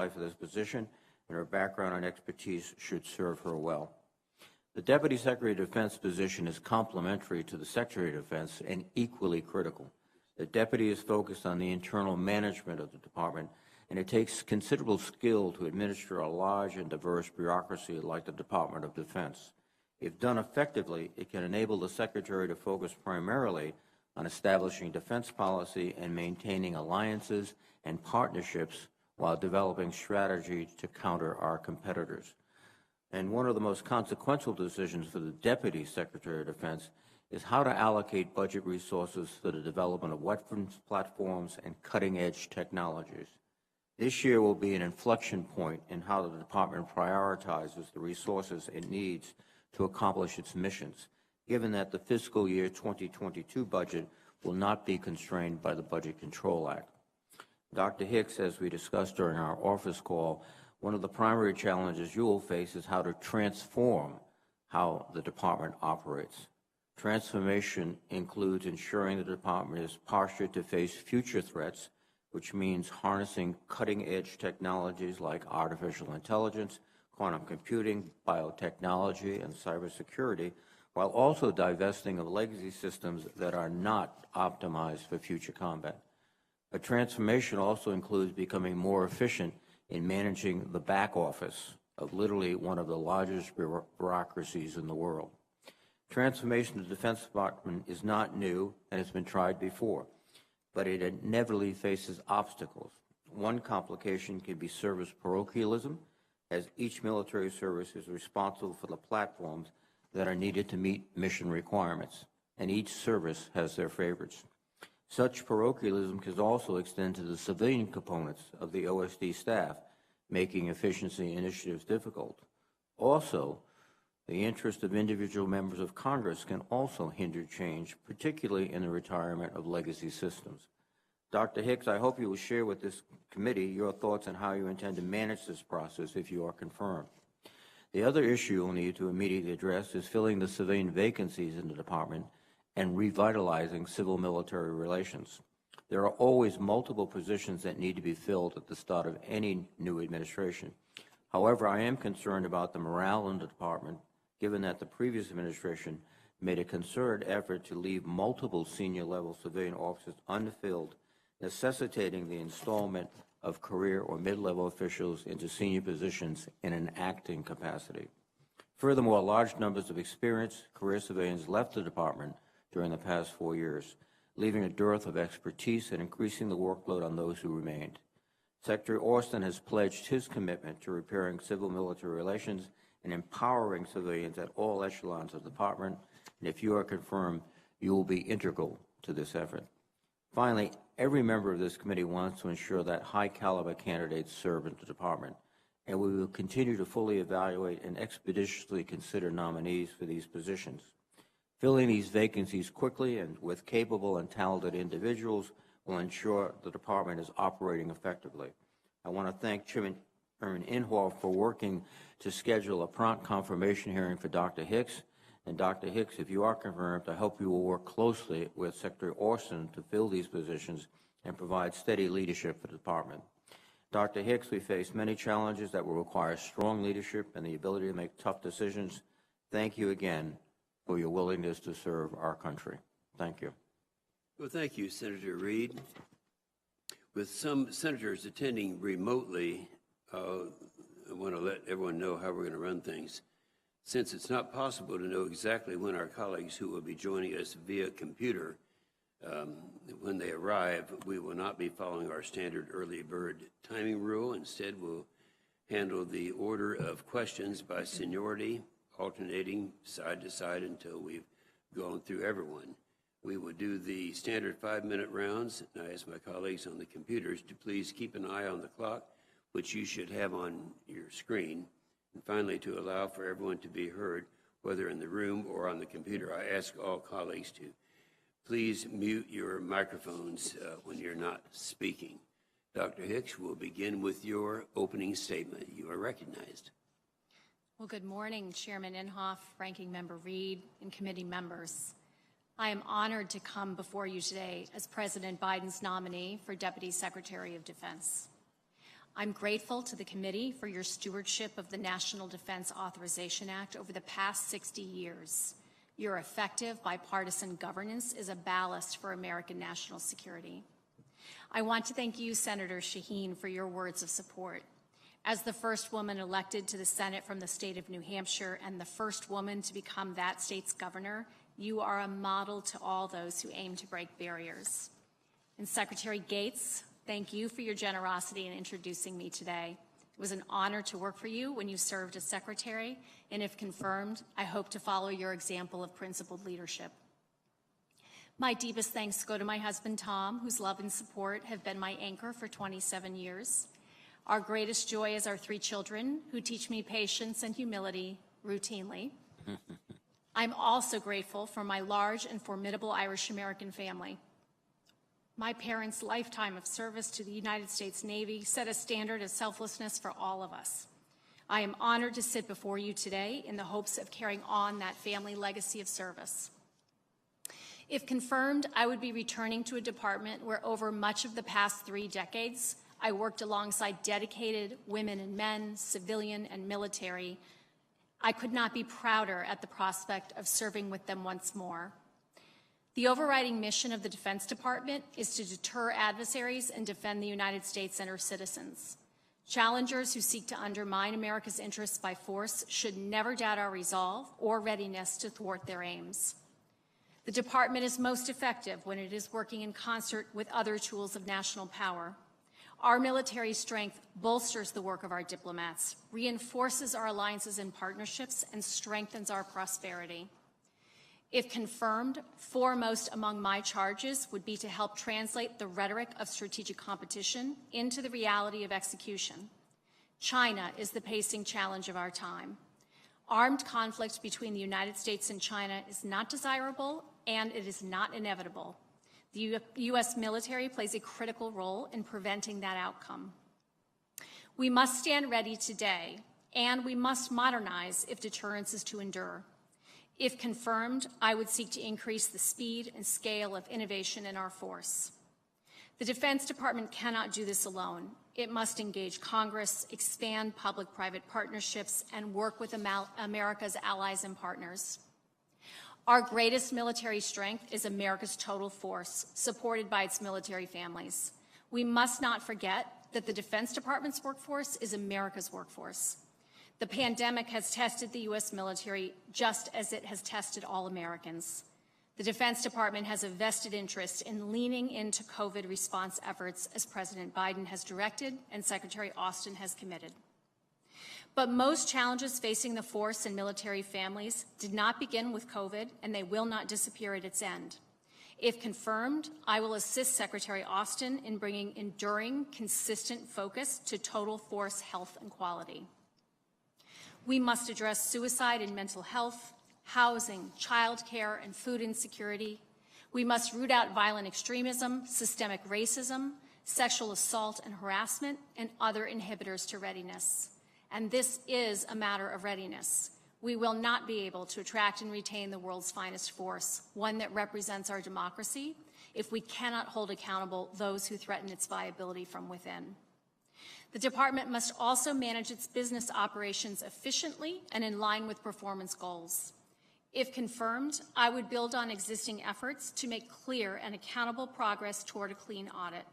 for this position, and her background and expertise should serve her well. The Deputy Secretary of Defense position is complementary to the Secretary of Defense and equally critical. The Deputy is focused on the internal management of the department, and it takes considerable skill to administer a large and diverse bureaucracy like the Department of Defense. If done effectively, it can enable the Secretary to focus primarily on establishing defense policy and maintaining alliances and partnerships while developing strategy to counter our competitors. And one of the most consequential decisions for the Deputy Secretary of Defense is how to allocate budget resources for the development of weapons platforms and cutting-edge technologies. This year will be an inflection point in how the department prioritizes the resources it needs to accomplish its missions, given that the fiscal year 2022 budget will not be constrained by the Budget Control Act. Dr. Hicks, as we discussed during our office call, one of the primary challenges you will face is how to transform how the department operates. Transformation includes ensuring the department is postured to face future threats, which means harnessing cutting-edge technologies like artificial intelligence, quantum computing, biotechnology, and cybersecurity, while also divesting of legacy systems that are not optimized for future combat. But transformation also includes becoming more efficient in managing the back office of literally one of the largest bureaucracies in the world. Transformation of the Defense Department is not new, and it's been tried before, but it inevitably faces obstacles. One complication can be service parochialism, as each military service is responsible for the platforms that are needed to meet mission requirements, and each service has their favorites. Such parochialism can also extend to the civilian components of the OSD staff, making efficiency initiatives difficult. Also, the interest of individual members of Congress can also hinder change, particularly in the retirement of legacy systems. Dr. Hicks, I hope you will share with this committee your thoughts on how you intend to manage this process if you are confirmed. The other issue you'll need to immediately address is filling the civilian vacancies in the department and revitalizing civil-military relations. There are always multiple positions that need to be filled at the start of any new administration. However, I am concerned about the morale in the department, given that the previous administration made a concerted effort to leave multiple senior-level civilian officers unfilled, necessitating the installment of career or mid-level officials into senior positions in an acting capacity. Furthermore, large numbers of experienced career civilians left the department during the past 4 years, leaving a dearth of expertise and increasing the workload on those who remained. Secretary Austin has pledged his commitment to repairing civil-military relations and empowering civilians at all echelons of the department, and if you are confirmed, you will be integral to this effort. Finally, every member of this committee wants to ensure that high-caliber candidates serve in the department, and we will continue to fully evaluate and expeditiously consider nominees for these positions. Filling these vacancies quickly and with capable and talented individuals will ensure the department is operating effectively. I want to thank Chairman Inhofe for working to schedule a prompt confirmation hearing for Dr. Hicks. And Dr. Hicks, if you are confirmed, I hope you will work closely with Secretary Austin to fill these positions and provide steady leadership for the department. Dr. Hicks, we face many challenges that will require strong leadership and the ability to make tough decisions. Thank you again for your willingness to serve our country. Thank you. Well, thank you, Senator Reid. With some senators attending remotely, I want to let everyone know how we're going to run things. Since it's not possible to know exactly when our colleagues who will be joining us via computer, when they arrive, we will not be following our standard early bird timing rule. Instead, we'll handle the order of questions by seniority, alternating side to side until we've gone through everyone. We will do the standard 5-minute rounds. And I ask my colleagues on the computers to please keep an eye on the clock, which you should have on your screen. And finally, to allow for everyone to be heard, whether in the room or on the computer, I ask all colleagues to please mute your microphones when you're not speaking. Dr. Hicks will begin with your opening statement. You are recognized. Well, good morning, Chairman Inhofe, Ranking Member Reid, and committee members. I am honored to come before you today as President Biden's nominee for Deputy Secretary of Defense. I'm grateful to the committee for your stewardship of the National Defense Authorization Act over the past 60 years. Your effective bipartisan governance is a ballast for American national security. I want to thank you, Senator Shaheen, for your words of support. As the first woman elected to the Senate from the state of New Hampshire and the first woman to become that state's governor, you are a model to all those who aim to break barriers. And Secretary Gates, thank you for your generosity in introducing me today. It was an honor to work for you when you served as secretary, and if confirmed, I hope to follow your example of principled leadership. My deepest thanks go to my husband, Tom, whose love and support have been my anchor for 27 years. Our greatest joy is our 3 children, who teach me patience and humility routinely. I'm also grateful for my large and formidable Irish-American family. My parents' lifetime of service to the United States Navy set a standard of selflessness for all of us. I am honored to sit before you today in the hopes of carrying on that family legacy of service. If confirmed, I would be returning to a department where over much of the past 3 decades, I worked alongside dedicated women and men, civilian and military. I could not be prouder at the prospect of serving with them once more. The overriding mission of the Defense Department is to deter adversaries and defend the United States and her citizens. Challengers who seek to undermine America's interests by force should never doubt our resolve or readiness to thwart their aims. The Department is most effective when it is working in concert with other tools of national power. Our military strength bolsters the work of our diplomats, reinforces our alliances and partnerships, and strengthens our prosperity. If confirmed, foremost among my charges would be to help translate the rhetoric of strategic competition into the reality of execution. China is the pacing challenge of our time. Armed conflict between the United States and China is not desirable, and it is not inevitable. The U.S. military plays a critical role in preventing that outcome. We must stand ready today, and we must modernize if deterrence is to endure. If confirmed, I would seek to increase the speed and scale of innovation in our force. The Defense Department cannot do this alone. It must engage Congress, expand public-private partnerships, and work with America's allies and partners. Our greatest military strength is America's total force, supported by its military families. We must not forget that the Defense Department's workforce is America's workforce. The pandemic has tested the U.S. military just as it has tested all Americans. The Defense Department has a vested interest in leaning into COVID response efforts as President Biden has directed and Secretary Austin has committed. But most challenges facing the force and military families did not begin with COVID, and they will not disappear at its end. If confirmed, I will assist Secretary Austin in bringing enduring, consistent focus to total force health and quality. We must address suicide and mental health, housing, child care, and food insecurity. We must root out violent extremism, systemic racism, sexual assault and harassment, and other inhibitors to readiness. And this is a matter of readiness. We will not be able to attract and retain the world's finest force, one that represents our democracy, if we cannot hold accountable those who threaten its viability from within. The Department must also manage its business operations efficiently and in line with performance goals. If confirmed, I would build on existing efforts to make clear and accountable progress toward a clean audit.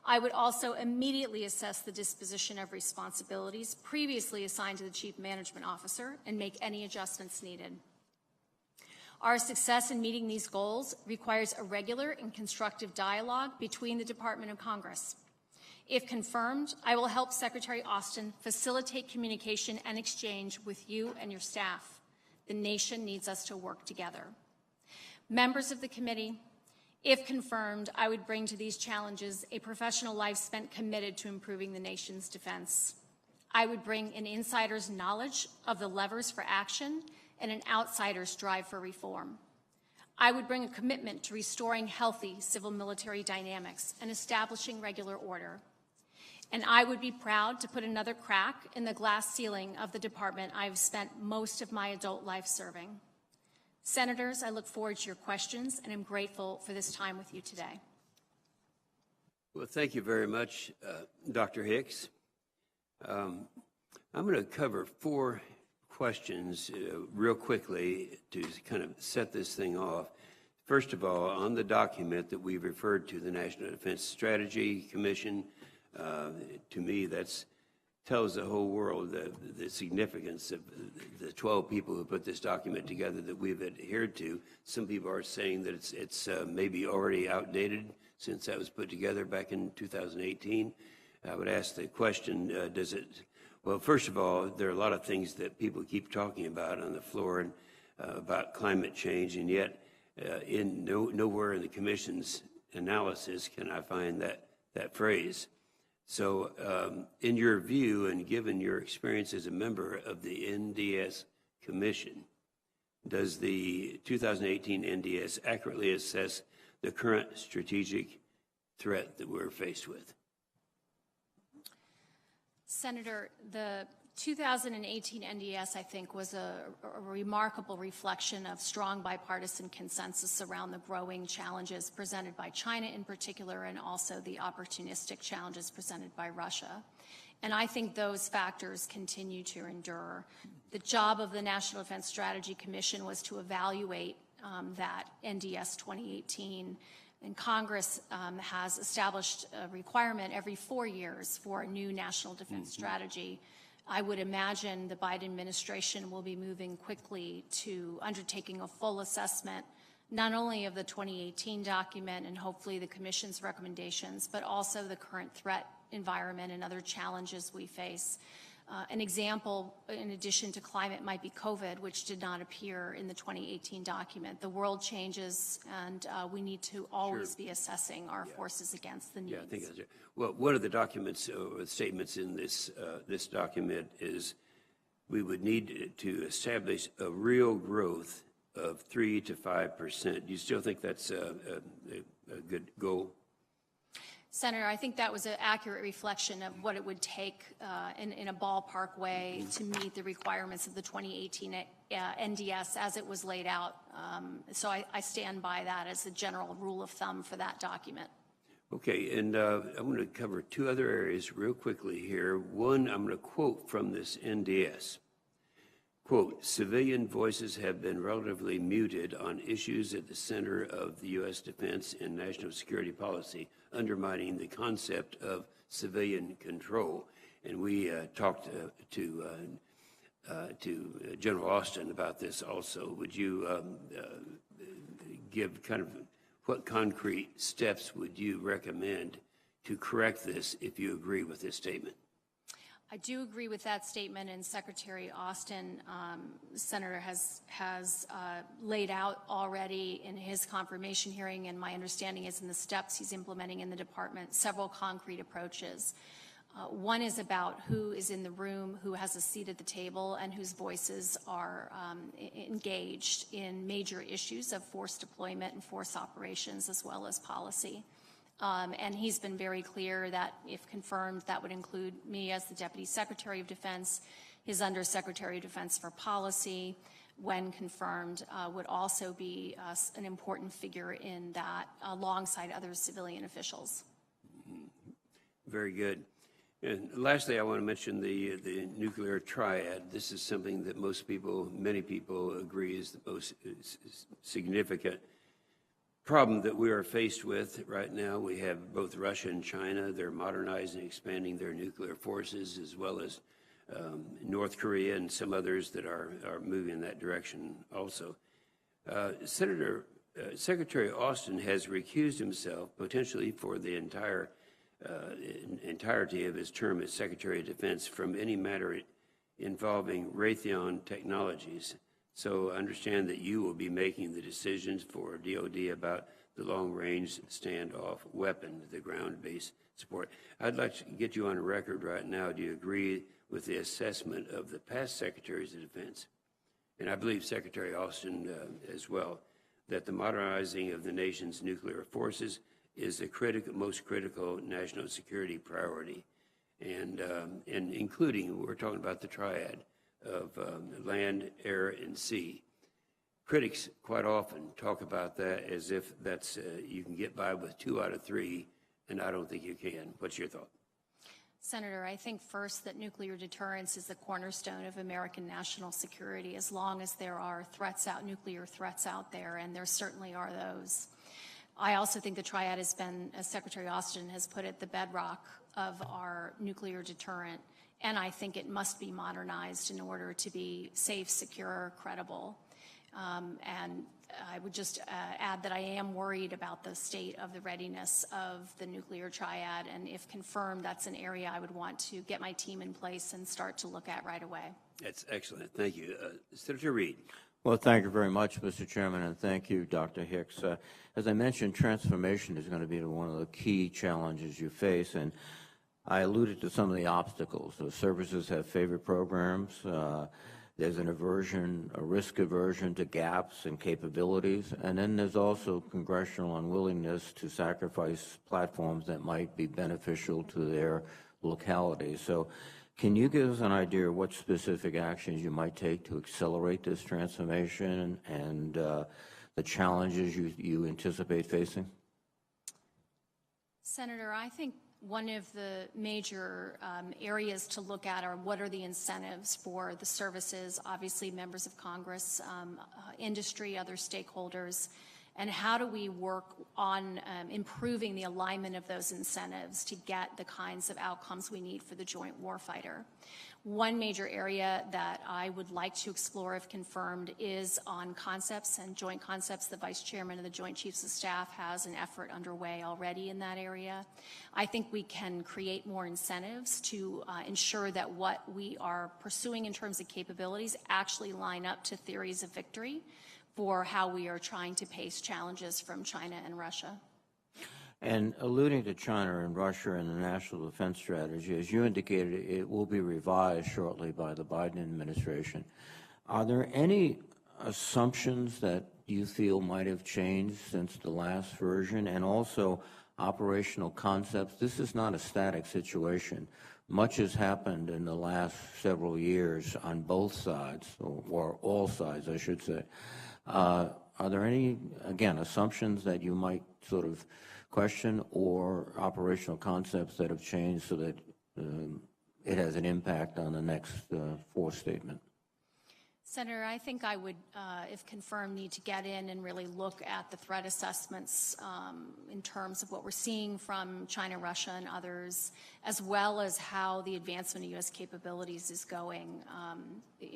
I would also immediately assess the disposition of responsibilities previously assigned to the Chief Management Officer and make any adjustments needed. Our success in meeting these goals requires a regular and constructive dialogue between the Department and Congress. If confirmed, I will help Secretary Austin facilitate communication and exchange with you and your staff. The nation needs us to work together. Members of the committee, if confirmed, I would bring to these challenges a professional life spent committed to improving the nation's defense. I would bring an insider's knowledge of the levers for action and an outsider's drive for reform. I would bring a commitment to restoring healthy civil-military dynamics and establishing regular order. And I would be proud to put another crack in the glass ceiling of the department I've spent most of my adult life serving. Senators, I look forward to your questions and am grateful for this time with you today. Well, thank you very much, Dr. Hicks. I'm going to cover 4 questions real quickly to kind of set this thing off. First of all, on the document that we referred to, the National Defense Strategy Commission, to me that tells the whole world the significance of the 12 people who put this document together that we've adhered to. Some people are saying that it's maybe already outdated since that was put together back in 2018. I would ask the question, well, first of all, there are a lot of things that people keep talking about on the floor and, about climate change, and yet nowhere in the Commission's analysis can I find that phrase. So in your view, and given your experience as a member of the NDS Commission, does the 2018 NDS accurately assess the current strategic threat that we're faced with? Senator, the 2018 NDS, I think, was a remarkable reflection of strong bipartisan consensus around the growing challenges presented by China in particular, and also the opportunistic challenges presented by Russia. And I think those factors continue to endure. The job of the National Defense Strategy Commission was to evaluate that NDS 2018. And Congress has established a requirement every 4 years for a new national defense strategy. I would imagine the Biden administration will be moving quickly to undertaking a full assessment, not only of the 2018 document and hopefully the Commission's recommendations, but also the current threat environment and other challenges we face. An example, in addition to climate, might be COVID, which did not appear in the 2018 document. The world changes, and we need to always be assessing our forces against the needs. Yeah, I think that's right. Well, one of the documents or statements in this document is we would need to establish a real growth of 3 to 5%. Do you still think that's a good goal? Senator, I think that was an accurate reflection of what it would take in a ballpark way to meet the requirements of the 2018 NDS as it was laid out. So I stand by that as a general rule of thumb for that document. Okay, and I'm going to cover 2 other areas real quickly here. One, I'm going to quote from this NDS. Quote, civilian voices have been relatively muted on issues at the center of the U.S. defense and national security policy, undermining the concept of civilian control. And we talked to General Austin about this also. Would you give kind of what concrete steps would you recommend to correct this if you agree with this statement? I do agree with that statement, and Secretary Austin, Senator, has laid out already in his confirmation hearing, and my understanding is in the steps he's implementing in the department, several concrete approaches. One is about who is in the room, who has a seat at the table, and whose voices are engaged in major issues of force deployment and force operations, as well as policy. And he's been very clear that, if confirmed, that would include me as the Deputy Secretary of Defense. His Undersecretary of Defense for Policy, when confirmed, would also be an important figure in that, alongside other civilian officials. Very good. And lastly, I want to mention the nuclear triad. This is something that many people agree is the most significant problem that we are faced with right now. We have both Russia and China. They're modernizing and expanding their nuclear forces, as well as North Korea and some others that are moving in that direction also. Secretary Austin has recused himself potentially for the entirety of his term as Secretary of Defense from any matter involving Raytheon Technologies. So I understand that you will be making the decisions for DOD about the long-range standoff weapon, the ground-based support. I'd like to get you on record right now. Do you agree with the assessment of the past Secretaries of Defense, and I believe Secretary Austin as well, that the modernizing of the nation's nuclear forces is the most critical national security priority, and including, we're talking about the triad of land, air, and sea. Critics quite often talk about that as if that's you can get by with 2 out of 3, and I don't think you can. What's your thought? Senator, I think first that nuclear deterrence is the cornerstone of American national security as long as there are nuclear threats out there, and there certainly are those. I also think the triad has been, as Secretary Austin has put it, the bedrock of our nuclear deterrent, and I think it must be modernized in order to be safe, secure, credible. And I would just add that I am worried about the state of the readiness of the nuclear triad, and if confirmed, that's an area I would want to get my team in place and start to look at right away. That's excellent. Thank you. Senator Reid. Well, thank you very much, Mr. Chairman, and thank you, Dr. Hicks. As I mentioned, transformation is going to be one of the key challenges you face, and I alluded to some of the obstacles. The services have favorite programs. There's a risk aversion to gaps and capabilities, and then there's also congressional unwillingness to sacrifice platforms that might be beneficial to their locality. So can you give us an idea of what specific actions you might take to accelerate this transformation and the challenges you anticipate facing? Senator, I think one of the major areas to look at are what are the incentives for the services, obviously members of Congress, industry, other stakeholders, and how do we work on improving the alignment of those incentives to get the kinds of outcomes we need for the joint warfighter. One major area that I would like to explore, if confirmed, is on concepts and joint concepts. The Vice Chairman of the Joint Chiefs of Staff has an effort underway already in that area. I think we can create more incentives to ensure that what we are pursuing in terms of capabilities actually line up to theories of victory for how we are trying to pace challenges from China and Russia. And alluding to China and Russia and the National Defense Strategy, as you indicated, it will be revised shortly by the Biden administration. Are there any assumptions that you feel might have changed since the last version, and also operational concepts? This is not a static situation. Much has happened in the last several years on both sides, or all sides, I should say. Are there any, again, assumptions that you might sort of question or operational concepts that have changed so that it has an impact on the next fourth statement? Senator, I think I would, if confirmed, need to get in and really look at the threat assessments in terms of what we're seeing from China, Russia, and others, as well as how the advancement of U.S. capabilities is going.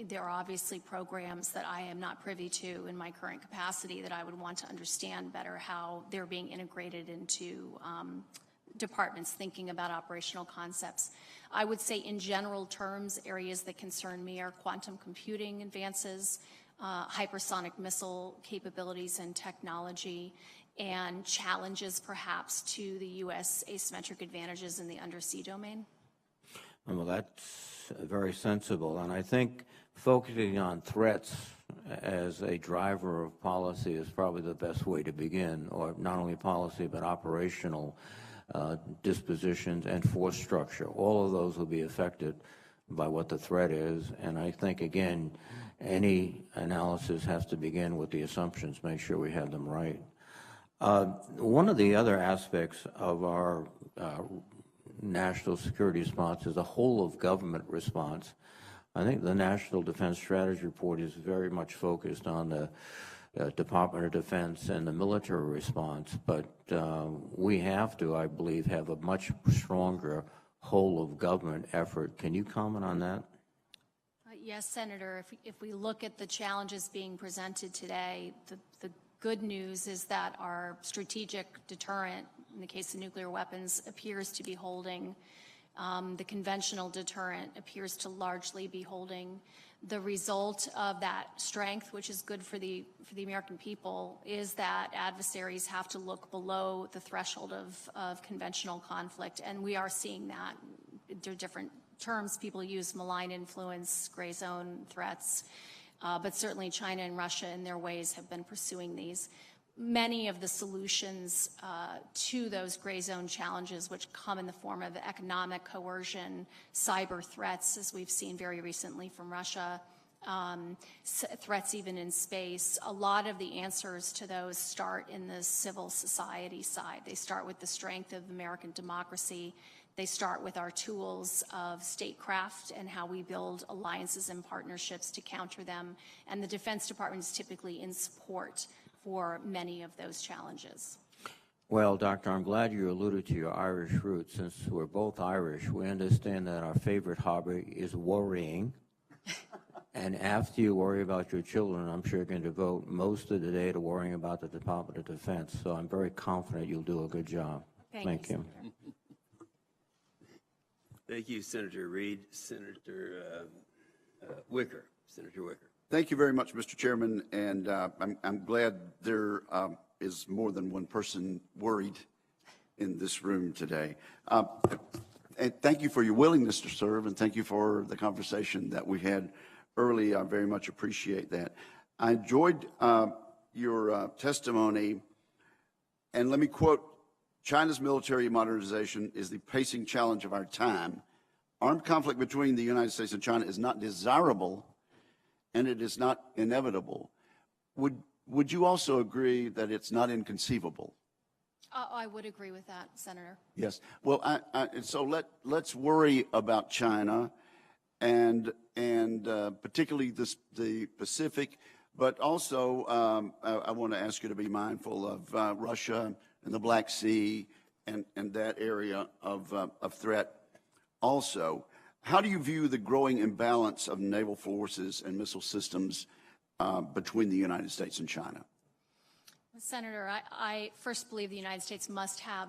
There are obviously programs that I am not privy to in my current capacity that I would want to understand better how they're being integrated into departments thinking about operational concepts. I would say in general terms, areas that concern me are quantum computing advances, hypersonic missile capabilities and technology, and challenges perhaps to the U.S. asymmetric advantages in the undersea domain. Well, that's very sensible, and I think focusing on threats as a driver of policy is probably the best way to begin, or not only policy but operational dispositions and force structure. All of those will be affected by what the threat is, and I think, again, any analysis has to begin with the assumptions, make sure we have them right. One of the other aspects of our national security response is a whole-of-government response. I think the National Defense Strategy Report is very much focused on the Department of Defense and the military response, but we have to, I believe, have a much stronger whole-of-government effort. Can you comment on that? Yes, Senator. If we look at the challenges being presented today, the good news is that our strategic deterrent, in the case of nuclear weapons, appears to be holding. The conventional deterrent appears to largely be holding. The result of that strength, which is good for the American people, is that adversaries have to look below the threshold of conventional conflict, and we are seeing that. There are different terms people use: malign influence, gray zone threats, but certainly China and Russia in their ways have been pursuing these. Many of the solutions to those gray zone challenges, which come in the form of economic coercion, cyber threats, as we've seen very recently from Russia, threats even in space, a lot of the answers to those start in the civil society side. They start with the strength of American democracy. They start with our tools of statecraft and how we build alliances and partnerships to counter them. And the Defense Department is typically in support for many of those challenges. Well, Doctor, I'm glad you alluded to your Irish roots. Since we're both Irish, we understand that our favorite hobby is worrying. And after you worry about your children, I'm sure you're going to devote most of the day to worrying about the Department of Defense. So I'm very confident you'll do a good job. Thank you. Senator. Thank you, Senator Reid. Senator Wicker. Senator Wicker. Thank you very much, Mr. Chairman, and I'm glad there is more than one person worried in this room today. And thank you for your willingness to serve, and thank you for the conversation that we had early. I very much appreciate that. I enjoyed your testimony, and let me quote, "China's military modernization is the pacing challenge of our time. Armed conflict between the United States and China is not desirable, and it is not inevitable." Would you also agree that it's not inconceivable? I would agree with that, Senator. Yes. Well, so let's worry about China, and particularly the Pacific, but also I want to ask you to be mindful of Russia and the Black Sea and that area of threat also. How do you view the growing imbalance of naval forces and missile systems between the United States and China? Senator, I first believe the United States must have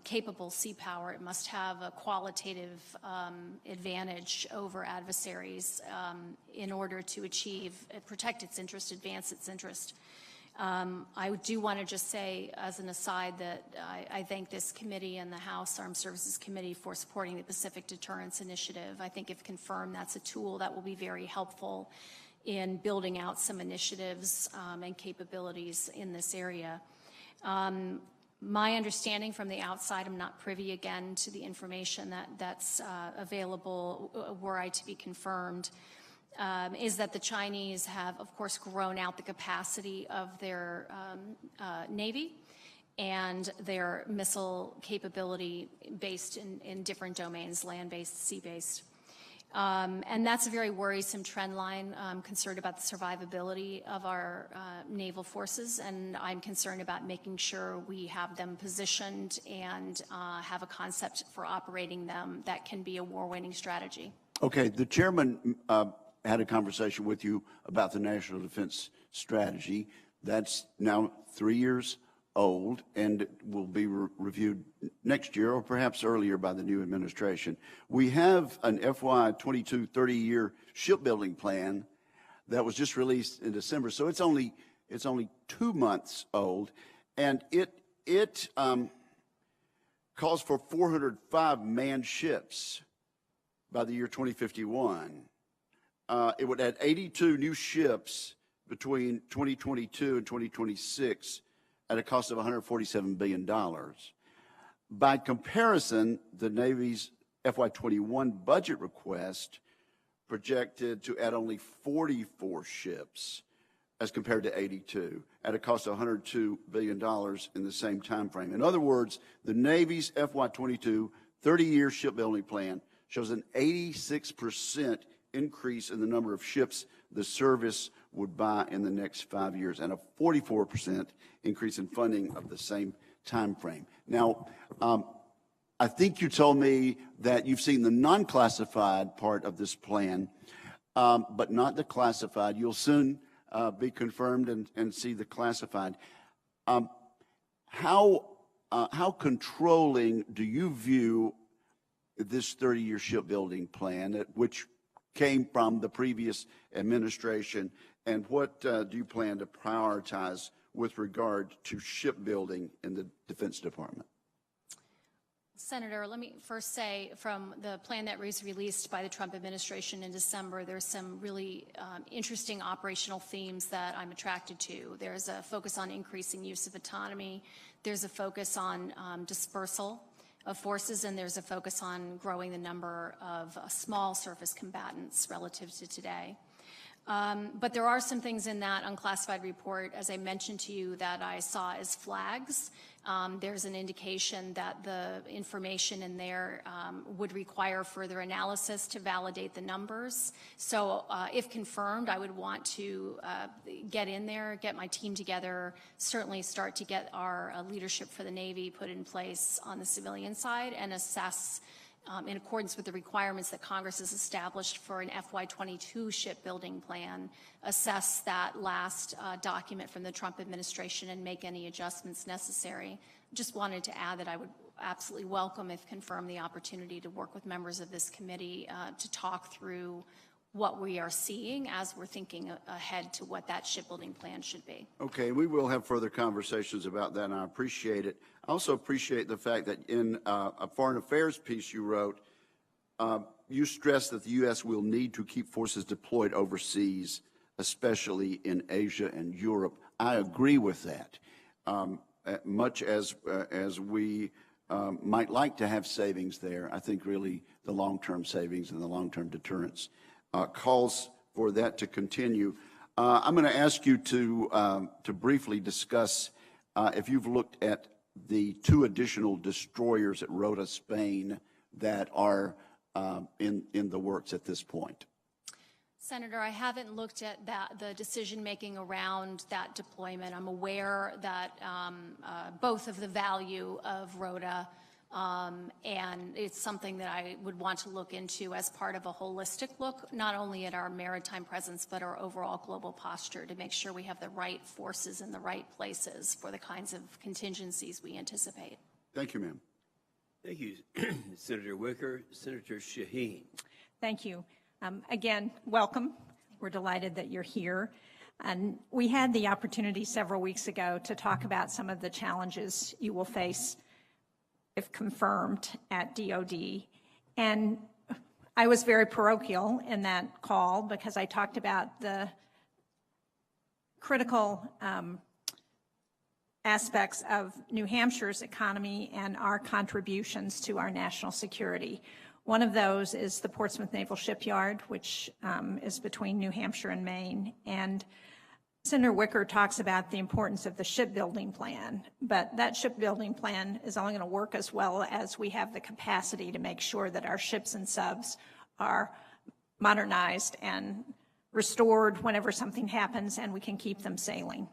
capable sea power. It must have a qualitative advantage over adversaries in order to achieve, protect its interest, advance its interest. I do want to just say, as an aside, that I thank this committee and the House Armed Services Committee for supporting the Pacific Deterrence Initiative. I think if confirmed, that's a tool that will be very helpful in building out some initiatives and capabilities in this area. My understanding from the outside, I'm not privy again to the information that's available were I to be confirmed, is that the Chinese have, of course, grown out the capacity of their Navy and their missile capability based in different domains, land-based, sea-based. And that's a very worrisome trend line. I'm concerned about the survivability of our naval forces, and I'm concerned about making sure we have them positioned and have a concept for operating them that can be a war-winning strategy. Okay, the chairman had a conversation with you about the National Defense Strategy. That's now 3 years old and will be reviewed next year or perhaps earlier by the new administration. We have an FY22 30-year shipbuilding plan that was just released in December, so it's only 2 months old, and it calls for 405 manned ships by the year 2051. It would add 82 new ships between 2022 and 2026 at a cost of $147 billion. By comparison, the Navy's FY21 budget request projected to add only 44 ships as compared to 82 at a cost of $102 billion in the same time frame. In other words, the Navy's FY22 30-year shipbuilding plan shows an 86% increase in the number of ships the service would buy in the next 5 years, and a 44% increase in funding of the same time frame. Now, I think you told me that you've seen the non-classified part of this plan, but not the classified. You'll soon be confirmed and see the classified. How controlling do you view this 30-year shipbuilding plan, which came from the previous administration, and what do you plan to prioritize with regard to shipbuilding in the Defense Department? Senator, let me first say, from the plan that was released by the Trump administration in December, there's some really interesting operational themes that I'm attracted to. There's a focus on increasing use of autonomy. There's a focus on dispersal of forces, and there's a focus on growing the number of small surface combatants relative to today. But there are some things in that unclassified report, as I mentioned to you, that I saw as flags. There's an indication that the information in there would require further analysis to validate the numbers. So if confirmed, I would want to get in there, get my team together, certainly start to get our leadership for the Navy put in place on the civilian side and assess in accordance with the requirements that Congress has established for an FY22 shipbuilding plan, assess that last document from the Trump administration and make any adjustments necessary. Just wanted to add that I would absolutely welcome, if confirmed, the opportunity to work with members of this committee to talk through what we are seeing as we're thinking ahead to what that shipbuilding plan should be. Okay, we will have further conversations about that, and I appreciate it. I also appreciate the fact that in a foreign affairs piece you wrote, you stressed that the U.S. will need to keep forces deployed overseas, especially in Asia and Europe. I agree with that. Much as we might like to have savings there, I think really the long-term savings and the long-term deterrence calls for that to continue. I'm going to ask you to briefly discuss if you've looked at the 2 additional destroyers at Rota, Spain, that are in the works at this point. Senator, I haven't looked at the decision-making around that deployment. I'm aware that both of the value of Rota and it's something that I would want to look into as part of a holistic look, not only at our maritime presence, but our overall global posture to make sure we have the right forces in the right places for the kinds of contingencies we anticipate. Thank you, ma'am. Thank you, Senator Wicker. Senator Shaheen. Thank you. Again, welcome. We're delighted that you're here. And we had the opportunity several weeks ago to talk about some of the challenges you will face if confirmed at DOD. And I was very parochial in that call because I talked about the critical aspects of New Hampshire's economy and our contributions to our national security. One of those is the Portsmouth Naval Shipyard, which is between New Hampshire and Maine. And Senator Wicker talks about the importance of the shipbuilding plan, but that shipbuilding plan is only going to work as well as we have the capacity to make sure that our ships and subs are modernized and restored whenever something happens and we can keep them sailing.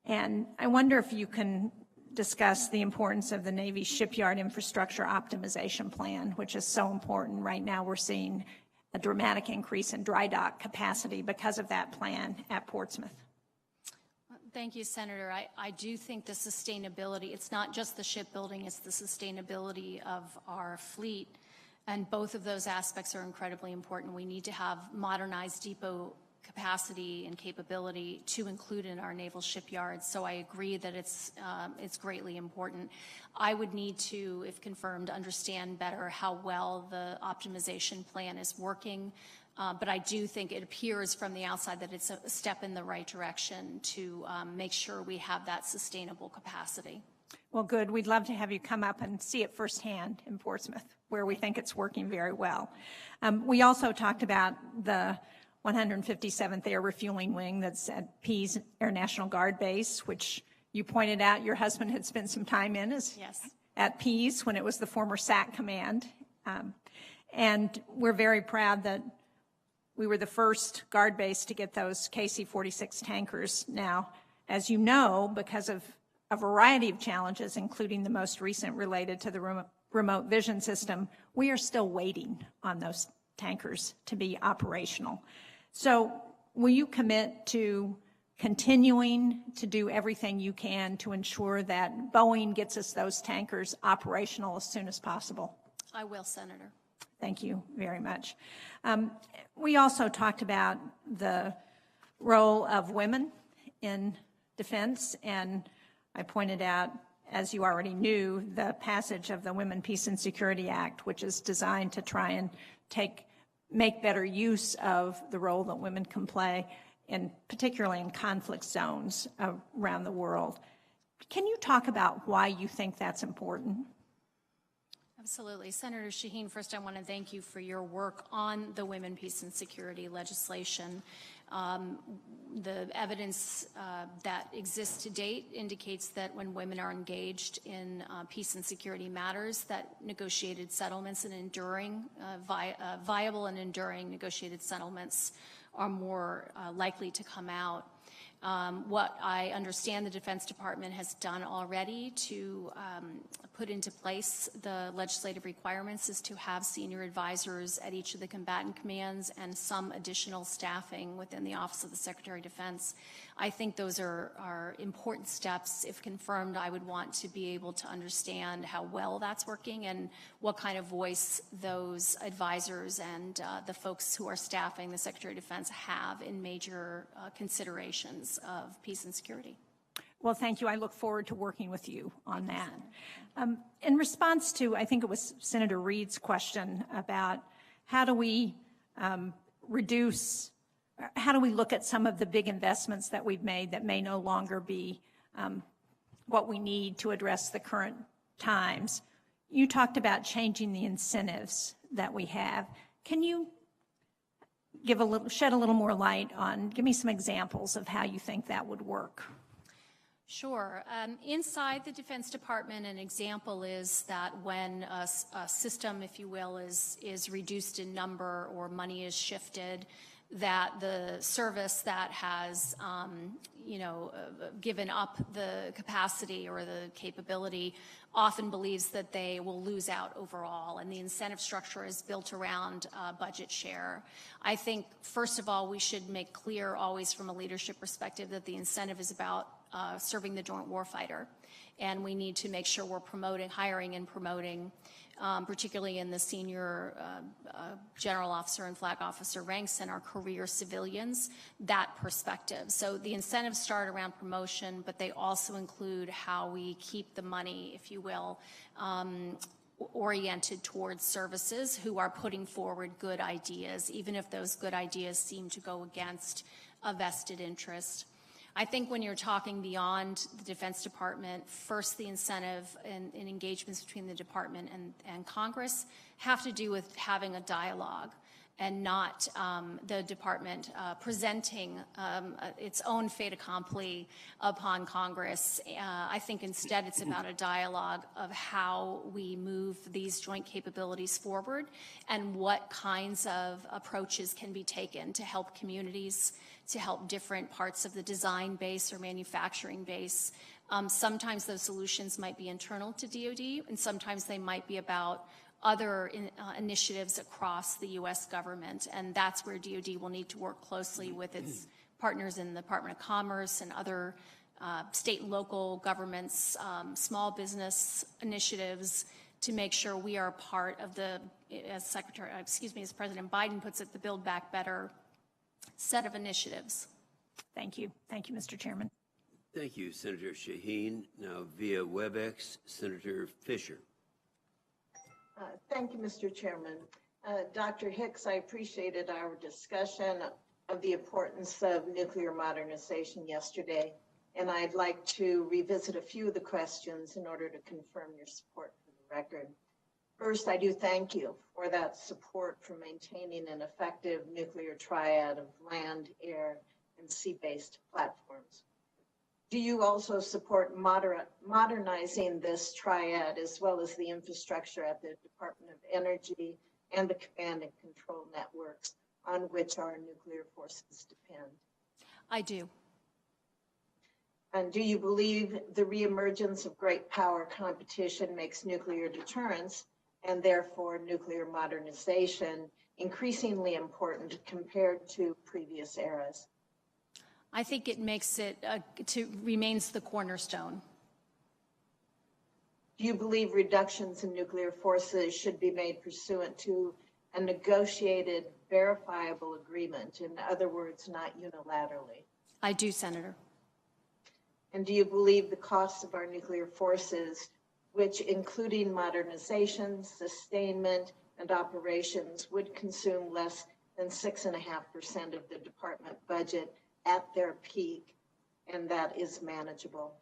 And I wonder if you can discuss the importance of the Navy Shipyard Infrastructure Optimization Plan, which is so important. Right now we're seeing a dramatic increase in dry dock capacity because of that plan at Portsmouth. Thank you, Senator. I do think the sustainability, it's not just the shipbuilding, it's the sustainability of our fleet. And both of those aspects are incredibly important. We need to have modernized depot capacity and capability to include in our naval shipyards. So I agree that it's greatly important. I would need to, if confirmed, understand better how well the optimization plan is working. But I do think it appears from the outside that it's a step in the right direction to make sure we have that sustainable capacity. Well, good. We'd love to have you come up and see it firsthand in Portsmouth, where we think it's working very well. We also talked about the 157th Air Refueling Wing that's at Pease Air National Guard Base, which you pointed out your husband had spent some time in at Pease when it was the former SAC command. And we're very proud that we were the first guard base to get those KC-46 tankers. Now, as you know, because of a variety of challenges, including the most recent related to the remote vision system, we are still waiting on those tankers to be operational. So will you commit to continuing to do everything you can to ensure that Boeing gets us those tankers operational as soon as possible? I will, Senator. Thank you very much. We also talked about the role of women in defense, and I pointed out, as you already knew, the passage of the Women, Peace, and Security Act, which is designed to try and make better use of the role that women can play, particularly in conflict zones around the world. Can you talk about why you think that's important? Absolutely. Senator Shaheen, first I want to thank you for your work on the women, peace, and security legislation. The evidence that exists to date indicates that when women are engaged in peace and security matters, that negotiated settlements and enduring, viable and enduring negotiated settlements are more likely to come out. What I understand the Defense Department has done already to put into place the legislative requirements is to have senior advisors at each of the combatant commands and some additional staffing within the Office of the Secretary of Defense. I think those are important steps. If confirmed, I would want to be able to understand how well that's working and what kind of voice those advisors and the folks who are staffing the Secretary of Defense have in major considerations of peace and security. Well, thank you. I look forward to working with you on that. In response to, I think it was Senator Reid's question about how do we how do we look at some of the big investments that we've made that may no longer be what we need to address the current times? You talked about changing the incentives that we have. Can you shed a little more light on, give me some examples of how you think that would work? Sure. Inside the Defense Department, an example is that when a system, if you will, is reduced in number or money is shifted, that the service that has, given up the capacity or the capability often believes that they will lose out overall, and the incentive structure is built around budget share. I think, first of all, we should make clear always from a leadership perspective that the incentive is about serving the joint warfighter, and we need to make sure we're hiring and promoting, particularly in the senior general officer and flag officer ranks and our career civilians, that perspective. So the incentives start around promotion, but they also include how we keep the money, if you will, oriented towards services who are putting forward good ideas, even if those good ideas seem to go against a vested interest. I think when you're talking beyond the Defense Department, first the incentive and engagements between the department and Congress have to do with having a dialogue and not the department presenting its own fait accompli upon Congress. I think instead it's about a dialogue of how we move these joint capabilities forward and what kinds of approaches can be taken to help communities, to help different parts of the design base or manufacturing base. Sometimes those solutions might be internal to DoD, and sometimes they might be about other initiatives across the U.S. government, and that's where DoD will need to work closely with its partners in the Department of Commerce and other state and local governments, small business initiatives, to make sure we are part of the, as President Biden puts it, the Build Back Better set of initiatives. Thank you. Thank you, Mr. Chairman. Thank you, Senator Shaheen. Now, via WebEx, Senator Fisher. Thank you, Mr. Chairman. Dr. Hicks, I appreciated our discussion of the importance of nuclear modernization yesterday, and I'd like to revisit a few of the questions in order to confirm your support for the record. First, I do thank you for that support for maintaining an effective nuclear triad of land, air, and sea-based platforms. Do you also support modernizing this triad as well as the infrastructure at the Department of Energy and the command and control networks on which our nuclear forces depend? I do. And do you believe the reemergence of great power competition makes nuclear deterrence and therefore nuclear modernization increasingly important compared to previous eras? I think it makes it, remains the cornerstone. Do you believe reductions in nuclear forces should be made pursuant to a negotiated, verifiable agreement? In other words, not unilaterally. I do, Senator. And do you believe the costs of our nuclear forces, which including modernization, sustainment, and operations, would consume less than 6.5% of the department budget at their peak, and that is manageable?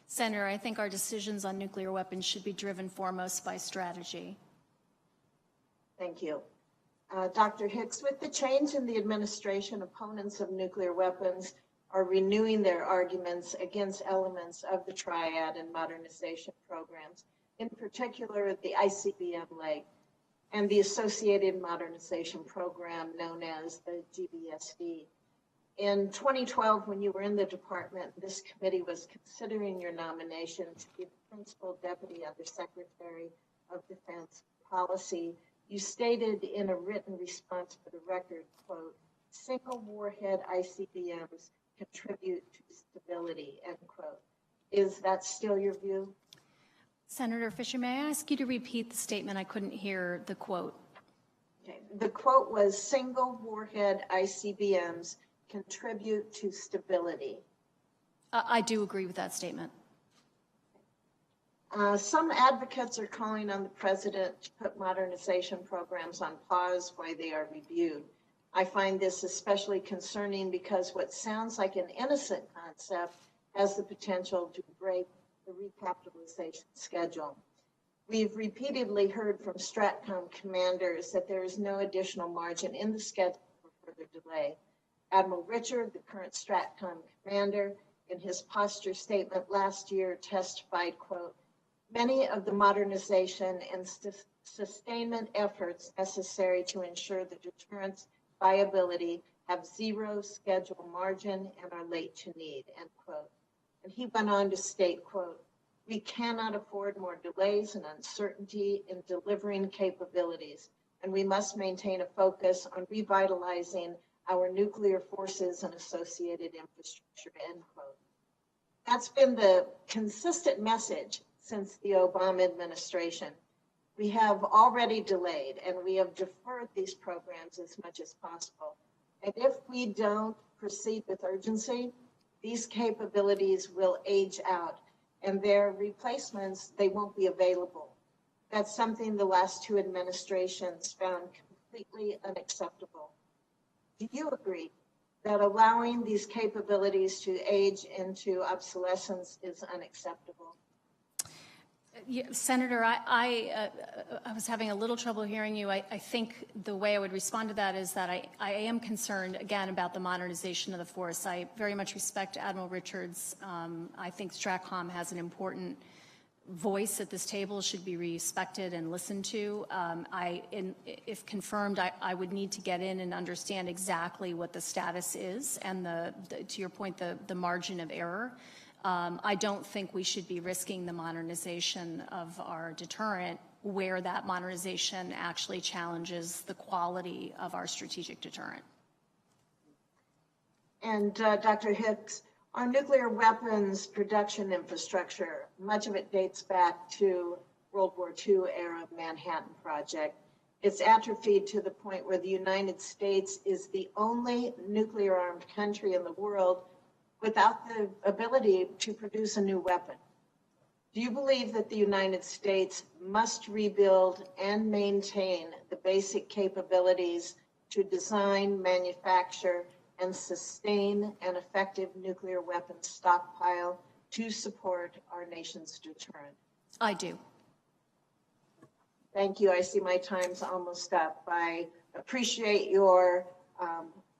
Senator, I think our decisions on nuclear weapons should be driven foremost by strategy. Thank you. Dr. Hicks, with the change in the administration, opponents of nuclear weapons are renewing their arguments against elements of the triad and modernization programs, in particular the ICBM leg and the associated modernization program known as the GBSD. In 2012, when you were in the department, this committee was considering your nomination to be the Principal Deputy Undersecretary of Defense Policy. You stated in a written response for the record, quote, "Single warhead ICBMs contribute to stability," end quote. Is that still your view? Senator Fisher, may I ask you to repeat the statement? I couldn't hear the quote. Okay. The quote was, "Single warhead ICBMs contribute to stability." I do agree with that statement. Some advocates are calling on the president to put modernization programs on pause while they are reviewed. I find this especially concerning because what sounds like an innocent concept has the potential to break the recapitalization schedule. We've repeatedly heard from STRATCOM commanders that there is no additional margin in the schedule for further delay. Admiral Richard, the current STRATCOM commander, in his posture statement last year testified, quote, "Many of the modernization and sustainment efforts necessary to ensure the deterrence viability have zero schedule margin and are late to need," end quote. And he went on to state, quote, "We cannot afford more delays and uncertainty in delivering capabilities, and we must maintain a focus on revitalizing our nuclear forces and associated infrastructure," end quote. That's been the consistent message since the Obama administration. We have already delayed and we have deferred these programs as much as possible. And if we don't proceed with urgency, these capabilities will age out and their replacements, they won't be available. That's something the last two administrations found completely unacceptable. Do you agree that allowing these capabilities to age into obsolescence is unacceptable? Yeah, Senator, I was having a little trouble hearing you. I think the way I would respond to that is that I am concerned, again, about the modernization of the force. I very much respect Admiral Richards. I think STRATCOM has an important voice at this table, should be respected and listened to. If confirmed, I would need to get in and understand exactly what the status is and, to your point, the margin of error. I don't think we should be risking the modernization of our deterrent where that modernization actually challenges the quality of our strategic deterrent. And Dr. Hicks, our nuclear weapons production infrastructure, much of it dates back to World War II era Manhattan Project. It's atrophied to the point where the United States is the only nuclear armed country in the world without the ability to produce a new weapon. Do you believe that the United States must rebuild and maintain the basic capabilities to design, manufacture, and sustain an effective nuclear weapons stockpile to support our nation's deterrent? I do. Thank you. I see my time's almost up. I appreciate your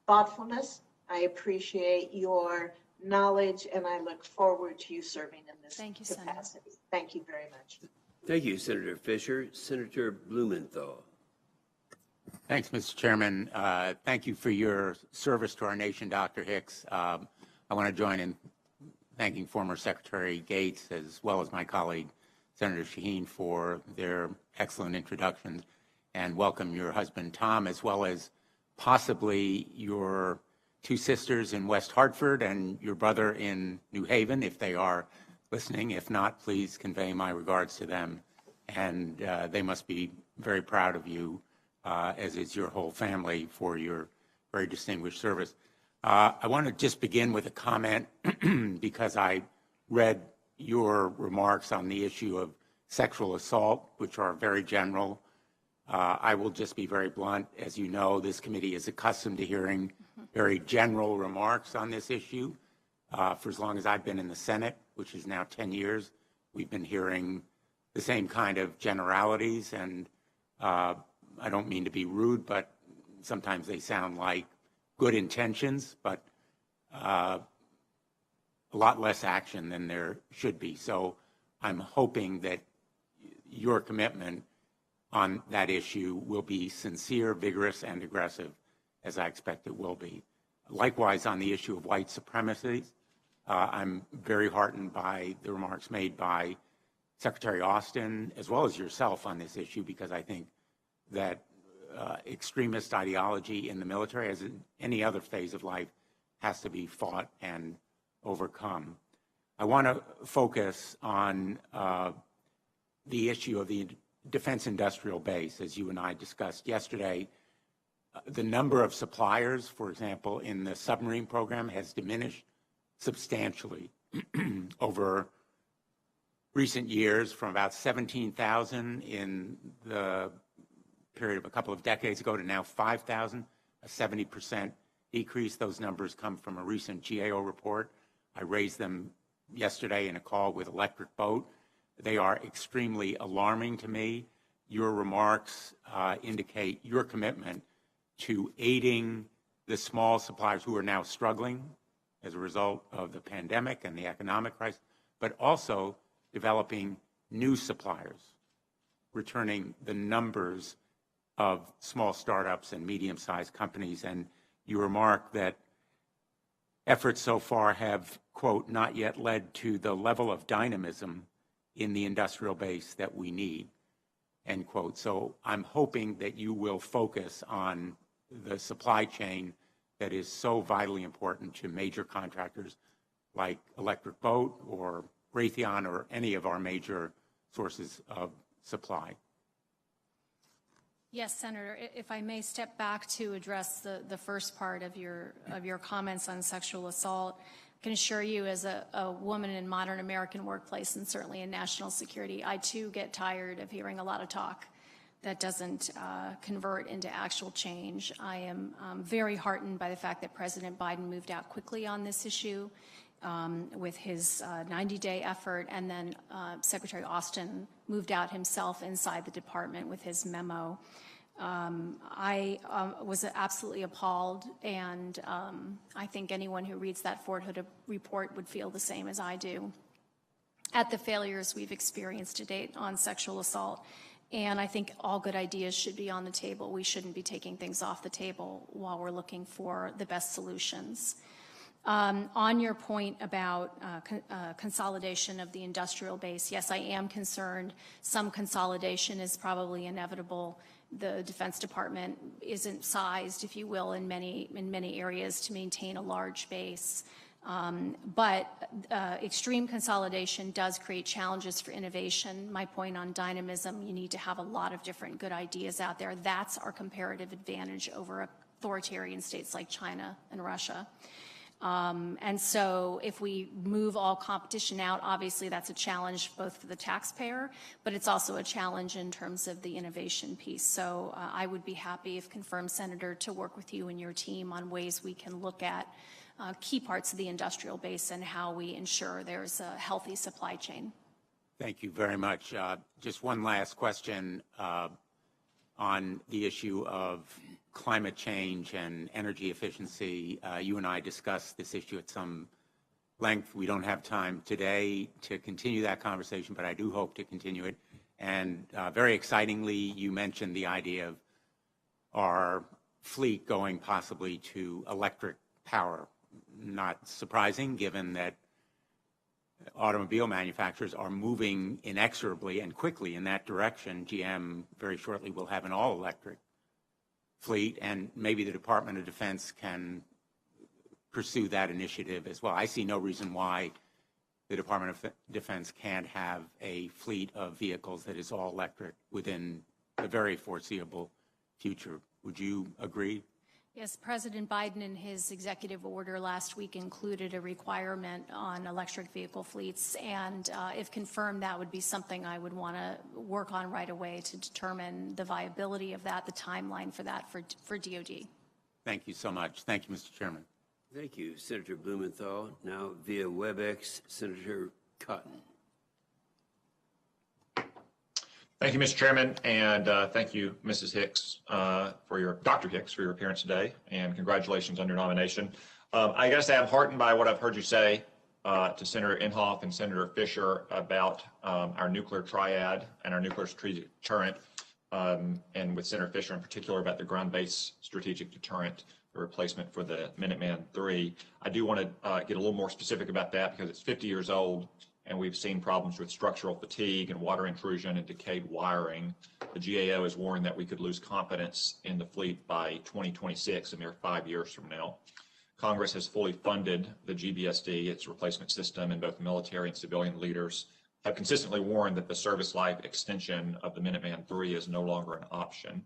thoughtfulness. I appreciate your knowledge, and I look forward to you serving in this capacity. Thank you very much. Thank you, Senator Fisher. Senator Blumenthal. Thanks, Mr. Chairman. Thank you for your service to our nation, Dr. Hicks. I want to join in thanking former Secretary Gates as well as my colleague, Senator Shaheen, for their excellent introductions, and welcome your husband, Tom, as well as possibly your two sisters in West Hartford and your brother in New Haven, if they are listening. If not, please convey my regards to them. And they must be very proud of you, as is your whole family, for your very distinguished service. I want to just begin with a comment because I read your remarks on the issue of sexual assault, which are very general. I will just be very blunt. As you know, this committee is accustomed to hearing very general remarks on this issue for as long as I've been in the Senate, which is now 10 years, we've been hearing the same kind of generalities, and I don't mean to be rude, but sometimes they sound like good intentions, but a lot less action than there should be. So I'm hoping that your commitment on that issue will be sincere, vigorous, and aggressive, as I expect it will be. Likewise, on the issue of white supremacy, I'm very heartened by the remarks made by Secretary Austin, as well as yourself on this issue, because I think that extremist ideology in the military, as in any other phase of life, has to be fought and overcome. I want to focus on the issue of the defense industrial base. As you and I discussed yesterday, the number of suppliers, for example, in the submarine program has diminished substantially over recent years, from about 17,000 in the period of a couple of decades ago to now 5,000, a 70% decrease. Those numbers come from a recent GAO report. I raised them yesterday in a call with Electric Boat. They are extremely alarming to me. Your remarks indicate your commitment to aiding the small suppliers who are now struggling as a result of the pandemic and the economic crisis, but also developing new suppliers, returning the numbers of small startups and medium-sized companies. And you remark that efforts so far have, quote, not yet led to the level of dynamism in the industrial base that we need, end quote. So I'm hoping that you will focus on the supply chain that is so vitally important to major contractors like Electric Boat or Raytheon or any of our major sources of supply. Yes, Senator, if I may step back to address the first part of your comments on sexual assault, I can assure you, as a woman in modern American workplace and certainly in national security, I too get tired of hearing a lot of talk that doesn't convert into actual change. I am very heartened by the fact that President Biden moved out quickly on this issue with his 90-day effort, and then Secretary Austin moved out himself inside the department with his memo. I was absolutely appalled, and I think anyone who reads that Fort Hood report would feel the same as I do at the failures we've experienced to date on sexual assault. And I think all good ideas should be on the table. We shouldn't be taking things off the table while we're looking for the best solutions. On your point about consolidation of the industrial base, yes, I am concerned. Some consolidation is probably inevitable. The Defense Department isn't sized, if you will, in many areas to maintain a large base. But extreme consolidation does create challenges for innovation. My point on dynamism, you need to have a lot of different good ideas out there. That's our comparative advantage over authoritarian states like China and Russia. And so if we move all competition out, obviously that's a challenge both for the taxpayer, but it's also a challenge in terms of the innovation piece. So I would be happy, if confirmed, Senator, to work with you and your team on ways we can look at key parts of the industrial base and how we ensure there's a healthy supply chain. Thank you very much. Just one last question on the issue of climate change and energy efficiency. You and I discussed this issue at some length. We don't have time today to continue that conversation, but I do hope to continue it. And very excitingly, you mentioned the idea of our fleet going possibly to electric power. Not surprising, given that automobile manufacturers are moving inexorably and quickly in that direction. GM very shortly will have an all-electric fleet, and maybe the Department of Defense can pursue that initiative as well. I see no reason why the Department of Defense can't have a fleet of vehicles that is all electric within the very foreseeable future. Would you agree? Yes, President Biden in his executive order last week included a requirement on electric vehicle fleets, and if confirmed, that would be something I would want to work on right away to determine the viability of that, the timeline for that for DOD. Thank you so much. Thank you, Mr. Chairman. Thank you, Senator Blumenthal. Now, via WebEx, Senator Cotton. Thank you, Mr. Chairman, and thank you, Mrs. Hicks, Dr. Hicks, for your appearance today, and congratulations on your nomination. I guess I'm heartened by what I've heard you say to Senator Inhofe and Senator Fisher about our nuclear triad and our nuclear strategic deterrent, and with Senator Fisher in particular about the ground-based strategic deterrent, the replacement for the Minuteman III. I do want to get a little more specific about that because it's 50 years old, and we've seen problems with structural fatigue and water intrusion and decayed wiring. The GAO has warned that we could lose confidence in the fleet by 2026, a mere 5 years from now. Congress has fully funded the GBSD, its replacement system, and both military and civilian leaders have consistently warned that the service life extension of the Minuteman III is no longer an option.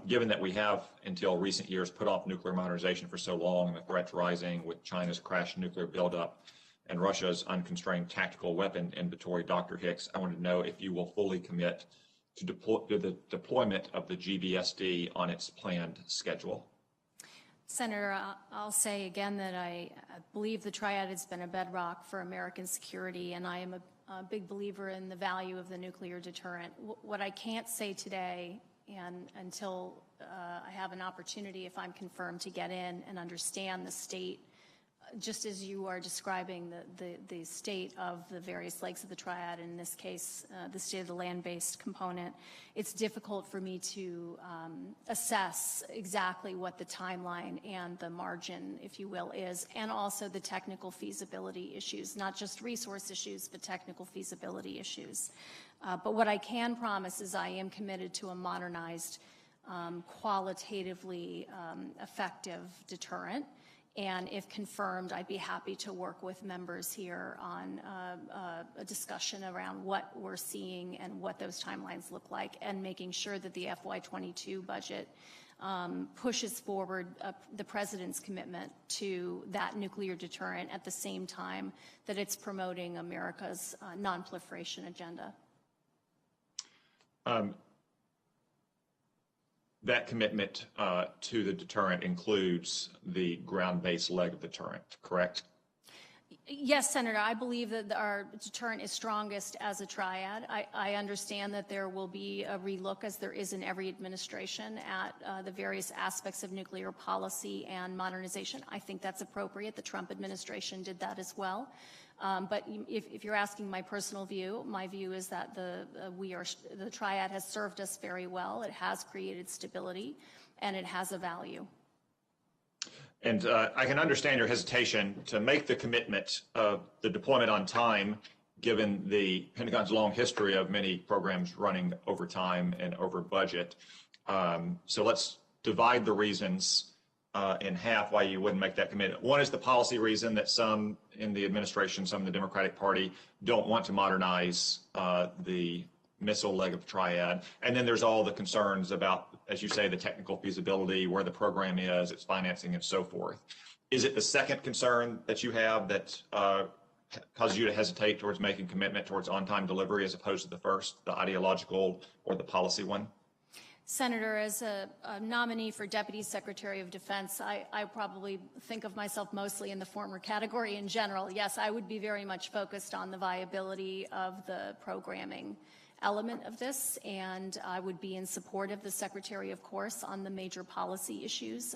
Given that we have, until recent years, put off nuclear modernization for so long, and the threats rising with China's crashed nuclear buildup and Russia's unconstrained tactical weapon inventory, Dr. Hicks, I want to know if you will fully commit to the deployment of the GBSD on its planned schedule. Senator, I'll say again that I believe the triad has been a bedrock for American security, and I am a big believer in the value of the nuclear deterrent. What I can't say today, and until I have an opportunity, if I'm confirmed, to get in and understand the state, just as you are describing the state of the various legs of the triad, in this case, the state of the land-based component, it's difficult for me to assess exactly what the timeline and the margin, if you will, is, and also the technical feasibility issues, not just resource issues, but technical feasibility issues. But what I can promise is I am committed to a modernized, qualitatively effective deterrent. And if confirmed, I'd be happy to work with members here on a discussion around what we're seeing and what those timelines look like, and making sure that the FY22 budget pushes forward the President's commitment to that nuclear deterrent at the same time that it's promoting America's non-proliferation agenda. That commitment to the deterrent includes the ground-based leg of the deterrent, correct? Yes, Senator, I believe that our deterrent is strongest as a triad. I understand that there will be a relook, as there is in every administration, at the various aspects of nuclear policy and modernization. I think that's appropriate. The Trump administration did that as well. But if you're asking my personal view, my view is that the triad has served us very well. It has created stability, and it has a value. And I can understand your hesitation to make the commitment of the deployment on time, given the Pentagon's long history of many programs running over time and over budget. So let's divide the reasons in half why you wouldn't make that commitment. One is the policy reason that some in the administration, some in the Democratic Party, don't want to modernize the missile leg of the triad. And then there's all the concerns about, as you say, the technical feasibility, where the program is, its financing, and so forth. Is it the second concern that you have that causes you to hesitate towards making commitment towards on-time delivery as opposed to the first, the ideological or the policy one? Senator, as a nominee for Deputy Secretary of Defense, I probably think of myself mostly in the former category in general. Yes, I would be very much focused on the viability of the programming element of this, and I would be in support of the Secretary, of course, on the major policy issues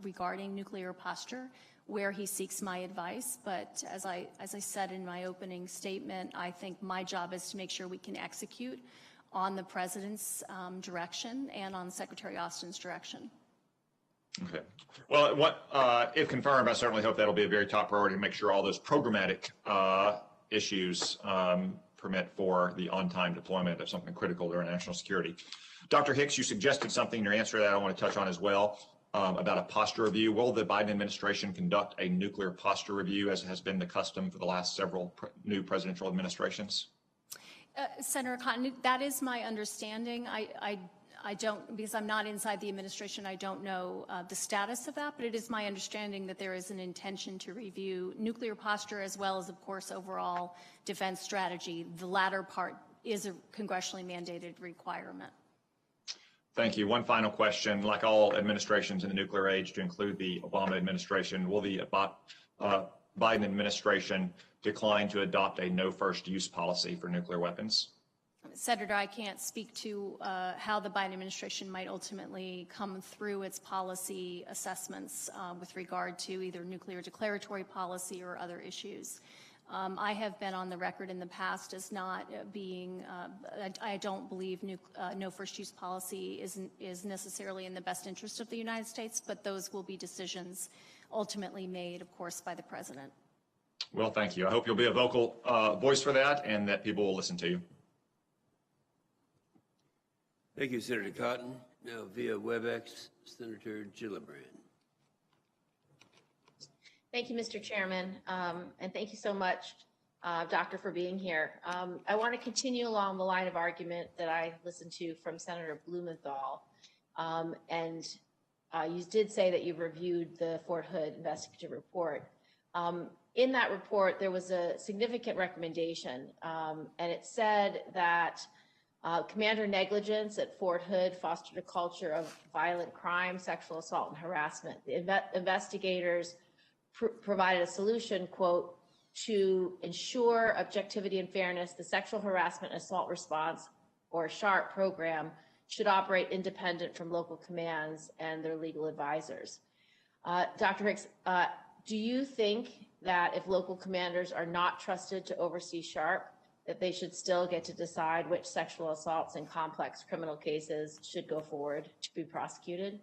regarding nuclear posture, where he seeks my advice. But as I said in my opening statement, I think my job is to make sure we can execute on the President's direction and on Secretary Austin's direction. Okay. Well, if confirmed, I certainly hope that'll be a very top priority to make sure all those programmatic issues permit for the on-time deployment of something critical to our national security. Dr. Hicks, you suggested something in your answer that I want to touch on as well, about a posture review. Will the Biden administration conduct a nuclear posture review, as has been the custom for the last several new presidential administrations? Senator Cotton, that is my understanding. I don't, because I'm not inside the administration, I don't know the status of that, but it is my understanding that there is an intention to review nuclear posture as well as, of course, overall defense strategy. The latter part is a congressionally mandated requirement. Thank you. One final question. Like all administrations in the nuclear age, to include the Obama administration, will the Biden administration declined to adopt a no first use policy for nuclear weapons? Senator, I can't speak to how the Biden administration might ultimately come through its policy assessments with regard to either nuclear declaratory policy or other issues. I have been on the record in the past as not being, I don't believe no first use policy is necessarily in the best interest of the United States, but those will be decisions ultimately made, of course, by the President. Well, thank you. I hope you'll be a vocal voice for that and that people will listen to you. Thank you, Senator Cotton. Now via WebEx, Senator Gillibrand. Thank you, Mr. Chairman, and thank you so much, Doctor, for being here. I want to continue along the line of argument that I listened to from Senator Blumenthal, and you did say that you reviewed the Fort Hood investigative report. In that report, there was a significant recommendation, and it said that commander negligence at Fort Hood fostered a culture of violent crime, sexual assault, and harassment. The investigators provided a solution, quote, to ensure objectivity and fairness. The sexual harassment and assault response, or SHARP program, should operate independent from local commands and their legal advisors. Dr. Hicks, do you think that if local commanders are not trusted to oversee SHARP, that they should still get to decide which sexual assaults and complex criminal cases should go forward to be prosecuted?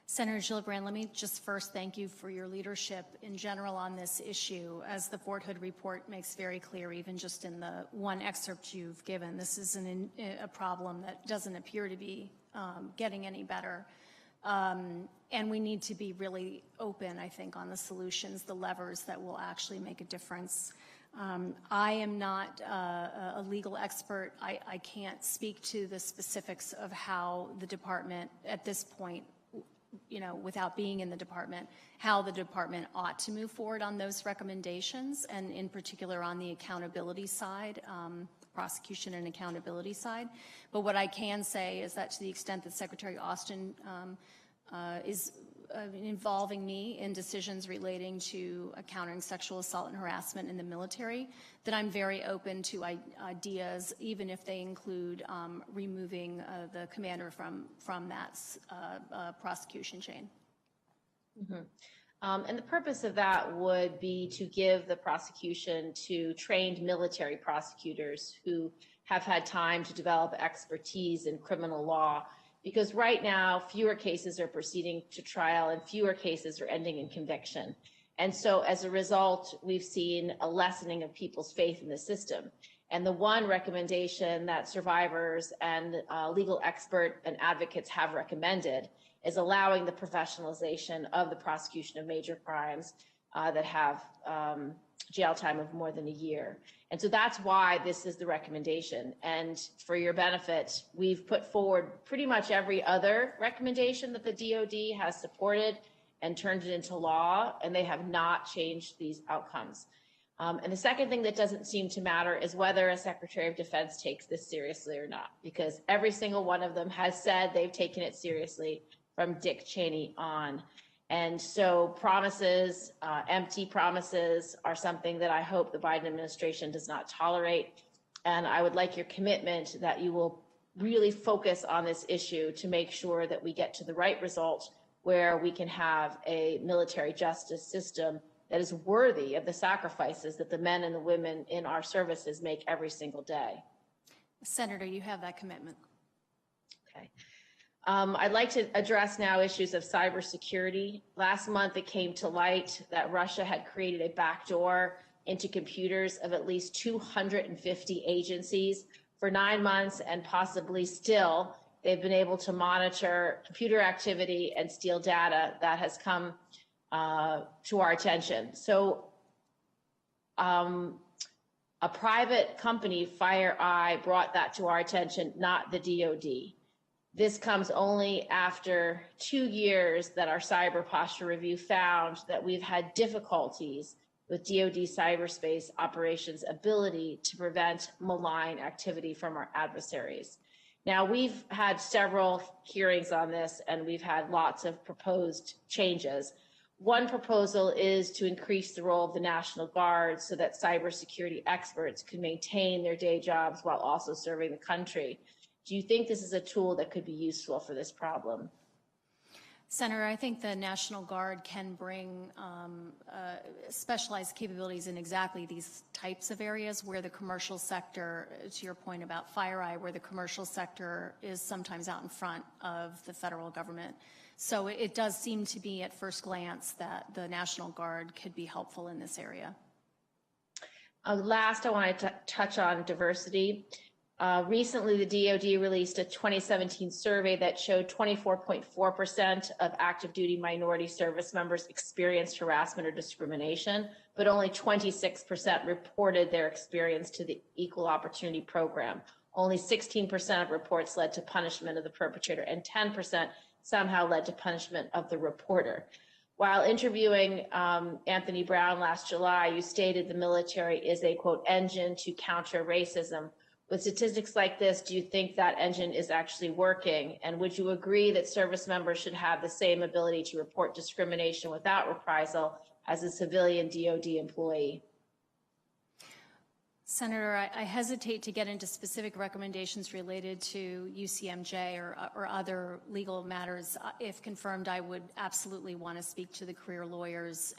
Senator Gillibrand, let me just first thank you for your leadership in general on this issue. As the Fort Hood report makes very clear, even just in the one excerpt you've given, this is a problem that doesn't appear to be getting any better. And we need to be really open, I think, on the solutions, the levers that will actually make a difference. I am not a legal expert. I can't speak to the specifics of how the department at this point, you know, without being in the department, how the department ought to move forward on those recommendations, and in particular on the accountability side, prosecution and accountability side. But what I can say is that to the extent that Secretary Austin is involving me in decisions relating to countering sexual assault and harassment in the military, that I'm very open to ideas, even if they include removing the commander from that prosecution chain. Mm-hmm. And the purpose of that would be to give the prosecution to trained military prosecutors who have had time to develop expertise in criminal law. Because right now, fewer cases are proceeding to trial and fewer cases are ending in conviction. And so as a result, we've seen a lessening of people's faith in the system. And the one recommendation that survivors and legal expert and advocates have recommended is allowing the professionalization of the prosecution of major crimes that have jail time of more than a year. And so that's why this is the recommendation. And for your benefit, we've put forward pretty much every other recommendation that the DoD has supported and turned it into law, and they have not changed these outcomes. And the second thing that doesn't seem to matter is whether a Secretary of Defense takes this seriously or not, because every single one of them has said they've taken it seriously from Dick Cheney on. And so promises, empty promises, are something that I hope the Biden administration does not tolerate. And I would like your commitment that you will really focus on this issue to make sure that we get to the right result, where we can have a military justice system that is worthy of the sacrifices that the men and the women in our services make every single day. Senator, you have that commitment. Okay. I'd like to address now issues of cybersecurity. Last month, it came to light that Russia had created a backdoor into computers of at least 250 agencies for 9 months, and possibly still, they've been able to monitor computer activity and steal data that has come to our attention. So a private company, FireEye, brought that to our attention, not the DoD. This comes only after 2 years that our cyber posture review found that we've had difficulties with DoD cyberspace operations' ability to prevent malign activity from our adversaries. Now, we've had several hearings on this, and we've had lots of proposed changes. One proposal is to increase the role of the National Guard so that cybersecurity experts can maintain their day jobs while also serving the country. Do you think this is a tool that could be useful for this problem? Senator, I think the National Guard can bring specialized capabilities in exactly these types of areas where the commercial sector, to your point about FireEye, where the commercial sector is sometimes out in front of the federal government. So it does seem to be at first glance that the National Guard could be helpful in this area. Last, I wanted to touch on diversity. Recently, the DoD released a 2017 survey that showed 24.4% of active duty minority service members experienced harassment or discrimination, but only 26% reported their experience to the Equal Opportunity Program. Only 16% of reports led to punishment of the perpetrator, and 10% somehow led to punishment of the reporter. While interviewing Anthony Brown last July, you stated the military is a, quote, engine to counter racism. With statistics like this, do you think that engine is actually working? And would you agree that service members should have the same ability to report discrimination without reprisal as a civilian DoD employee? Senator, I hesitate to get into specific recommendations related to UCMJ or other legal matters. If confirmed, I would absolutely want to speak to the career lawyers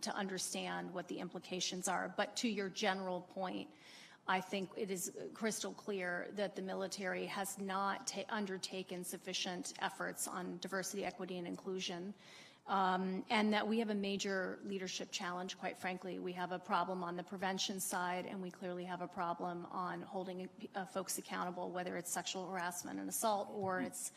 to understand what the implications are. But to your general point, I think it is crystal clear that the military has not undertaken sufficient efforts on diversity, equity, and inclusion, and that we have a major leadership challenge, quite frankly. We have a problem on the prevention side, and we clearly have a problem on holding folks accountable, whether it's sexual harassment and assault or it's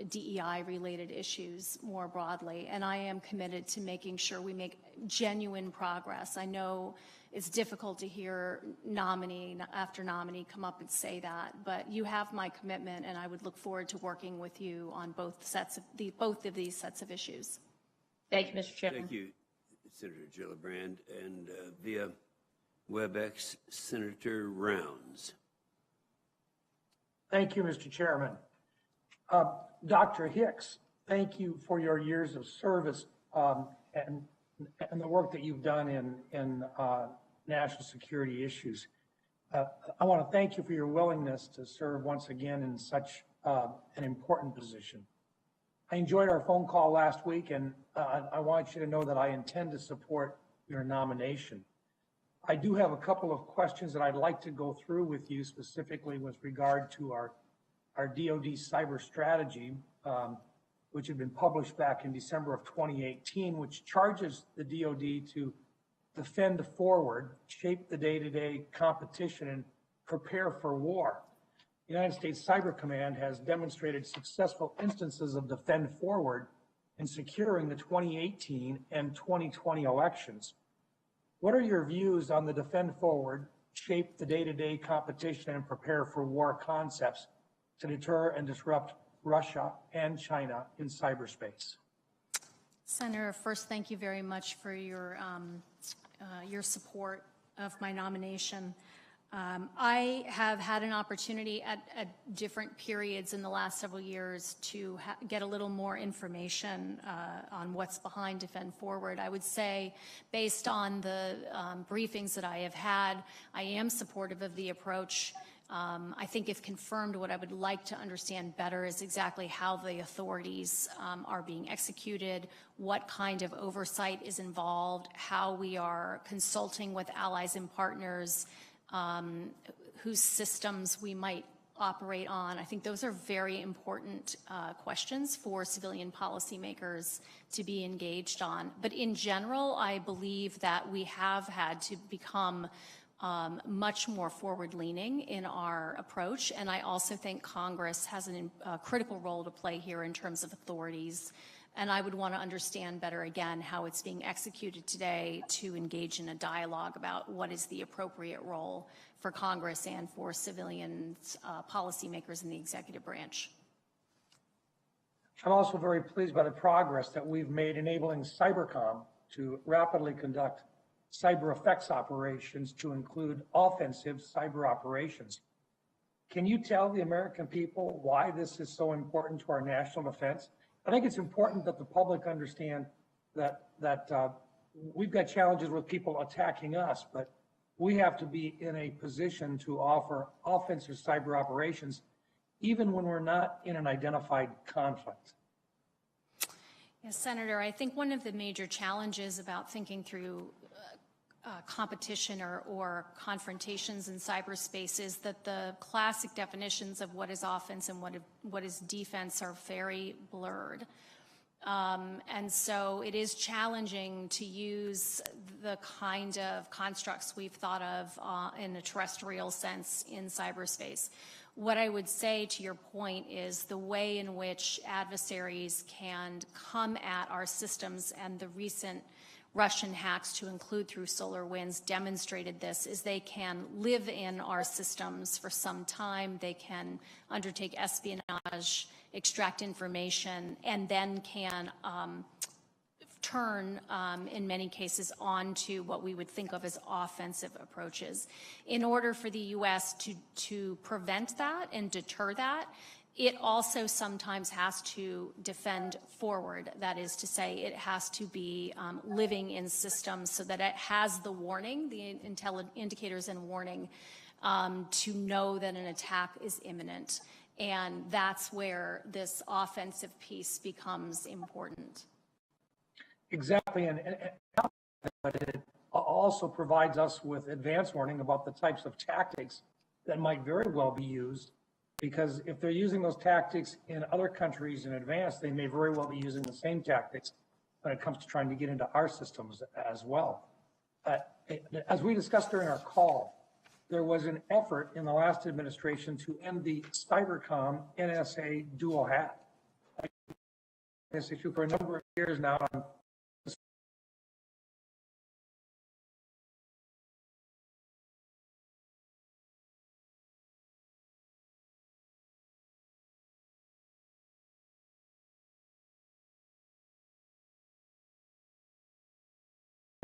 DEI-related issues more broadly. And I am committed to making sure we make genuine progress. I know it's difficult to hear nominee after nominee come up and say that, but you have my commitment, and I would look forward to working with you on both of these sets of issues. Thank you, Mr. Chairman. Thank you, Senator Gillibrand. And via WebEx, Senator Rounds. Thank you, Mr. Chairman. Dr. Hicks, thank you for your years of service and the work that you've done in national security issues. I want to thank you for your willingness to serve once again in such an important position. I enjoyed our phone call last week, and I want you to know that I intend to support your nomination. I do have a couple of questions that I'd like to go through with you, specifically with regard to our DoD cyber strategy, which had been published back in December of 2018, which charges the DoD to defend forward, shape the day-to-day competition, and prepare for war. The United States Cyber Command has demonstrated successful instances of defend forward in securing the 2018 and 2020 elections. What are your views on the defend forward, shape the day-to-day competition, and prepare for war concepts to deter and disrupt Russia and China in cyberspace? Senator, first, thank you very much for your support of my nomination. I have had an opportunity at different periods in the last several years to get a little more information on what's behind Defend Forward. I would say, based on the briefings that I have had, I am supportive of the approach. I think if confirmed, what I would like to understand better is exactly how the authorities are being executed, what kind of oversight is involved, how we are consulting with allies and partners, whose systems we might operate on. I think those are very important questions for civilian policymakers to be engaged on. But in general, I believe that we have had to become much more forward-leaning in our approach, and I also think Congress has a critical role to play here in terms of authorities, and I would want to understand better, again, how it's being executed today to engage in a dialogue about what is the appropriate role for Congress and for civilian policymakers in the executive branch. I'm also very pleased by the progress that we've made enabling Cybercom to rapidly conduct cyber effects operations to include offensive cyber operations. Can you tell the American people why this is so important to our national defense? I think it's important that the public understand that we've got challenges with people attacking us, but we have to be in a position to offer offensive cyber operations even when we're not in an identified conflict. Yes, Senator, I think one of the major challenges about thinking through competition or confrontations in cyberspace is that the classic definitions of what is offense and what is defense are very blurred. And so it is challenging to use the kind of constructs we've thought of in a terrestrial sense in cyberspace. What I would say to your point is the way in which adversaries can come at our systems, and the recent Russian hacks, to include through SolarWinds, demonstrated this, is they can live in our systems for some time. They can undertake espionage, extract information, and then can turn, in many cases, onto what we would think of as offensive approaches. In order for the U.S. to prevent that and deter that, it also sometimes has to defend forward. That is to say, it has to be living in systems so that it has the warning, the indicators and warning to know that an attack is imminent. And that's where this offensive piece becomes important. Exactly, and it also provides us with advance warning about the types of tactics that might very well be used, because if they're using those tactics in other countries in advance, they may very well be using the same tactics when it comes to trying to get into our systems as well. As we discussed during our call, there was an effort in the last administration to end the Cybercom NSA dual hat. This issue for a number of years now.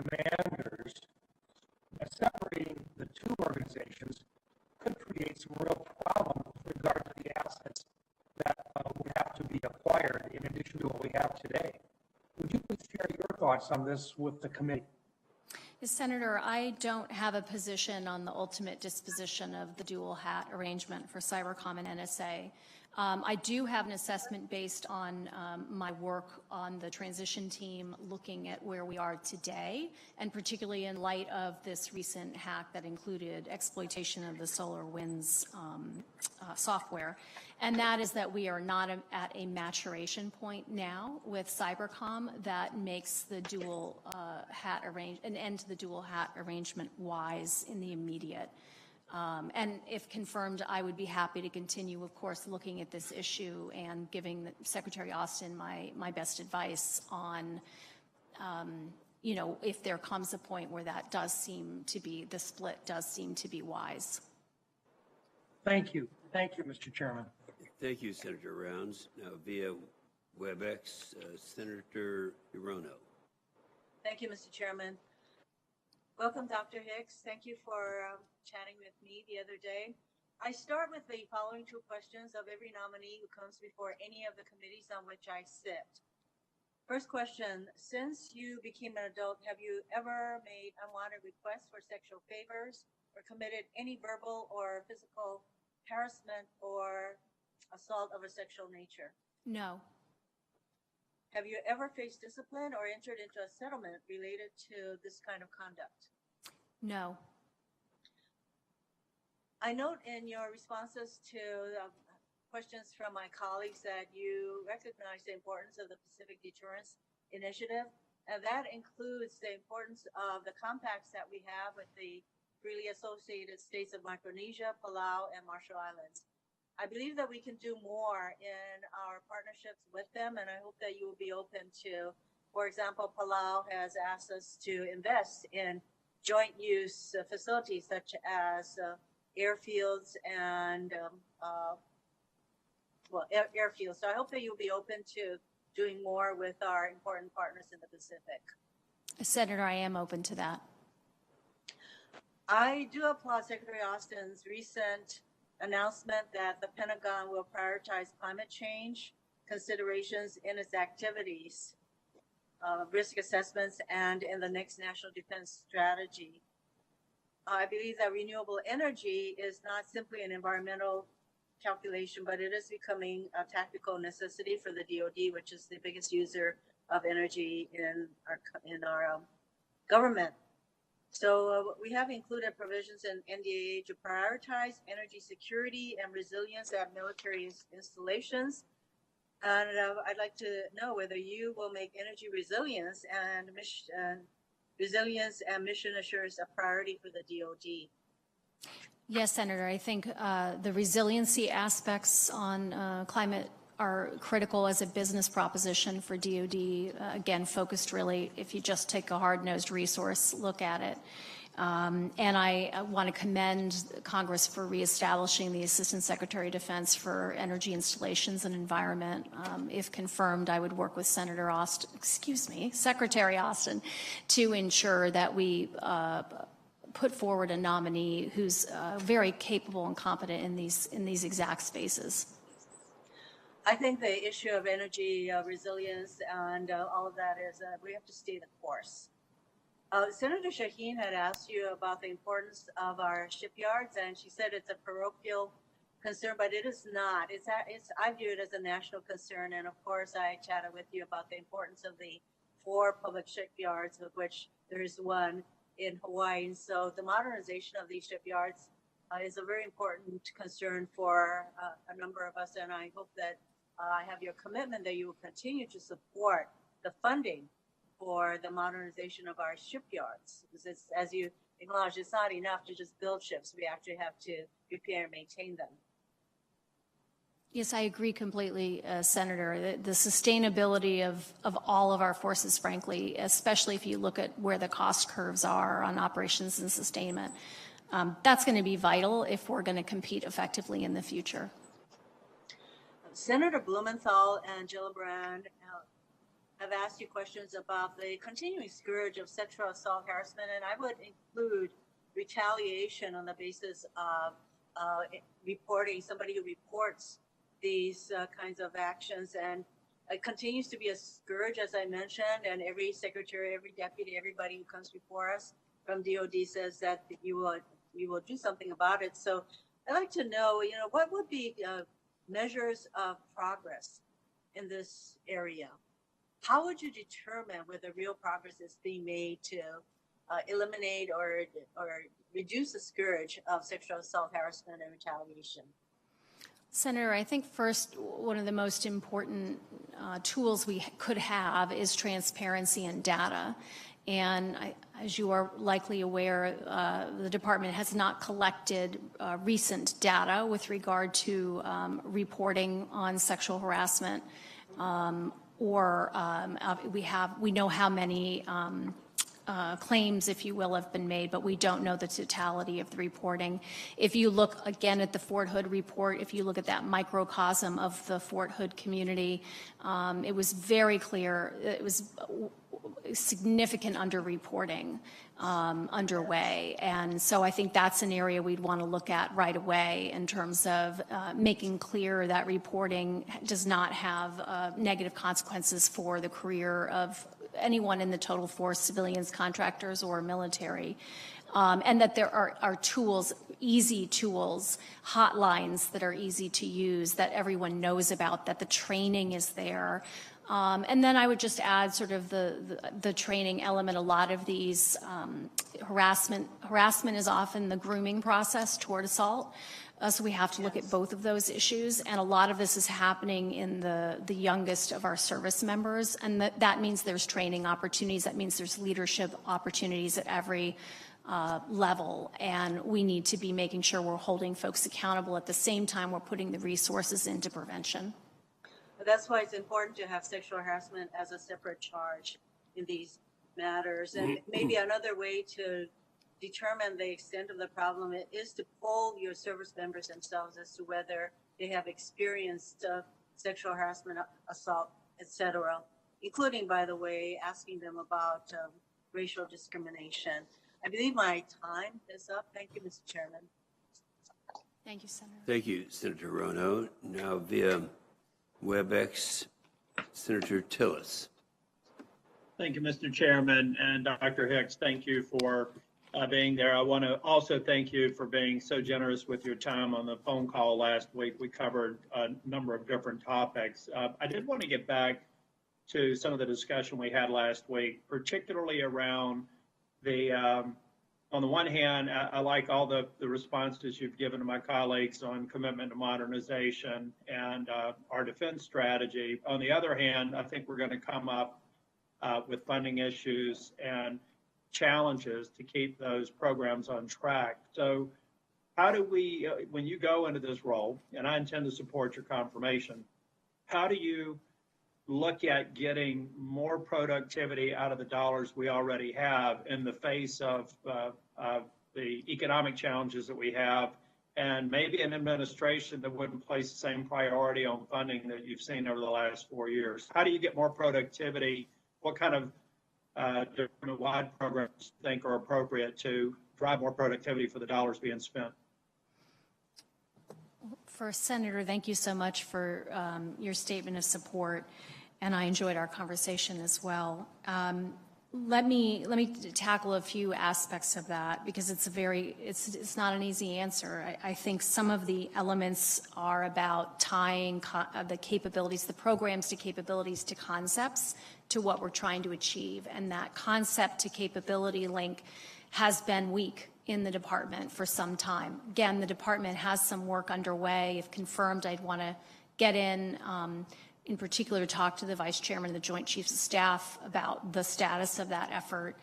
Commanders, separating the two organizations could create some real problems with regard to the assets that would have to be acquired in addition to what we have today. Would you please share your thoughts on this with the committee? Yes, Senator, I don't have a position on the ultimate disposition of the dual hat arrangement for Cybercom and NSA. I do have an assessment based on my work on the transition team looking at where we are today, and particularly in light of this recent hack that included exploitation of the SolarWinds software. And that is that we are not at a maturation point now with Cybercom that makes the dual an end to the dual hat arrangement wise in the immediate. And if confirmed, I would be happy to continue, of course, looking at this issue and giving Secretary Austin my best advice on, you know, if there comes a point where that does seem to be, the split does seem to be wise. Thank you. Thank you, Mr. Chairman. Thank you, Senator Rounds. Now, via WebEx, Senator Hirono. Thank you, Mr. Chairman. Welcome, Dr. Hicks. Thank you for chatting with me the other day. I start with the following two questions of every nominee who comes before any of the committees on which I sit. First question, since you became an adult, have you ever made unwanted requests for sexual favors or committed any verbal or physical harassment or assault of a sexual nature? No. Have you ever faced discipline or entered into a settlement related to this kind of conduct? No. I note in your responses to questions from my colleagues that you recognize the importance of the Pacific Deterrence Initiative, and that includes the importance of the compacts that we have with the freely associated states of Micronesia, Palau, and Marshall Islands. I believe that we can do more in our partnerships with them, and I hope that you will be open to, for example, Palau has asked us to invest in joint use facilities such as airfields and airfields. So I hope that you'll be open to doing more with our important partners in the Pacific. Senator, I am open to that. I do applaud Secretary Austin's recent announcement that the Pentagon will prioritize climate change considerations in its activities. risk assessments and in the next national defense strategy. I believe that renewable energy is not simply an environmental calculation, but it is becoming a tactical necessity for the DoD, which is the biggest user of energy in our government. So we have included provisions in NDAA to prioritize energy security and resilience at military installations. And I'd like to know whether you will make energy resilience and mission assurance a priority for the DoD. Yes, Senator, I think the resiliency aspects on climate are critical as a business proposition for DoD, again, focused really, if you just take a hard-nosed resource look at it. And I want to commend Congress for reestablishing the Assistant Secretary of Defense for Energy Installations and Environment. If confirmed, I would work with Secretary Austin to ensure that we put forward a nominee who's very capable and competent in these exact spaces. I think the issue of energy resilience and all of that is we have to stay the course. Senator Shaheen had asked you about the importance of our shipyards, and she said it's a parochial concern, but it is not. I view it as a national concern, and of course I chatted with you about the importance of the 4 public shipyards, of which there is one in Hawaii. And so the modernization of these shipyards is a very important concern for a number of us, and I hope that I have your commitment that you will continue to support the funding for the modernization of our shipyards. Because it's, as you acknowledge, it's not enough to just build ships. We actually have to repair and maintain them. Yes, I agree completely, Senator. The sustainability of all of our forces, frankly, especially if you look at where the cost curves are on operations and sustainment, that's going to be vital if we're going to compete effectively in the future. Senator Blumenthal and Gillibrand have asked you questions about the continuing scourge of sexual assault harassment, and I would include retaliation on the basis of reporting, somebody who reports these kinds of actions. And it continues to be a scourge, as I mentioned, and every secretary, every deputy, everybody who comes before us from DoD says that you will do something about it. So I'd like to know, what would be measures of progress in this area? How would you determine whether real progress is being made to eliminate or reduce the scourge of sexual assault, harassment, and retaliation? Senator, I think first, one of the most important tools we could have is transparency and data. And as you are likely aware, the department has not collected recent data with regard to reporting on sexual harassment, or we know how many claims, if you will, have been made, but we don't know the totality of the reporting. If you look again at the Fort Hood report, if you look at that microcosm of the Fort Hood community, it was very clear it was significant underreporting underway. And so I think that's an area we'd want to look at right away in terms of making clear that reporting does not have negative consequences for the career of anyone in the total force, civilians, contractors, or military. And that there are tools, easy tools, hotlines that are easy to use, that everyone knows about, that the training is there. And then I would just add sort of the training element. A lot of these harassment is often the grooming process toward assault. So we have to look at both of those issues. And a lot of this is happening in the youngest of our service members. And that means there's training opportunities. That means there's leadership opportunities at every level. And we need to be making sure we're holding folks accountable at the same time we're putting the resources into prevention. That's why it's important to have sexual harassment as a separate charge in these matters. And maybe another way to determine the extent of the problem is to poll your service members themselves as to whether they have experienced sexual harassment, assault, etc., including, by the way, asking them about racial discrimination. I believe my time is up. Thank you, Mr. Chairman. Thank you, Senator. Thank you, Senator Rono. Now via WebEx, Senator Tillis. Thank you, Mr. Chairman, and Dr. Hicks, thank you for being there. I want to also thank you for being so generous with your time on the phone call last week. We covered a number of different topics. I did want to get back to some of the discussion we had last week, particularly around the, on the one hand, I like all the responses you've given to my colleagues on commitment to modernization and our defense strategy. On the other hand, I think we're going to come up with funding issues and challenges to keep those programs on track. So how do we, when you go into this role, and I intend to support your confirmation, how do you look at getting more productivity out of the dollars we already have in the face of the economic challenges that we have, and maybe an administration that wouldn't place the same priority on funding that you've seen over the last 4 years? How do you get more productivity? What kind of department-wide programs do you think are appropriate to drive more productivity for the dollars being spent? First, Senator, thank you so much for your statement of support, and I enjoyed our conversation as well. Let me tackle a few aspects of that, because it's not an easy answer. I think some of the elements are about tying the capabilities, the programs to capabilities to concepts to what we're trying to achieve, and that concept to capability link has been weak in the department for some time. Again, the department has some work underway. If confirmed, I'd want to get in particular, talk to the Vice Chairman of the Joint Chiefs of Staff about the status of that effort,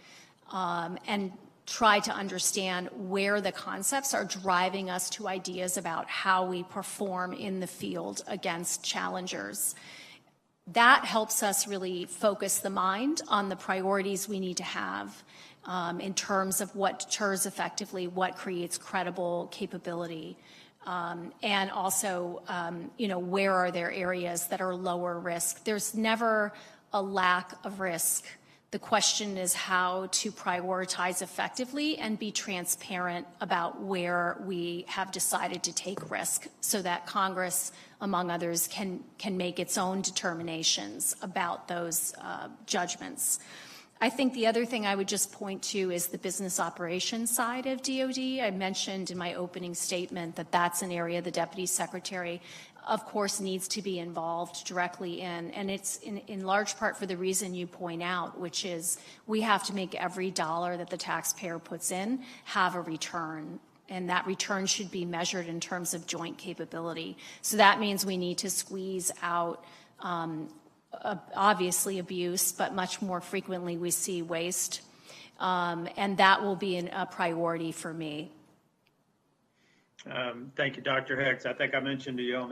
and try to understand where the concepts are driving us to ideas about how we perform in the field against challengers. That helps us really focus the mind on the priorities we need to have in terms of what deters effectively, what creates credible capability. And also, where are there areas that are lower risk? There's never a lack of risk. The question is how to prioritize effectively and be transparent about where we have decided to take risk, so that Congress, among others, can make its own determinations about those judgments. I think the other thing I would just point to is the business operations side of DoD. I mentioned in my opening statement that that's an area the Deputy Secretary, of course, needs to be involved directly in. And it's in large part for the reason you point out, which is we have to make every dollar that the taxpayer puts in have a return. And that return should be measured in terms of joint capability. So that means we need to squeeze out obviously abuse, but much more frequently we see waste. And that will be a priority for me. Thank you, Dr. Hicks. I think I mentioned to you on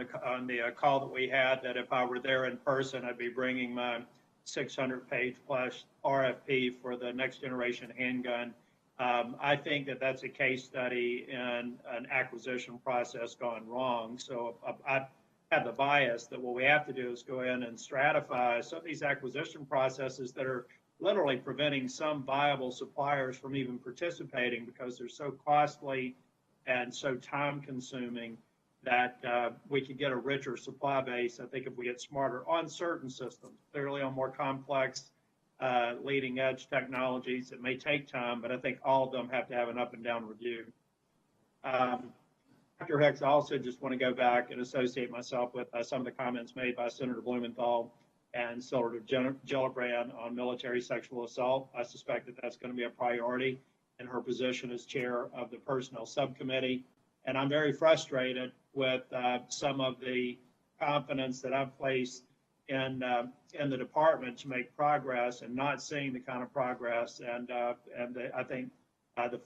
the call that we had that if I were there in person, I'd be bringing my 600-page plus RFP for the next generation handgun. I think that that's a case study in an acquisition process gone wrong. So I have the bias that what we have to do is go in and stratify some of these acquisition processes that are literally preventing some viable suppliers from even participating because they're so costly and so time consuming that we could get a richer supply base, I think, if we get smarter on certain systems. Clearly on more complex leading edge technologies, it may take time, but I think all of them have to have an up and down review. Dr. Hicks, I also just want to go back and associate myself with some of the comments made by Senator Blumenthal and Senator Gillibrand on military sexual assault. I suspect that that's going to be a priority in her position as chair of the Personnel Subcommittee. And I'm very frustrated with some of the confidence that I've placed in the department to make progress and not seeing the kind of progress. And I think the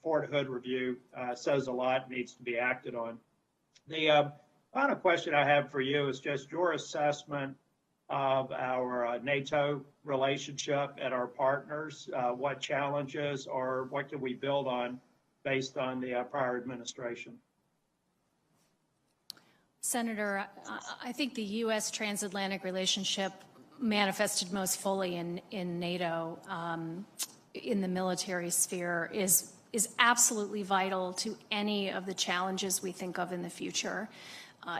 Fort Hood review says a lot, needs to be acted on. The final question I have for you is just your assessment of our NATO relationship and our partners. What challenges or what can we build on based on the prior administration? Senator, I think the U.S. transatlantic relationship manifested most fully in NATO in the military sphere is absolutely vital to any of the challenges we think of in the future.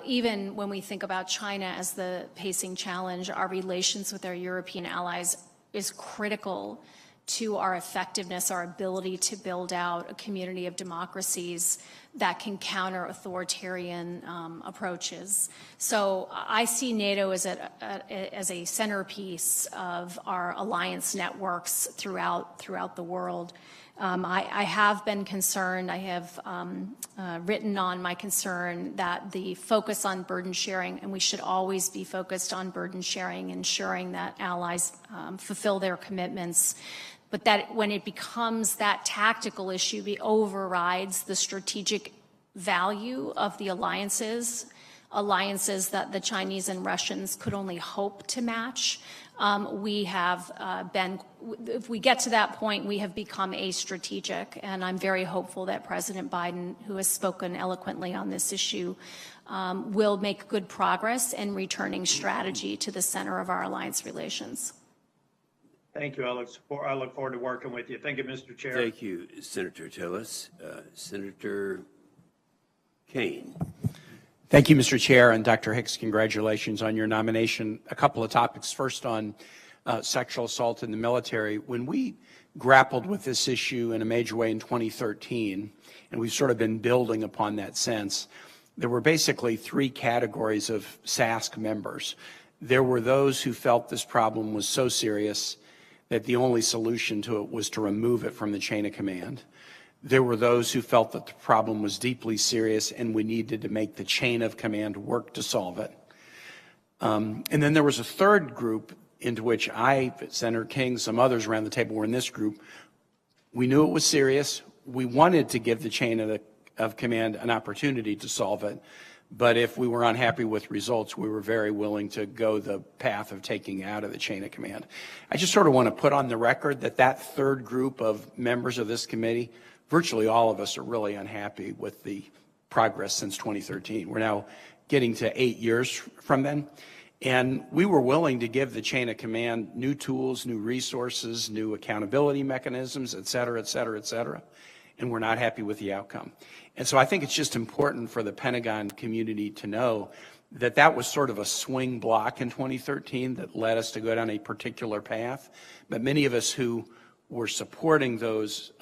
Even when we think about China as the pacing challenge, our relations with our European allies is critical to our effectiveness, our ability to build out a community of democracies that can counter authoritarian approaches. So I see NATO as a centerpiece of our alliance networks throughout the world. I have been concerned, I have written on my concern that the focus on burden sharing, and we should always be focused on burden sharing, ensuring that allies fulfill their commitments, but that when it becomes that tactical issue, it overrides the strategic value of the alliances that the Chinese and Russians could only hope to match. We have if we get to that point, we have become astrategic, and I'm very hopeful that President Biden, who has spoken eloquently on this issue, will make good progress in returning strategy to the center of our alliance relations. Thank you. I look forward to working with you. Thank you, Mr. Chair. Thank you, Senator Tillis. Senator Kane. Thank you, Mr. Chair, and Dr. Hicks, congratulations on your nomination. A couple of topics. First on sexual assault in the military. When we grappled with this issue in a major way in 2013, and we've sort of been building upon that since, there were basically three categories of SASC members. There were those who felt this problem was so serious that the only solution to it was to remove it from the chain of command. There were those who felt that the problem was deeply serious and we needed to make the chain of command work to solve it. And then there was a third group into which I, Senator King, some others around the table were in this group. We knew it was serious. We wanted to give the chain of command an opportunity to solve it. But if we were unhappy with results, we were very willing to go the path of taking out of the chain of command. I just sort of want to put on the record that that third group of members of this committee, virtually all of us are really unhappy with the progress since 2013. We're now getting to 8 years from then. And we were willing to give the chain of command new tools, new resources, new accountability mechanisms, et cetera, et cetera, et cetera. And we're not happy with the outcome. And so I think it's just important for the Pentagon community to know that that was sort of a swing block in 2013 that led us to go down a particular path. But many of us who were supporting those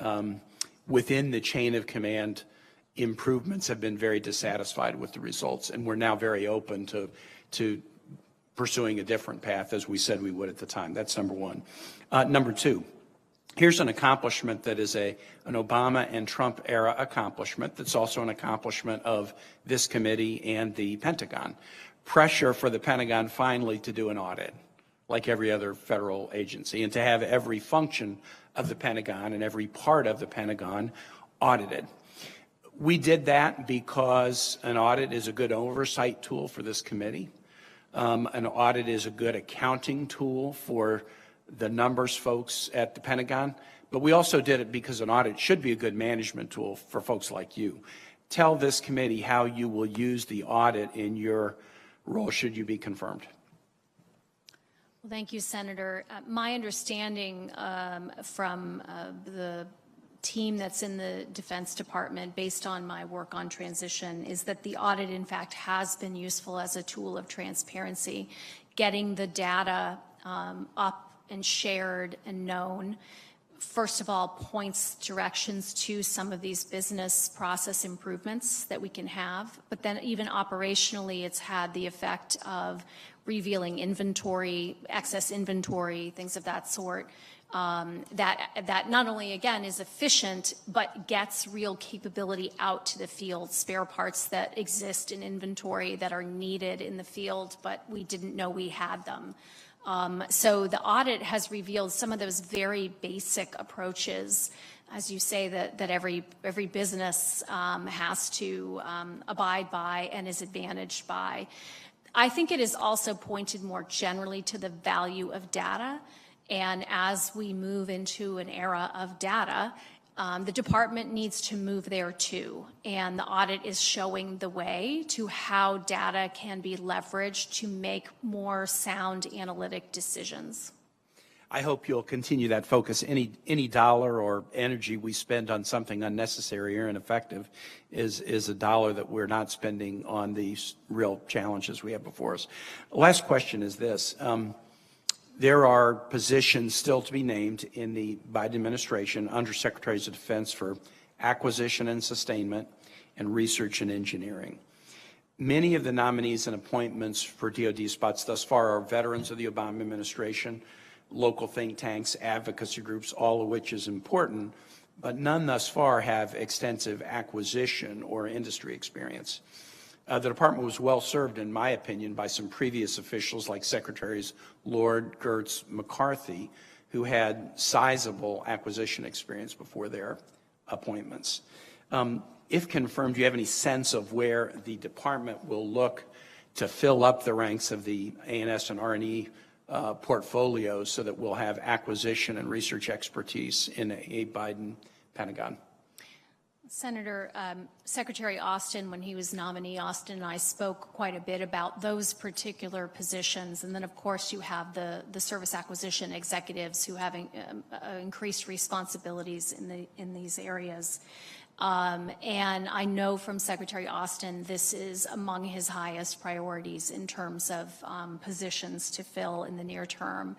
within the chain of command improvements have been very dissatisfied with the results. And we're now very open to pursuing a different path, as we said we would at the time. That's number one. Number two. Here's an accomplishment that is an Obama and Trump era accomplishment that's also an accomplishment of this committee and the Pentagon. Pressure for the Pentagon finally to do an audit, like every other federal agency, and to have every function of the Pentagon and every part of the Pentagon audited. We did that because an audit is a good oversight tool for this committee. An audit is a good accounting tool for the numbers folks at the Pentagon, but we also did it because an audit should be a good management tool for folks like you. Tell this committee how you will use the audit in your role should you be confirmed. Well, thank you, Senator. My understanding from the team that's in the Defense Department, based on my work on transition, is that the audit, in fact, has been useful as a tool of transparency, getting the data up and shared and known. First of all, points directions to some of these business process improvements that we can have, but then even operationally, it's had the effect of revealing inventory, excess inventory, things of that sort, that not only, again, is efficient, but gets real capability out to the field, spare parts that exist in inventory that are needed in the field, but we didn't know we had them. So the audit has revealed some of those very basic approaches, as you say, that every business has to abide by and is advantaged by. I think it has also pointed more generally to the value of data. And as we move into an era of data, the department needs to move there too. And the audit is showing the way to how data can be leveraged to make more sound analytic decisions. I hope you'll continue that focus. Any dollar or energy we spend on something unnecessary or ineffective is a dollar that we're not spending on these real challenges we have before us. Last question is this. There are positions still to be named in the Biden administration under Secretaries of Defense for acquisition and sustainment and research and engineering. Many of the nominees and appointments for DoD spots thus far are veterans of the Obama administration, local think tanks, advocacy groups, all of which is important, but none thus far have extensive acquisition or industry experience. The department was well served, in my opinion, by some previous officials like Secretaries Lord, Gertz, McCarthy, who had sizable acquisition experience before their appointments. If confirmed, do you have any sense of where the department will look to fill up the ranks of the A&S and R&E portfolios so that we'll have acquisition and research expertise in a Biden Pentagon? Senator, Secretary Austin, when he was nominee, Austin and I spoke quite a bit about those particular positions. And then, of course, you have the service acquisition executives who have increased responsibilities in these areas. And I know from Secretary Austin, this is among his highest priorities in terms of positions to fill in the near term.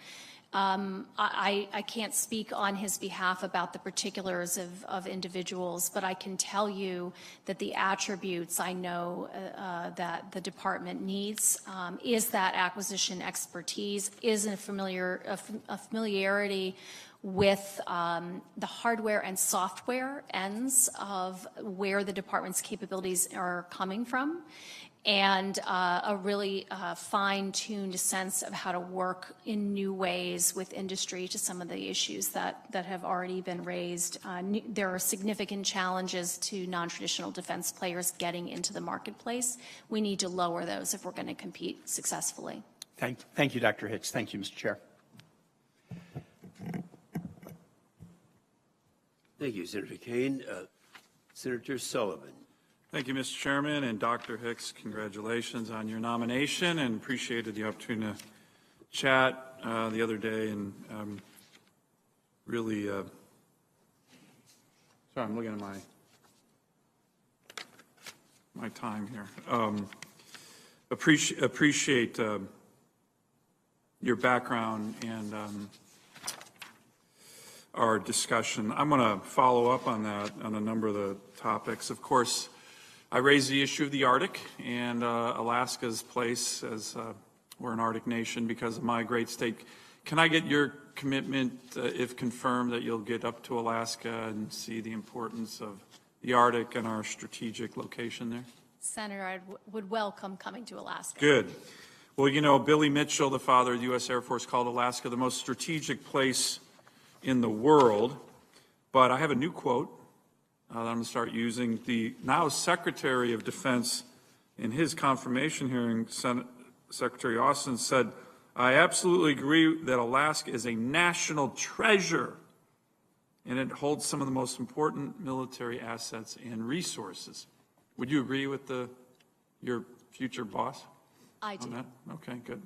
I can't speak on his behalf about the particulars of individuals, but I can tell you that the attributes I know that the department needs is that acquisition expertise, is a familiarity with the hardware and software ends of where the department's capabilities are coming from, and a really fine-tuned sense of how to work in new ways with industry to some of the issues that have already been raised. There are significant challenges to non-traditional defense players getting into the marketplace. We need to lower those if we're going to compete successfully. Thank you, Dr. Hicks. Thank you, Mr. Chair. Thank you, Senator Kane. Senator Sullivan. Thank you, Mr. Chairman, and Dr. Hicks, congratulations on your nomination, and appreciated the opportunity to chat the other day, and really, sorry, I'm looking at my time here. Appreciate your background and our discussion. I'm going to follow up on that on a number of the topics. Of course, I raised the issue of the Arctic and Alaska's place as we're an Arctic nation because of my great state. Can I get your commitment, if confirmed, that you'll get up to Alaska and see the importance of the Arctic and our strategic location there? Senator, I would welcome coming to Alaska. Good. Well, you know, Billy Mitchell, the father of the U.S. Air Force, called Alaska the most strategic place in the world. But I have a new quote that I'm going to start using. The now Secretary of Defense, in his confirmation hearing, Secretary Austin said, "I absolutely agree that Alaska is a national treasure, and it holds some of the most important military assets and resources." Would you agree with your future boss? I do. Okay, good.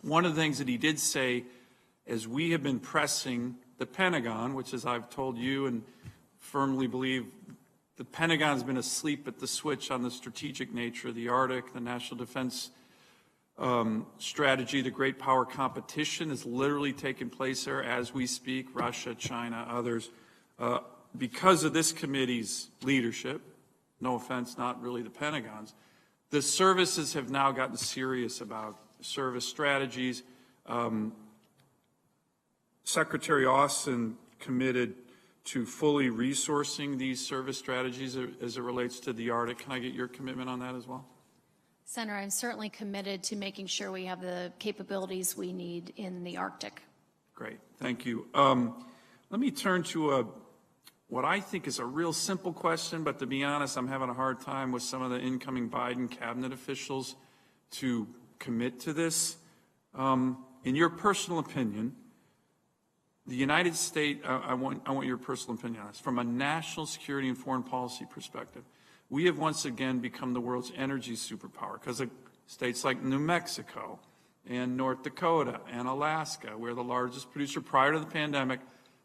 One of the things that he did say, as we have been pressing the Pentagon, which, as I've told you and firmly believe, the Pentagon's been asleep at the switch on the strategic nature of the Arctic, the national defense strategy. The great power competition is literally taking place there as we speak, Russia, China, others. Because of this committee's leadership, no offense, not really the Pentagon's, the services have now gotten serious about service strategies. Secretary Austin committed to fully resourcing these service strategies as it relates to the Arctic. Can I get your commitment on that as well? Senator, I'm certainly committed to making sure we have the capabilities we need in the Arctic. Great, thank you. Let me turn to what I think is a real simple question, but to be honest, I'm having a hard time with some of the incoming Biden cabinet officials to commit to this. In your personal opinion, the United States, I want your personal opinion on this. From a national security and foreign policy perspective, we have once again become the world's energy superpower because of states like New Mexico and North Dakota and Alaska. We're the largest producer prior to the pandemic,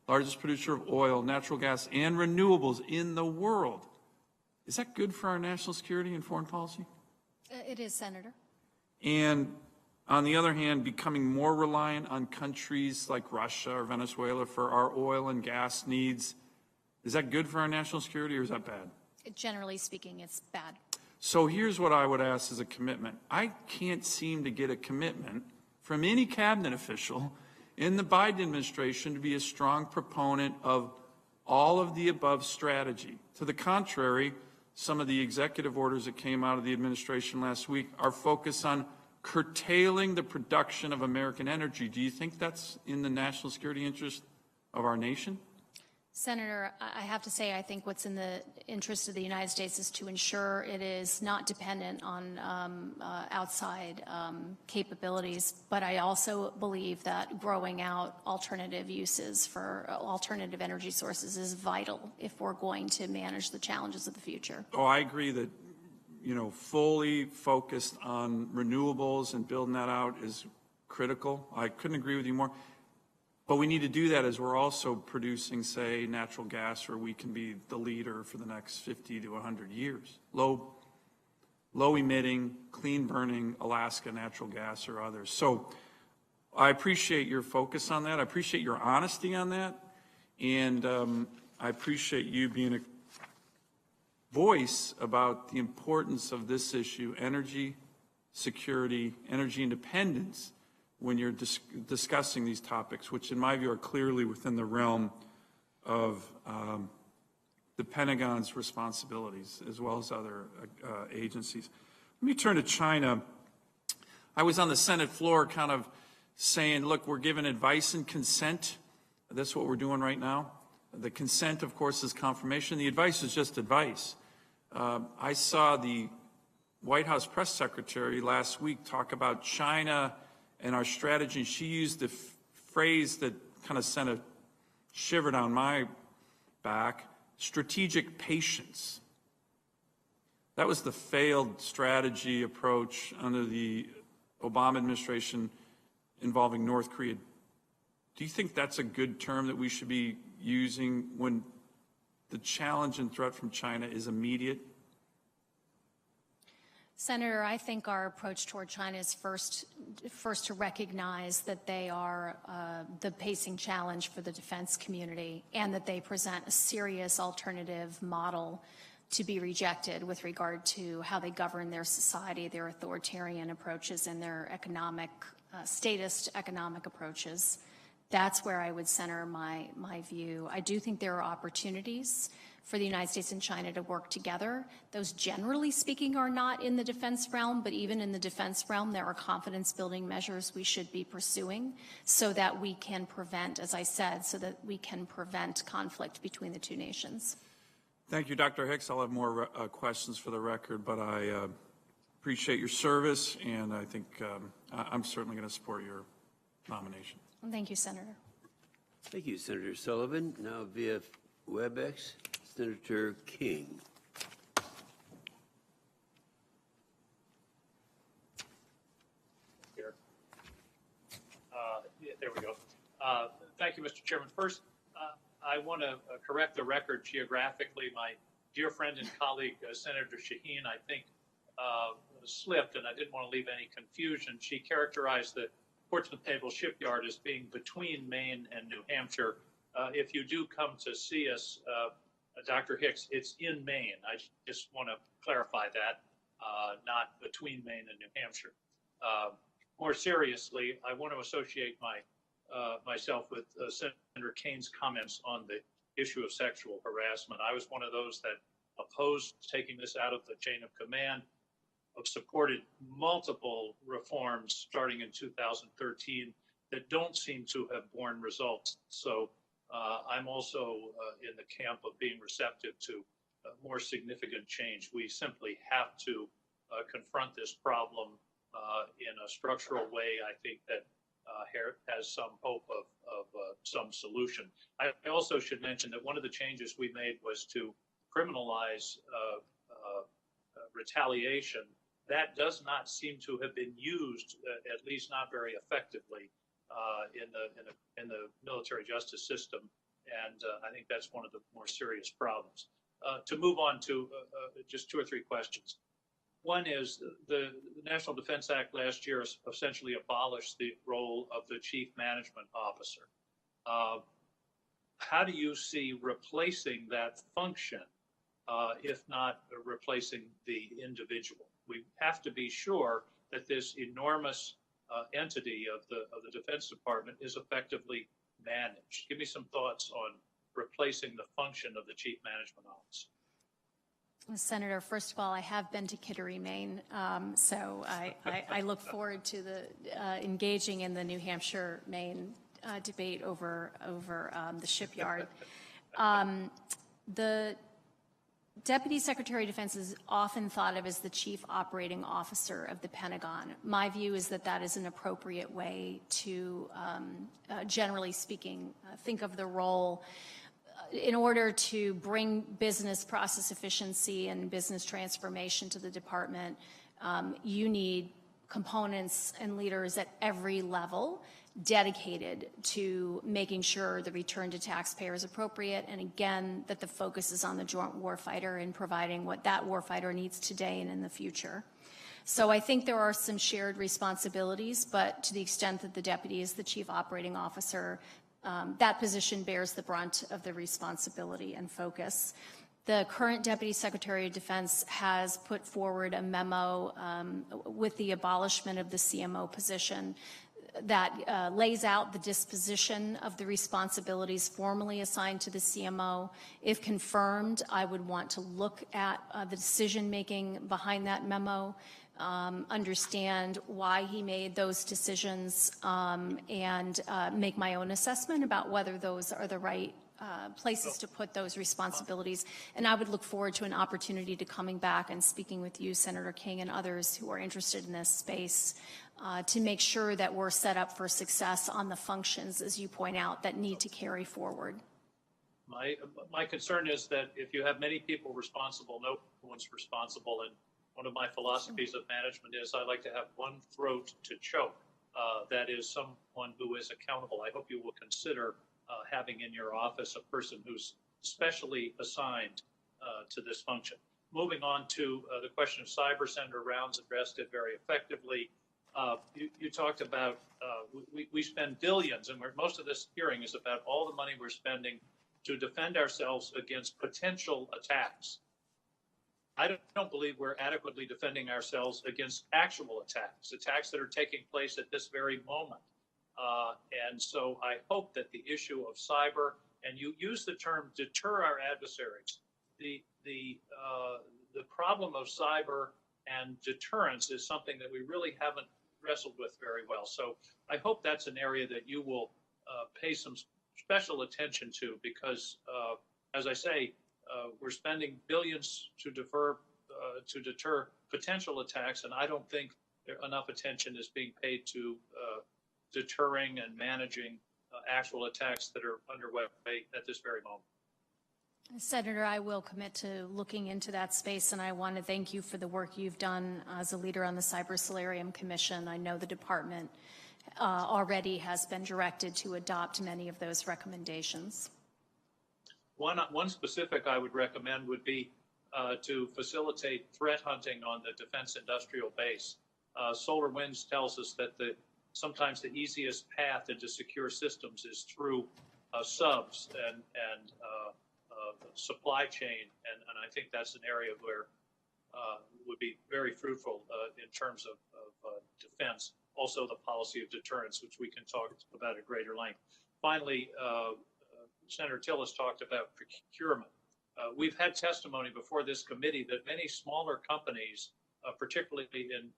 largest producer of oil, natural gas, and renewables in the world. Is that good for our national security and foreign policy? It is, Senator. And on the other hand, becoming more reliant on countries like Russia or Venezuela for our oil and gas needs. Is that good for our national security, or is that bad? Generally speaking, it's bad. So here's what I would ask as a commitment. I can't seem to get a commitment from any cabinet official in the Biden administration to be a strong proponent of all of the above strategy. To the contrary, some of the executive orders that came out of the administration last week are focused on curtailing the production of American energy. Do you think that's in the national security interest of our nation? Senator, I have to say, I think what's in the interest of the United States is to ensure it is not dependent on outside capabilities. But I also believe that growing out alternative uses for alternative energy sources is vital if we're going to manage the challenges of the future. Oh, I agree that, fully focused on renewables and building that out is critical. I couldn't agree with you more. But we need to do that as we're also producing, say, natural gas, where we can be the leader for the next 50 to 100 years. Low emitting, clean burning Alaska natural gas or others. So I appreciate your focus on that. I appreciate your honesty on that. And I appreciate you being a voice about the importance of this issue, energy security, energy independence, when you're discussing these topics, which in my view are clearly within the realm of the Pentagon's responsibilities, as well as other agencies. Let me turn to China. I was on the Senate floor kind of saying, look, we're giving advice and consent. That's what we're doing right now. The consent, of course, is confirmation. The advice is just advice. I saw the White House press secretary last week talk about China and our strategy. She used the phrase that kind of sent a shiver down my back, strategic patience. That was the failed strategy approach under the Obama administration involving North Korea. Do you think that's a good term that we should be using when the challenge and threat from China is immediate? Senator, I think our approach toward China is first to recognize that they are the pacing challenge for the defense community and that they present a serious alternative model to be rejected with regard to how they govern their society, their authoritarian approaches, and their economic, statist economic approaches. That's where I would center my view. I do think there are opportunities for the United States and China to work together. Those, generally speaking, are not in the defense realm, but even in the defense realm, there are confidence-building measures we should be pursuing so that we can prevent, as I said, so that we can prevent conflict between the two nations. Thank you, Dr. Hicks. I'll have more questions for the record, but I appreciate your service, and I think I'm certainly going to support your nomination. Thank you, Senator. Thank you, Senator Sullivan. Now via WebEx, Senator King. Here. There we go. Thank you, Mr. Chairman. First, I want to correct the record geographically. My dear friend and colleague, Senator Shaheen, I think slipped, and I didn't want to leave any confusion. She characterized the Portsmouth Naval Shipyard as being between Maine and New Hampshire. If you do come to see us, Dr. Hicks, it's in Maine. I just want to clarify that, not between Maine and New Hampshire. More seriously, I want to associate myself with Senator Kane's comments on the issue of sexual harassment. I was one of those that opposed taking this out of the chain of command, have supported multiple reforms starting in 2013 that don't seem to have borne results. So I'm also in the camp of being receptive to more significant change. We simply have to confront this problem in a structural way. I think that has some hope of some solution. I also should mention that one of the changes we made was to criminalize retaliation. That does not seem to have been used, at least not very effectively, in the military justice system, and I think that's one of the more serious problems. To move on to just two or three questions. One is the National Defense Act last year essentially abolished the role of the Chief Management Officer. How do you see replacing that function, if not replacing the individual? We have to be sure that this enormous entity of the Defense Department is effectively managed. Give me some thoughts on replacing the function of the Chief Management Officer. Senator, first of all, I have been to Kittery, Maine, so I look forward to engaging in the New Hampshire, Maine debate over the shipyard. The Deputy Secretary of Defense is often thought of as the Chief Operating Officer of the Pentagon. My view is that that is an appropriate way to, generally speaking, think of the role. In order to bring business process efficiency and business transformation to the department, you need components and leaders at every level dedicated to making sure the return to taxpayer is appropriate, and again, that the focus is on the joint warfighter and providing what that warfighter needs today and in the future. So I think there are some shared responsibilities, but to the extent that the deputy is the chief operating officer, that position bears the brunt of the responsibility and focus. The current Deputy Secretary of Defense has put forward a memo with the abolishment of the CMO position that lays out the disposition of the responsibilities formally assigned to the CMO. If confirmed, I would want to look at the decision-making behind that memo, understand why he made those decisions, and make my own assessment about whether those are the right places to put those responsibilities. And I would look forward to an opportunity to coming back and speaking with you, Senator King, and others who are interested in this space to make sure that we're set up for success on the functions, as you point out, that need to carry forward. My concern is that if you have many people responsible, no one's responsible. And one of my philosophies of management is I like to have one throat to choke. That is someone who is accountable. I hope you will consider having in your office a person who's specially assigned to this function. Moving on to the question of cyber, Senator Rounds addressed it very effectively. You talked about we spend billions, and most of this hearing is about all the money we're spending to defend ourselves against potential attacks. I don't believe we're adequately defending ourselves against actual attacks that are taking place at this very moment. And so I hope that the issue of cyber, and you use the term deter our adversaries, the problem of cyber and deterrence is something that we really haven't wrestled with very well. So I hope that's an area that you will pay some special attention to, because as I say, we're spending billions to deter potential attacks, and I don't think enough attention is being paid to deterring and managing actual attacks that are underway at this very moment. Senator, I will commit to looking into that space, and I want to thank you for the work you've done as a leader on the Cyber Solarium Commission. I know the department already has been directed to adopt many of those recommendations. One specific I would recommend would be to facilitate threat hunting on the defense industrial base. SolarWinds tells us that sometimes the easiest path into secure systems is through subs and supply chain, and I think that's an area where would be very fruitful in terms of defense. Also, the policy of deterrence, which we can talk about at greater length. Finally, Senator Tillis talked about procurement. We've had testimony before this committee that many smaller companies, particularly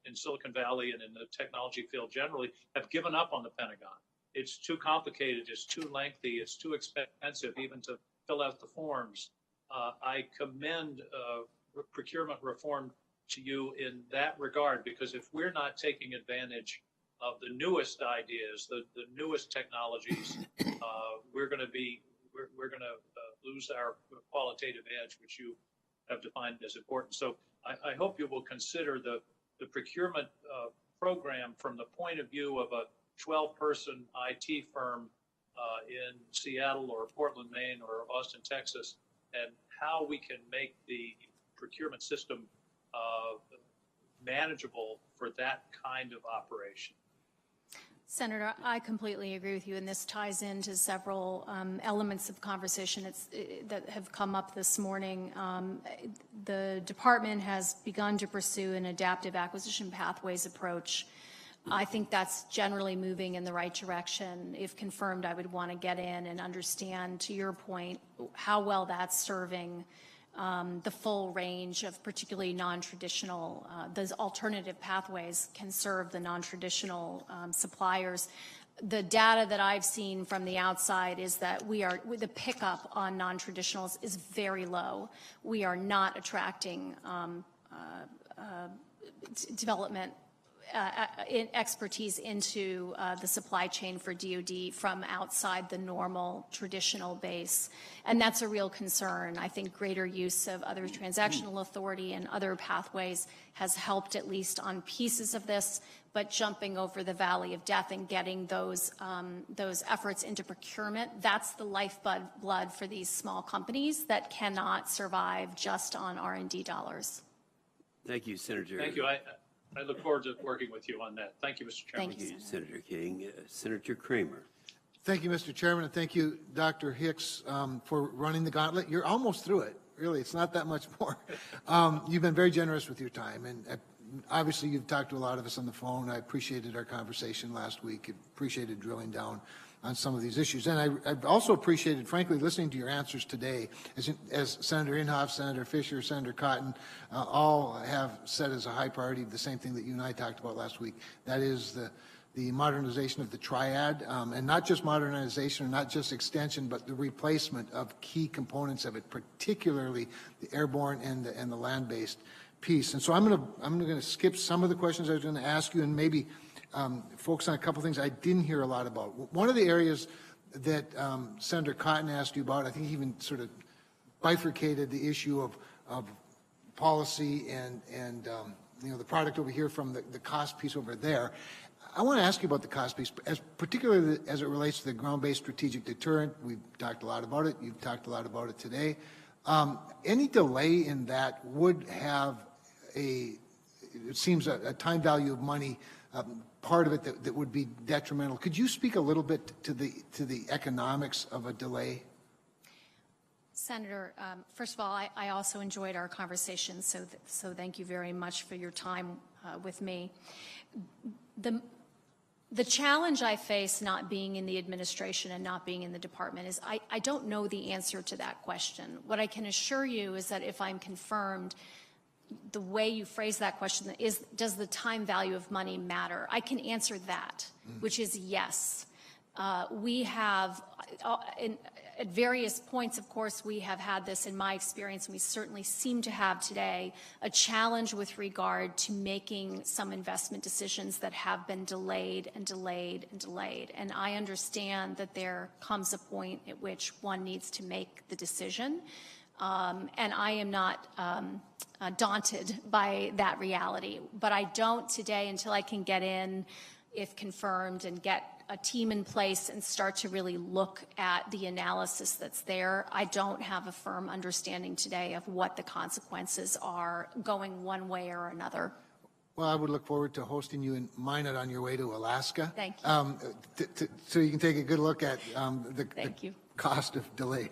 in Silicon Valley and in the technology field generally, have given up on the Pentagon. It's too complicated, it's too lengthy, it's too expensive even to fill out the forms. I commend procurement reform to you in that regard, because if we're not taking advantage of the newest ideas, the newest technologies, we're going to lose our qualitative edge, which you have defined as important. So I hope you will consider the procurement program from the point of view of a 12-person IT firm in Seattle or Portland, Maine, or Austin, Texas, and how we can make the procurement system manageable for that kind of operation? Senator, I completely agree with you, and this ties into several elements of conversation that have come up this morning. The department has begun to pursue an adaptive acquisition pathways approach. I think that's generally moving in the right direction. If confirmed, I would want to get in and understand, to your point, how well that's serving the full range of particularly non-traditional, those alternative pathways can serve the non-traditional suppliers. The data that I've seen from the outside is that the pickup on non-traditionals is very low. We are not attracting development expertise into the supply chain for DoD from outside the normal traditional base. And that's a real concern. I think greater use of other transactional authority and other pathways has helped at least on pieces of this, but jumping over the valley of death and getting those efforts into procurement, that's the lifeblood for these small companies that cannot survive just on R&D dollars. Thank you, Senator. Thank you. I look forward to working with you on that. Thank you, Mr. Chairman. Thank you, Senator King. Senator Kramer. Thank you, Mr. Chairman, and thank you, Dr. Hicks, for running the gauntlet. You're almost through it. Really, it's not that much more. You've been very generous with your time, and obviously you've talked to a lot of us on the phone. I appreciated our conversation last week. Appreciated drilling down on some of these issues. And I've also appreciated, frankly, listening to your answers today, as Senator Inhofe, Senator Fisher, Senator Cotton, all have said as a high priority the same thing that you and I talked about last week. That is the modernization of the triad, and not just modernization or not just extension, but the replacement of key components of it, particularly the airborne and the land-based piece. And so I'm going to skip some of the questions I was going to ask you and maybe focus on a couple things I didn't hear a lot about. One of the areas that Senator Cotton asked you about, I think he even sort of bifurcated the issue of policy and the product over here from the cost piece over there. I want to ask you about the cost piece, particularly as it relates to the ground-based strategic deterrent. We've talked a lot about it. You've talked a lot about it today. Any delay in that would have it seems a time value of money part of it that would be detrimental. Could you speak a little bit to the economics of a delay? Senator, first of all, I also enjoyed our conversation, so thank you very much for your time with me. The challenge I face not being in the administration and not being in the department is I don't know the answer to that question. What I can assure you is that if I'm confirmed, the way you phrase that question is, does the time value of money matter? I can answer that, which is yes. We have, at various points, of course, we have had this in my experience, and we certainly seem to have today, a challenge with regard to making some investment decisions that have been delayed and delayed and delayed. And I understand that there comes a point at which one needs to make the decision. And I am not daunted by that reality. But I don't today, until I can get in, if confirmed, and get a team in place and start to really look at the analysis that's there, I don't have a firm understanding today of what the consequences are going one way or another. Well, I would look forward to hosting you in Minot on your way to Alaska. Thank you. So you can take a good look at the cost of delay.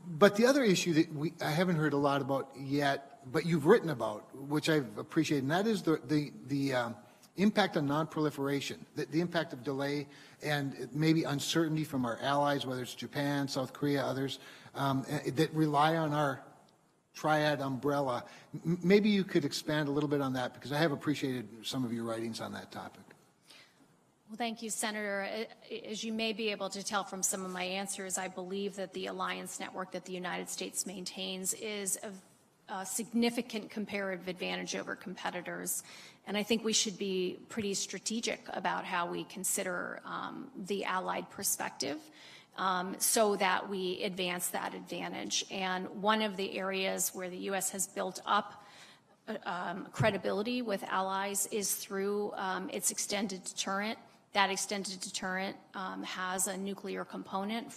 But the other issue that I haven't heard a lot about yet, but you've written about, which I've appreciated, and that is the impact on non-proliferation, the impact of delay and maybe uncertainty from our allies, whether it's Japan, South Korea, others, that rely on our triad umbrella. Maybe you could expand a little bit on that, because I have appreciated some of your writings on that topic. Well, thank you, Senator. As you may be able to tell from some of my answers, I believe that the alliance network that the United States maintains is a significant comparative advantage over competitors. And I think we should be pretty strategic about how we consider the allied perspective so that we advance that advantage. And one of the areas where the U.S. has built up credibility with allies is through its extended deterrent. That extended deterrent has a nuclear component.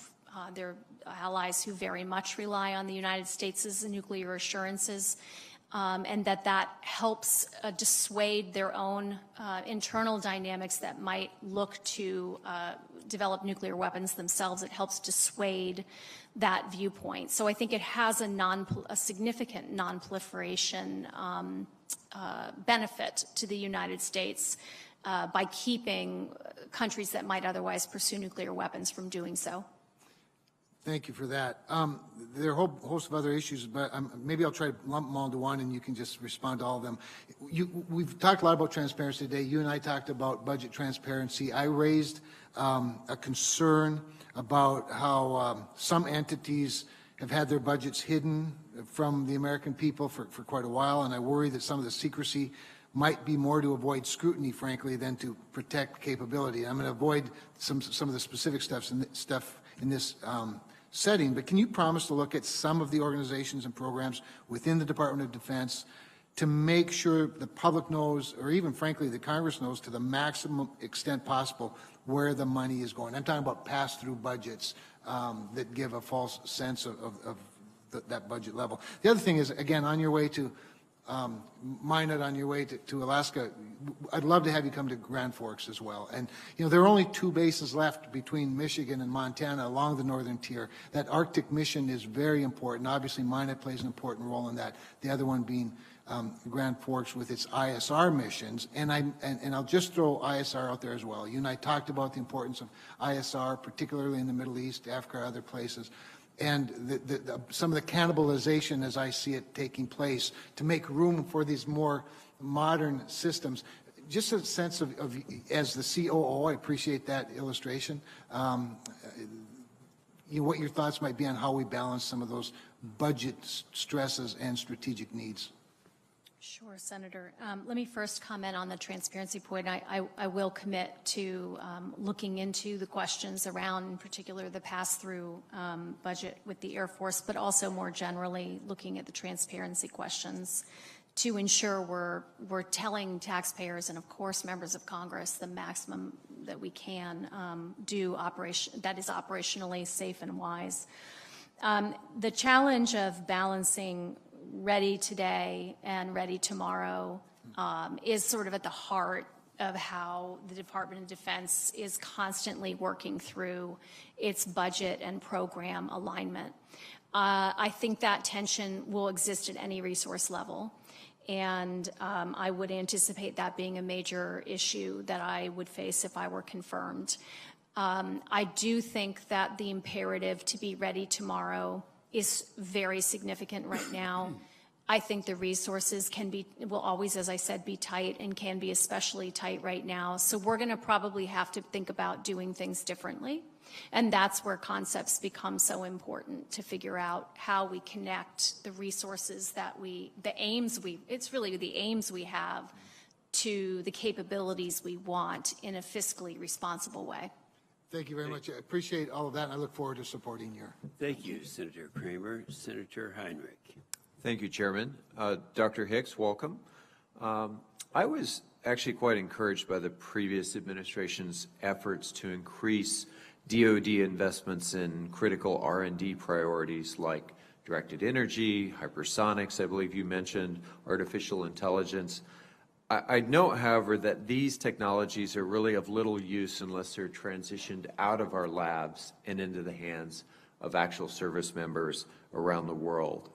There are allies who very much rely on the United States' nuclear assurances. and that helps dissuade their own internal dynamics that might look to develop nuclear weapons themselves. It helps dissuade that viewpoint. So I think it has a significant non-proliferation benefit to the United States by keeping countries that might otherwise pursue nuclear weapons from doing so. Thank you for that. There are a whole host of other issues, but maybe I'll try to lump them all into one, and you can just respond to all of them. We've talked a lot about transparency today. You and I talked about budget transparency. I raised a concern about how some entities have had their budgets hidden from the American people for quite a while, and I worry that some of the secrecy might be more to avoid scrutiny, frankly, than to protect capability. I'm going to avoid some of the specific stuff in this setting, but can you promise to look at some of the organizations and programs within the Department of Defense to make sure the public knows, or even frankly the Congress knows, to the maximum extent possible where the money is going? I'm talking about pass-through budgets that give a false sense of that budget level. The other thing is, again, on your way to Minot, on your way to Alaska, I'd love to have you come to Grand Forks as well. And, you know, there are only 2 bases left between Michigan and Montana along the northern tier. That Arctic mission is very important. Obviously, Minot plays an important role in that. The other one being Grand Forks with its ISR missions. And I'll just throw ISR out there as well. You and I talked about the importance of ISR, particularly in the Middle East, Africa, other places, and some of the cannibalization as I see it taking place to make room for these more modern systems. Just a sense of as the COO, I appreciate that illustration. What your thoughts might be on how we balance some of those budget stresses and strategic needs. Sure, Senator. Let me first comment on the transparency point. I will commit to looking into the questions around, in particular, the pass-through budget with the Air Force, but also more generally looking at the transparency questions to ensure we're telling taxpayers and, of course, members of Congress the maximum that we can do that is operationally safe and wise. The challenge of balancing ready today and ready tomorrow is sort of at the heart of how the Department of Defense is constantly working through its budget and program alignment. I think that tension will exist at any resource level, and I would anticipate that being a major issue that I would face if I were confirmed. I do think that the imperative to be ready tomorrow is very significant right now. I think the resources will always, as I said, be tight and can be especially tight right now. So we're going to probably have to think about doing things differently. And that's where concepts become so important, to figure out how we connect the resources it's really the aims we have to the capabilities we want in a fiscally responsible way. Thank you very much. I appreciate all of that, and I look forward to supporting your. Thank you, Senator Kramer. Senator Heinrich. Thank you, Chairman. Dr. Hicks, welcome. I was actually quite encouraged by the previous administration's efforts to increase DoD investments in critical R&D priorities like directed energy, hypersonics, I believe you mentioned, artificial intelligence. I'd note, however, that these technologies are really of little use unless they're transitioned out of our labs and into the hands of actual service members around the world.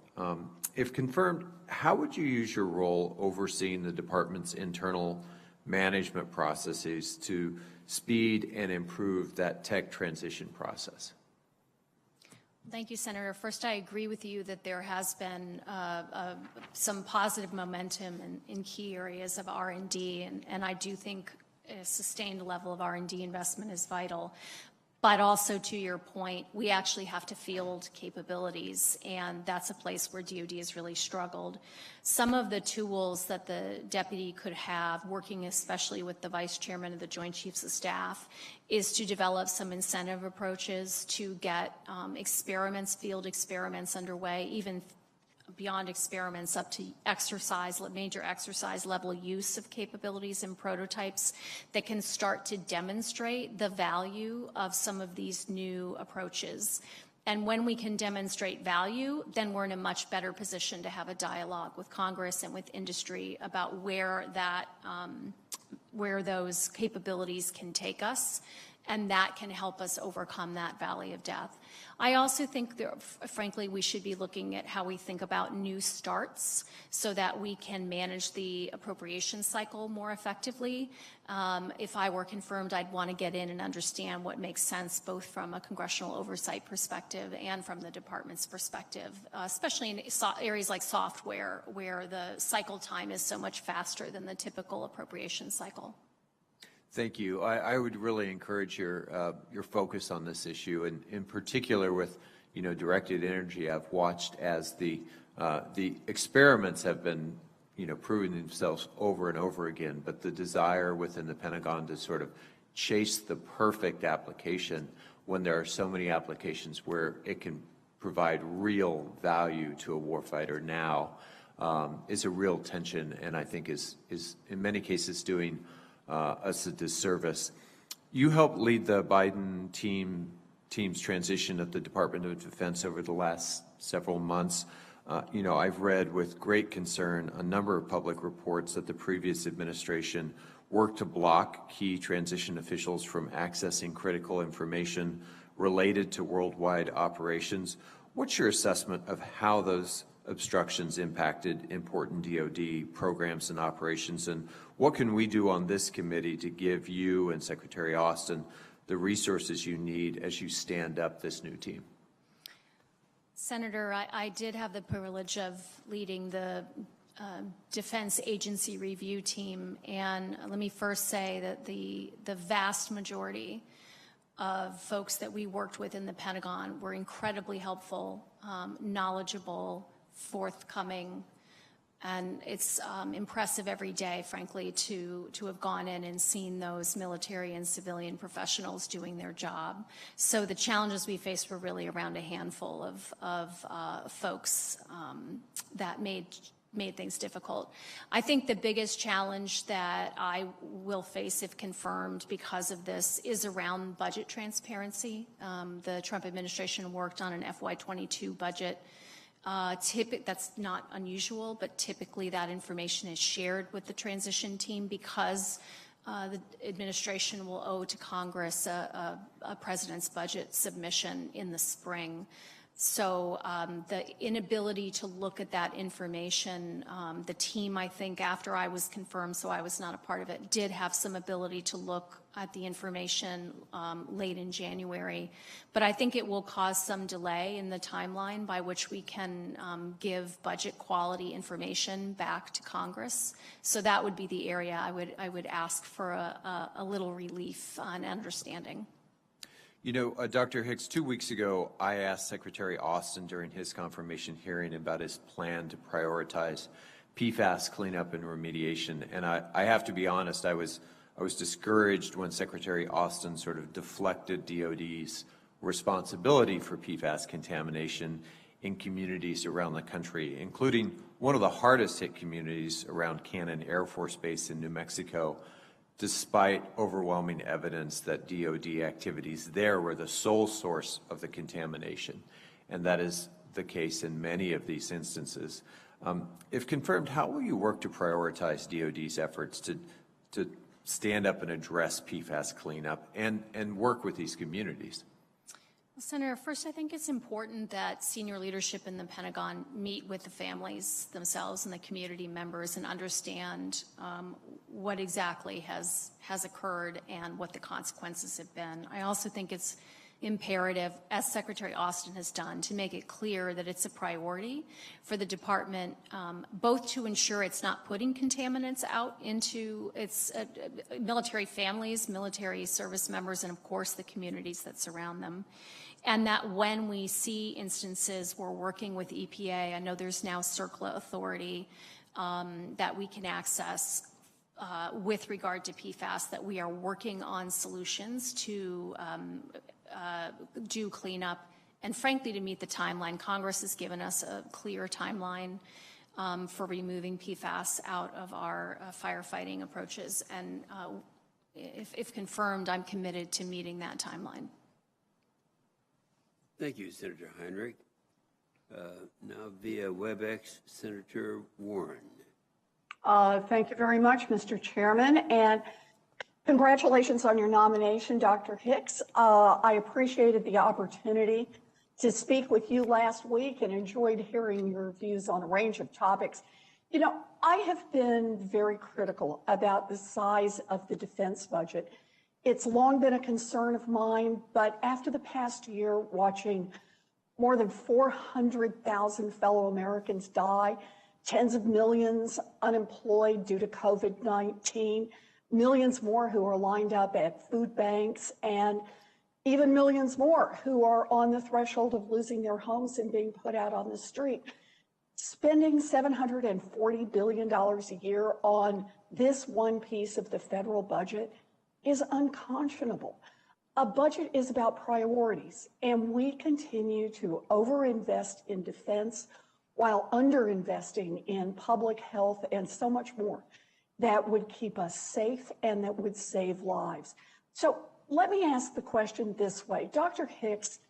If confirmed, how would you use your role overseeing the department's internal management processes to speed and improve that tech transition process? Thank you, Senator. First, I agree with you that there has been some positive momentum in key areas of R&D, and I do think a sustained level of R&D investment is vital. But also, to your point, we actually have to field capabilities, and that's a place where DoD has really struggled. Some of the tools that the deputy could have, working especially with the vice chairman of the Joint Chiefs of Staff, is to develop some incentive approaches to get field experiments underway, even beyond experiments up to major exercise level use of capabilities and prototypes that can start to demonstrate the value of some of these new approaches. And when we can demonstrate value, then we're in a much better position to have a dialogue with Congress and with industry about where those capabilities can take us, and that can help us overcome that valley of death. I also think that, frankly, we should be looking at how we think about new starts so that we can manage the appropriation cycle more effectively. If I were confirmed, I'd want to get in and understand what makes sense both from a congressional oversight perspective and from the department's perspective, especially in areas like software where the cycle time is so much faster than the typical appropriation cycle. Thank you. I would really encourage your focus on this issue, and in particular with, directed energy. I've watched as the experiments have been, proving themselves over and over again, but the desire within the Pentagon to sort of chase the perfect application when there are so many applications where it can provide real value to a warfighter now is a real tension, and I think is in many cases doing us a disservice. You helped lead the Biden team's transition at the Department of Defense over the last several months. I've read with great concern a number of public reports that the previous administration worked to block key transition officials from accessing critical information related to worldwide operations. What's your assessment of how those obstructions impacted important DoD programs and operations, and what can we do on this committee to give you and Secretary Austin the resources you need as you stand up this new team? Senator, I did have the privilege of leading the Defense Agency Review Team, and let me first say that the vast majority of folks that we worked with in the Pentagon were incredibly helpful, knowledgeable, forthcoming, and it's impressive every day, frankly, to have gone in and seen those military and civilian professionals doing their job. So the challenges we faced were really around a handful of folks that made things difficult. I think the biggest challenge that I will face if confirmed because of this is around budget transparency. The Trump administration worked on an FY22 budget. That's not unusual, but typically that information is shared with the transition team because the administration will owe to Congress a president's budget submission in the spring. So the inability to look at that information, the team, I think, after I was confirmed, so I was not a part of it, did have some ability to look at the information late in January. But I think it will cause some delay in the timeline by which we can give budget quality information back to Congress. So that would be the area I would ask for a little relief on understanding. Dr. Hicks, 2 weeks ago, I asked Secretary Austin during his confirmation hearing about his plan to prioritize PFAS cleanup and remediation. And I have to be honest, I was discouraged when Secretary Austin sort of deflected DOD's responsibility for PFAS contamination in communities around the country, including one of the hardest hit communities around Cannon Air Force Base in New Mexico, despite overwhelming evidence that DoD activities there were the sole source of the contamination. And that is the case in many of these instances. If confirmed, how will you work to prioritize DoD's efforts to stand up and address PFAS cleanup and work with these communities? Well, Senator, first, I think it's important that senior leadership in the Pentagon meet with the families themselves and the community members and understand what exactly has occurred and what the consequences have been. I also think it's imperative, as Secretary Austin has done, to make it clear that it's a priority for the department, both to ensure it's not putting contaminants out into its military families, military service members, and of course the communities that surround them. And that when we see instances, we're working with EPA. I know there's now CERCLA authority that we can access with regard to PFAS, that we are working on solutions to do cleanup and, frankly, to meet the timeline. Congress has given us a clear timeline for removing PFAS out of our firefighting approaches. And if confirmed, I'm committed to meeting that timeline. Thank you, Senator Heinrich. Now via WebEx, Senator Warren. Thank you very much, Mr. Chairman, and congratulations on your nomination, Dr. Hicks. I appreciated the opportunity to speak with you last week and enjoyed hearing your views on a range of topics. You know, I have been very critical about the size of the defense budget. It's long been a concern of mine, but after the past year, watching more than 400,000 fellow Americans die, tens of millions unemployed due to COVID-19, millions more who are lined up at food banks, and even millions more who are on the threshold of losing their homes and being put out on the street. Spending $740 billion a year on this one piece of the federal budget is unconscionable. A budget is about priorities, and we continue to overinvest in defense while underinvesting in public health and so much more that would keep us safe and that would save lives. So let me ask the question this way. Dr. Hicks,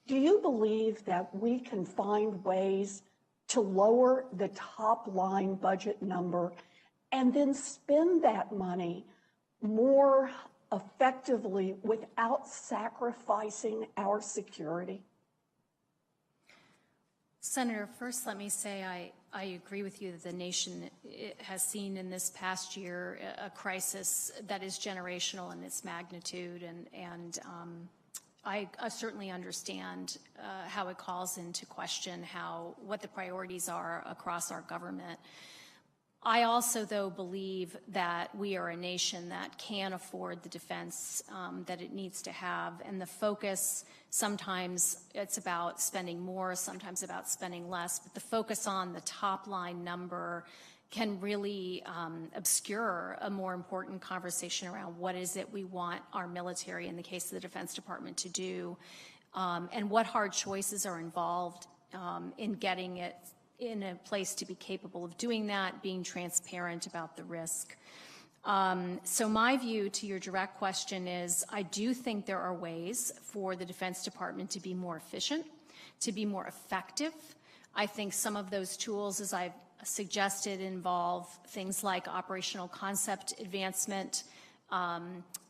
do you believe that we can find ways to lower the top line budget number and then spend that money more effectively without sacrificing our security? Senator, first let me say I agree with you that the nation has seen in this past year a crisis that is generational in its magnitude, and I certainly understand how it calls into question what the priorities are across our government. I also, though, believe that we are a nation that can afford the defense that it needs to have, and the focus, sometimes it's about spending more, sometimes about spending less, but the focus on the top line number can really obscure a more important conversation around what is it we want our military, in the case of the Defense Department, to do, and what hard choices are involved in getting it in a place to be capable of doing that, being transparent about the risk. So my view to your direct question is I do think there are ways for the Defense Department to be more efficient, to be more effective. I think some of those tools, as I've suggested, involve things like operational concept advancement,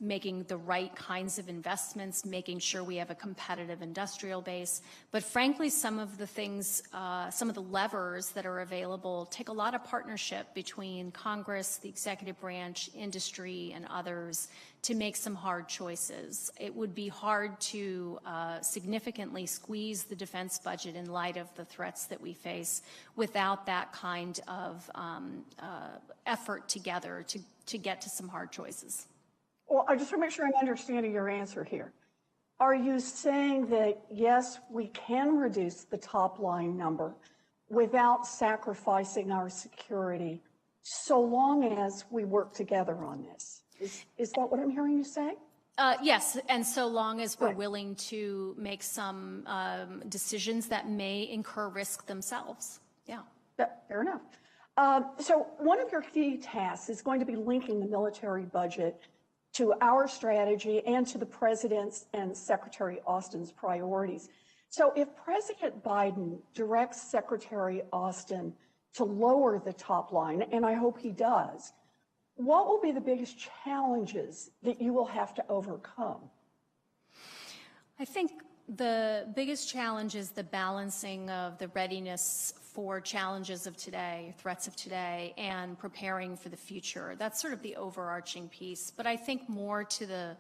making the right kinds of investments, making sure we have a competitive industrial base. But frankly, some of the things, some of the levers that are available take a lot of partnership between Congress, the executive branch, industry, and others to make some hard choices. It would be hard to significantly squeeze the defense budget in light of the threats that we face without that kind of effort together to get to some hard choices. Well, I just want to make sure I'm understanding your answer here. Are you saying that, yes, we can reduce the top line number without sacrificing our security so long as we work together on this? Is that what I'm hearing you say? Yes, and so long as we're willing to make some decisions that may incur risk themselves. Yeah. Fair enough. So one of your key tasks is going to be linking the military budget to our strategy and to the President's and Secretary Austin's priorities. So if President Biden directs Secretary Austin to lower the top line, and I hope he does, what will be the biggest challenges that you will have to overcome? I think the biggest challenge is the balancing of the readiness for challenges of today, threats of today, and preparing for the future. That's sort of the overarching piece. But I think more to the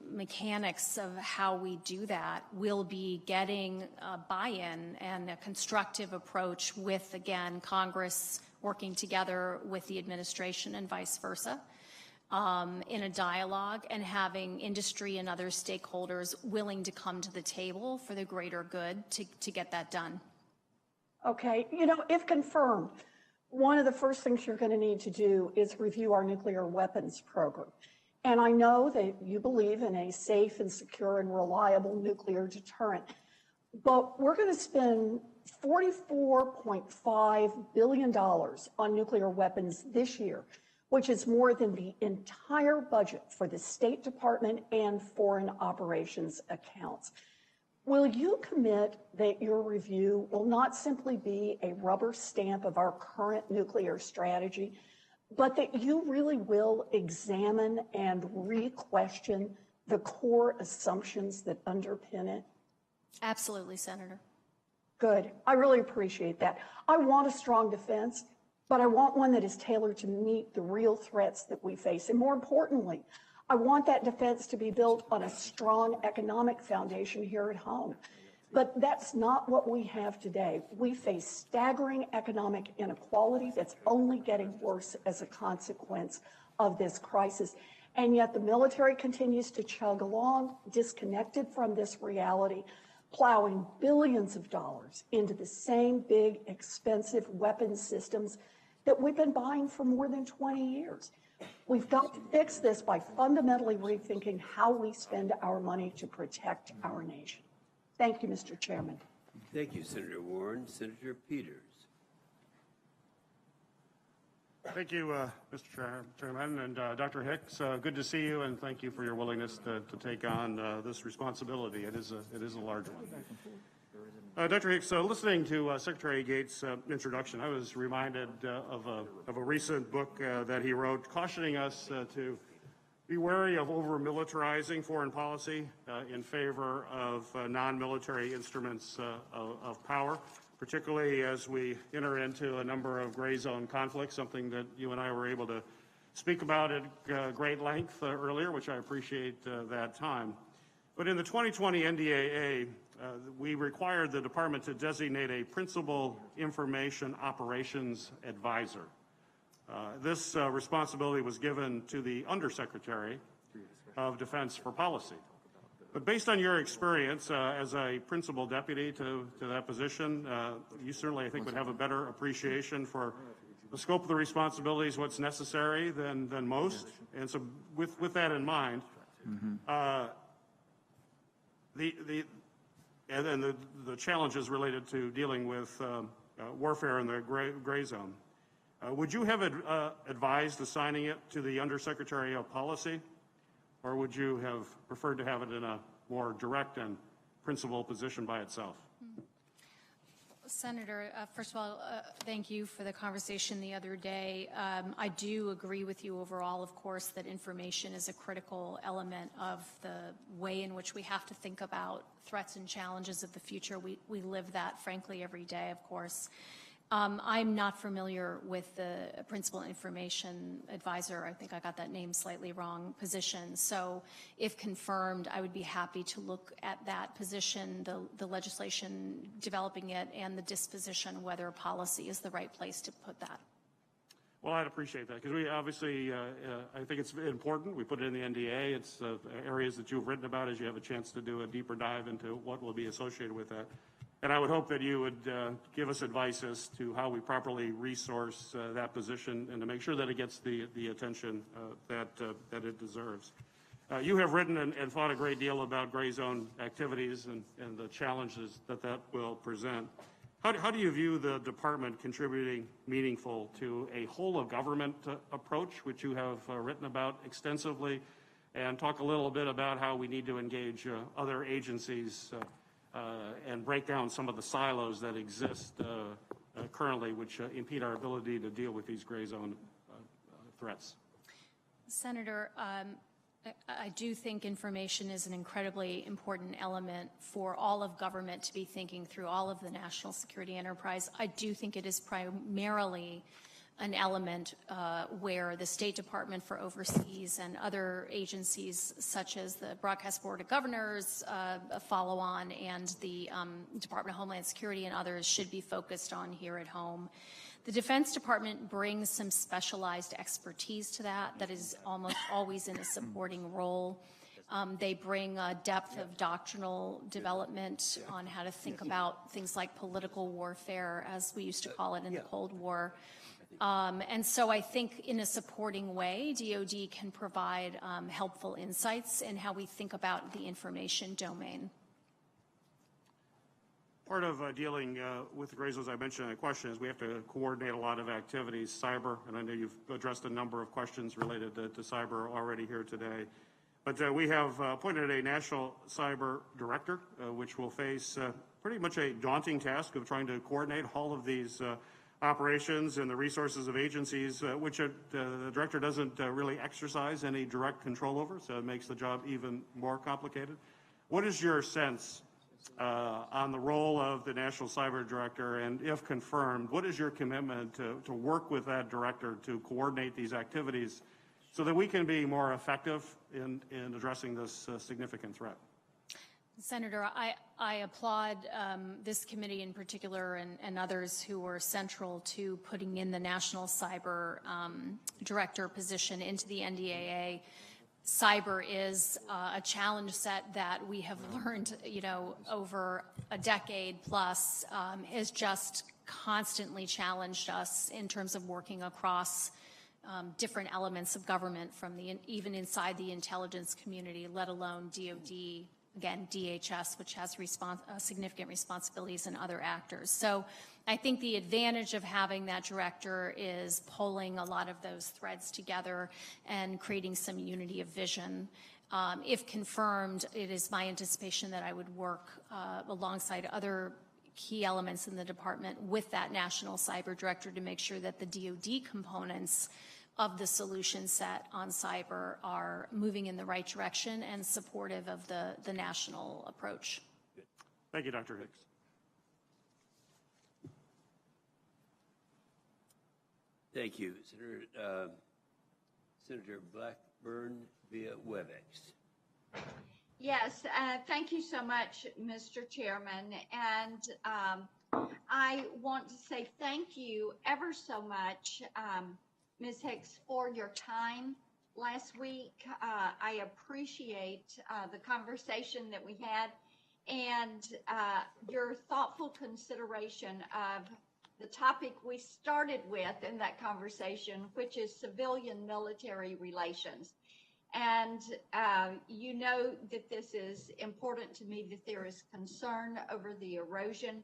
mechanics of how we do that will be getting buy-in and a constructive approach with, again, Congress working together with the administration and vice versa. In a dialogue, and having industry and other stakeholders willing to come to the table for the greater good to get that done. Okay, you know, if confirmed, one of the first things you're going to need to do is review our nuclear weapons program. And I know that you believe in a safe and secure and reliable nuclear deterrent, but we're going to spend $44.5 billion on nuclear weapons this year, which is more than the entire budget for the State Department and foreign operations accounts. Will you commit that your review will not simply be a rubber stamp of our current nuclear strategy, but that you really will examine and re-question the core assumptions that underpin it? Absolutely, Senator. Good. I really appreciate that. I want a strong defense, but I want one that is tailored to meet the real threats that we face. And more importantly, I want that defense to be built on a strong economic foundation here at home. But that's not what we have today. We face staggering economic inequality that's only getting worse as a consequence of this crisis. And yet the military continues to chug along, disconnected from this reality, plowing billions of dollars into the same big, expensive weapons systems that we've been buying for more than 20 years. We've got to fix this by fundamentally rethinking how we spend our money to protect our nation. Thank you, Mr. Chairman. Thank you, Senator Warren. Senator Peters. Thank you, Mr. Chairman, and Dr. Hicks. Good to see you, and thank you for your willingness to take on this responsibility. It is a large one. Dr. Hicks, listening to Secretary Gates' introduction, I was reminded of a recent book that he wrote, cautioning us to be wary of over-militarizing foreign policy in favor of non-military instruments of power, particularly as we enter into a number of gray zone conflicts, something that you and I were able to speak about at great length earlier, which I appreciate that time. But in the 2020 NDAA, we required the department to designate a principal information operations advisor. This responsibility was given to the Undersecretary of Defense for Policy. But based on your experience as a principal deputy to that position, you certainly, I think, would have a better appreciation for the scope of the responsibilities, what's necessary than most. And so with that in mind, the challenges related to dealing with warfare in the gray zone. Would you have advised assigning it to the Undersecretary of Policy, or would you have preferred to have it in a more direct and principal position by itself? Senator, first of all, thank you for the conversation the other day. I do agree with you overall, of course, that information is a critical element of the way in which we have to think about threats and challenges of the future. We live that, frankly, every day, of course. I'm not familiar with the principal information advisor, I think I got that name slightly wrong, position. So if confirmed, I would be happy to look at that position, the legislation developing it, and the disposition, whether policy is the right place to put that. Well, I'd appreciate that, because we obviously, I think it's important. We put it in the NDA. It's areas that you've written about as you have a chance to do a deeper dive into what will be associated with that. And I would hope that you would give us advice as to how we properly resource that position and to make sure that it gets the attention that it deserves. You have written and thought a great deal about gray zone activities and the challenges that will present. How do you view the department contributing meaningful to a whole of government approach, which you have written about extensively, and talk a little bit about how we need to engage other agencies and break down some of the silos that exist currently, which impede our ability to deal with these gray zone threats? Senator, I do think information is an incredibly important element for all of government to be thinking through all of the national security enterprise. I do think it is primarily an element where the State Department for Overseas and other agencies such as the Broadcast Board of Governors, follow on, and the Department of Homeland Security and others should be focused on here at home. The Defense Department brings some specialized expertise to that is almost always in a supporting role. They bring a depth of doctrinal development on how to think about things like political warfare, as we used to call it in the Cold War. And so I think in a supporting way, DoD can provide helpful insights in how we think about the information domain. Part of dealing with the gray zones I mentioned in the question is we have to coordinate a lot of activities, cyber, and I know you've addressed a number of questions related to cyber already here today. But we have appointed a national cyber director, which will face pretty much a daunting task of trying to coordinate all of these operations and the resources of agencies, which the director doesn't really exercise any direct control over, so it makes the job even more complicated. What is your sense on the role of the National Cyber Director, and if confirmed, what is your commitment to work with that director to coordinate these activities so that we can be more effective in addressing this significant threat? Senator, I applaud this committee in particular and others who were central to putting in the National Cyber Director position into the NDAA. Cyber is a challenge set that we have learned, over a decade plus, has just constantly challenged us in terms of working across different elements of government, from even inside the intelligence community, let alone DoD. Again, DHS, which has significant responsibilities, and other actors. So I think the advantage of having that director is pulling a lot of those threads together and creating some unity of vision. If confirmed, it is my anticipation that I would work alongside other key elements in the department with that national cyber director to make sure that the DoD components of the solution set on cyber are moving in the right direction and supportive of the national approach. Thank you, Dr. Hicks. Thank you. Senator Blackburn via WebEx. Yes, thank you so much, Mr. Chairman. And I want to say thank you ever so much, Ms. Hicks, for your time last week. I appreciate the conversation that we had and your thoughtful consideration of the topic we started with in that conversation, which is civilian-military relations. And you know that this is important to me, that there is concern over the erosion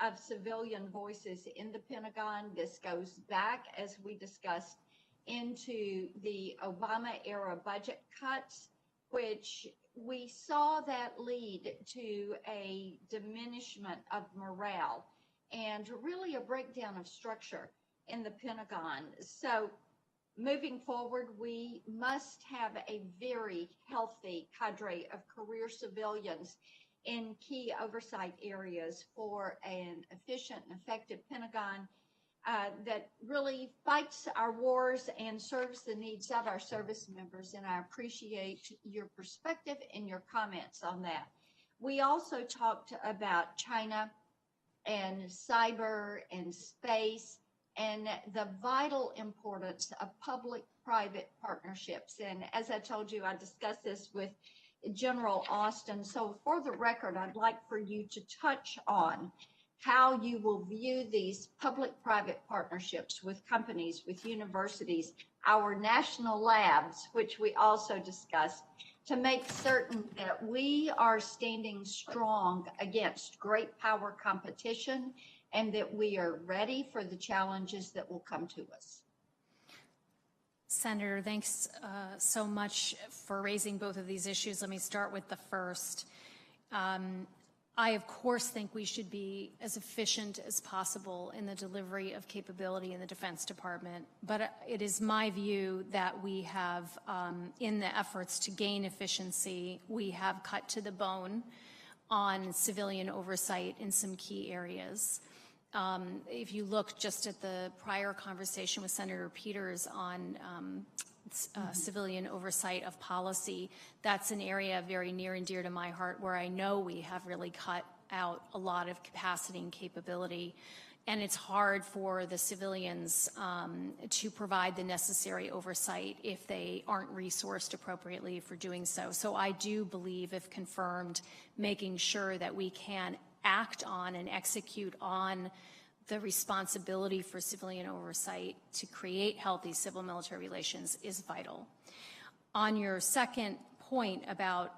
of civilian voices in the Pentagon. This goes back, as we discussed, into the Obama-era budget cuts, which we saw that lead to a diminishment of morale and really a breakdown of structure in the Pentagon. So moving forward, we must have a very healthy cadre of career civilians in key oversight areas for an efficient and effective Pentagon that really fights our wars and serves the needs of our service members. And I appreciate your perspective and your comments on that. We also talked about China and cyber and space and the vital importance of public-private partnerships. And as I told you, I discussed this with General Austin. So for the record, I'd like for you to touch on how you will view these public-private partnerships with companies, with universities, our national labs, which we also discussed, to make certain that we are standing strong against great power competition and that we are ready for the challenges that will come to us. Senator, thanks so much for raising both of these issues. Let me start with the first. I, of course, think we should be as efficient as possible in the delivery of capability in the Defense Department, but it is my view that we have, in the efforts to gain efficiency, we have cut to the bone on civilian oversight in some key areas. If you look just at the prior conversation with Senator Peters on civilian oversight of policy, that's an area very near and dear to my heart where I know we have really cut out a lot of capacity and capability. And it's hard for the civilians to provide the necessary oversight if they aren't resourced appropriately for doing so. So I do believe, if confirmed, making sure that we can act on and execute on the responsibility for civilian oversight to create healthy civil-military relations is vital. On your second point about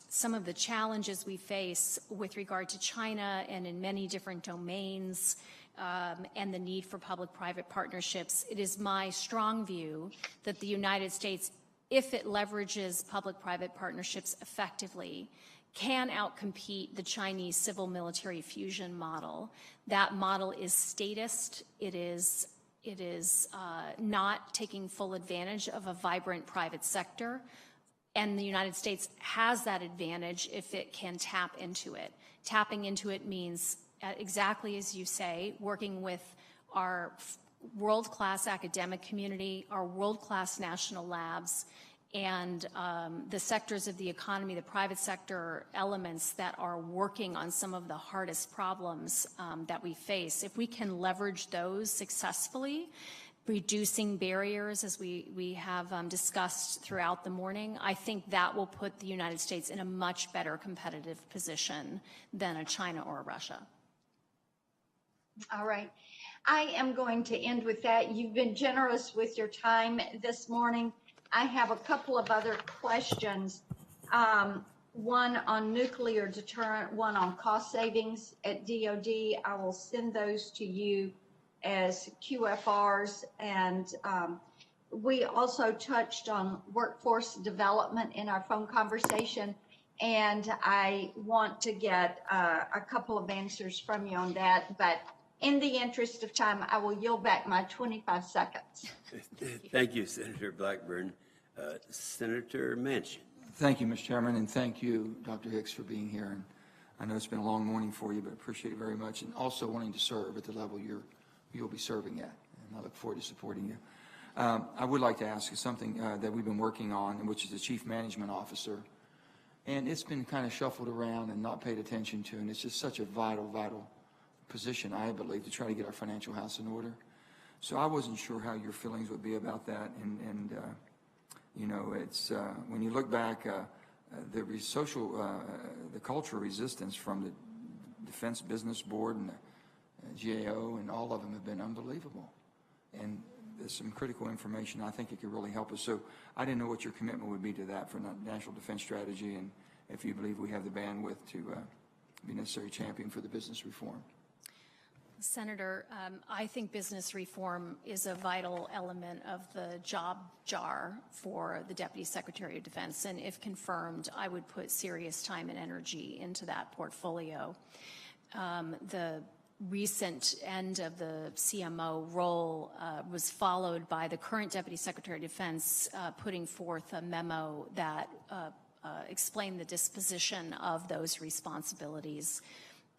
some of the challenges we face with regard to China and in many different domains and the need for public-private partnerships, it is my strong view that the United States if it leverages public-private partnerships effectively, can outcompete the Chinese civil-military fusion model. That model is statist. It is not taking full advantage of a vibrant private sector, and the United States has that advantage if it can tap into it. Tapping into it means, exactly as you say, working with our world-class academic community, our world-class national labs, and the sectors of the economy, the private sector elements that are working on some of the hardest problems that we face. If we can leverage those successfully, reducing barriers as we have discussed throughout the morning, I think that will put the United States in a much better competitive position than a China or a Russia. All right. I am going to end with that. You've been generous with your time this morning. I have a couple of other questions. One on nuclear deterrent, one on cost savings at DOD. I will send those to you as QFRs. And we also touched on workforce development in our phone conversation. And I want to get a couple of answers from you on that. But in the interest of time, I will yield back my 25 seconds. Thank you, Senator Blackburn. Senator Manchin. Thank you, Mr. Chairman, and thank you, Dr. Hicks, for being here. And I know it's been a long morning for you, but appreciate it very much, and also wanting to serve at the level you'll be serving at. And I look forward to supporting you. I would like to ask you something that we've been working on, which is the Chief Management Officer. And it's been kind of shuffled around and not paid attention to, and it's just such a vital position, I believe, to try to get our financial house in order. So I wasn't sure how your feelings would be about that. And you know, it's when you look back, the cultural resistance from the Defense Business Board and the GAO and all of them have been unbelievable. And there's some critical information I think it could really help us. So I didn't know what your commitment would be to that for national defense strategy, and if you believe we have the bandwidth to be necessary champion for the business reform. Senator, I think business reform is a vital element of the job jar for the Deputy Secretary of Defense, and if confirmed, I would put serious time and energy into that portfolio. The recent end of the CMO role was followed by the current Deputy Secretary of Defense putting forth a memo that explained the disposition of those responsibilities.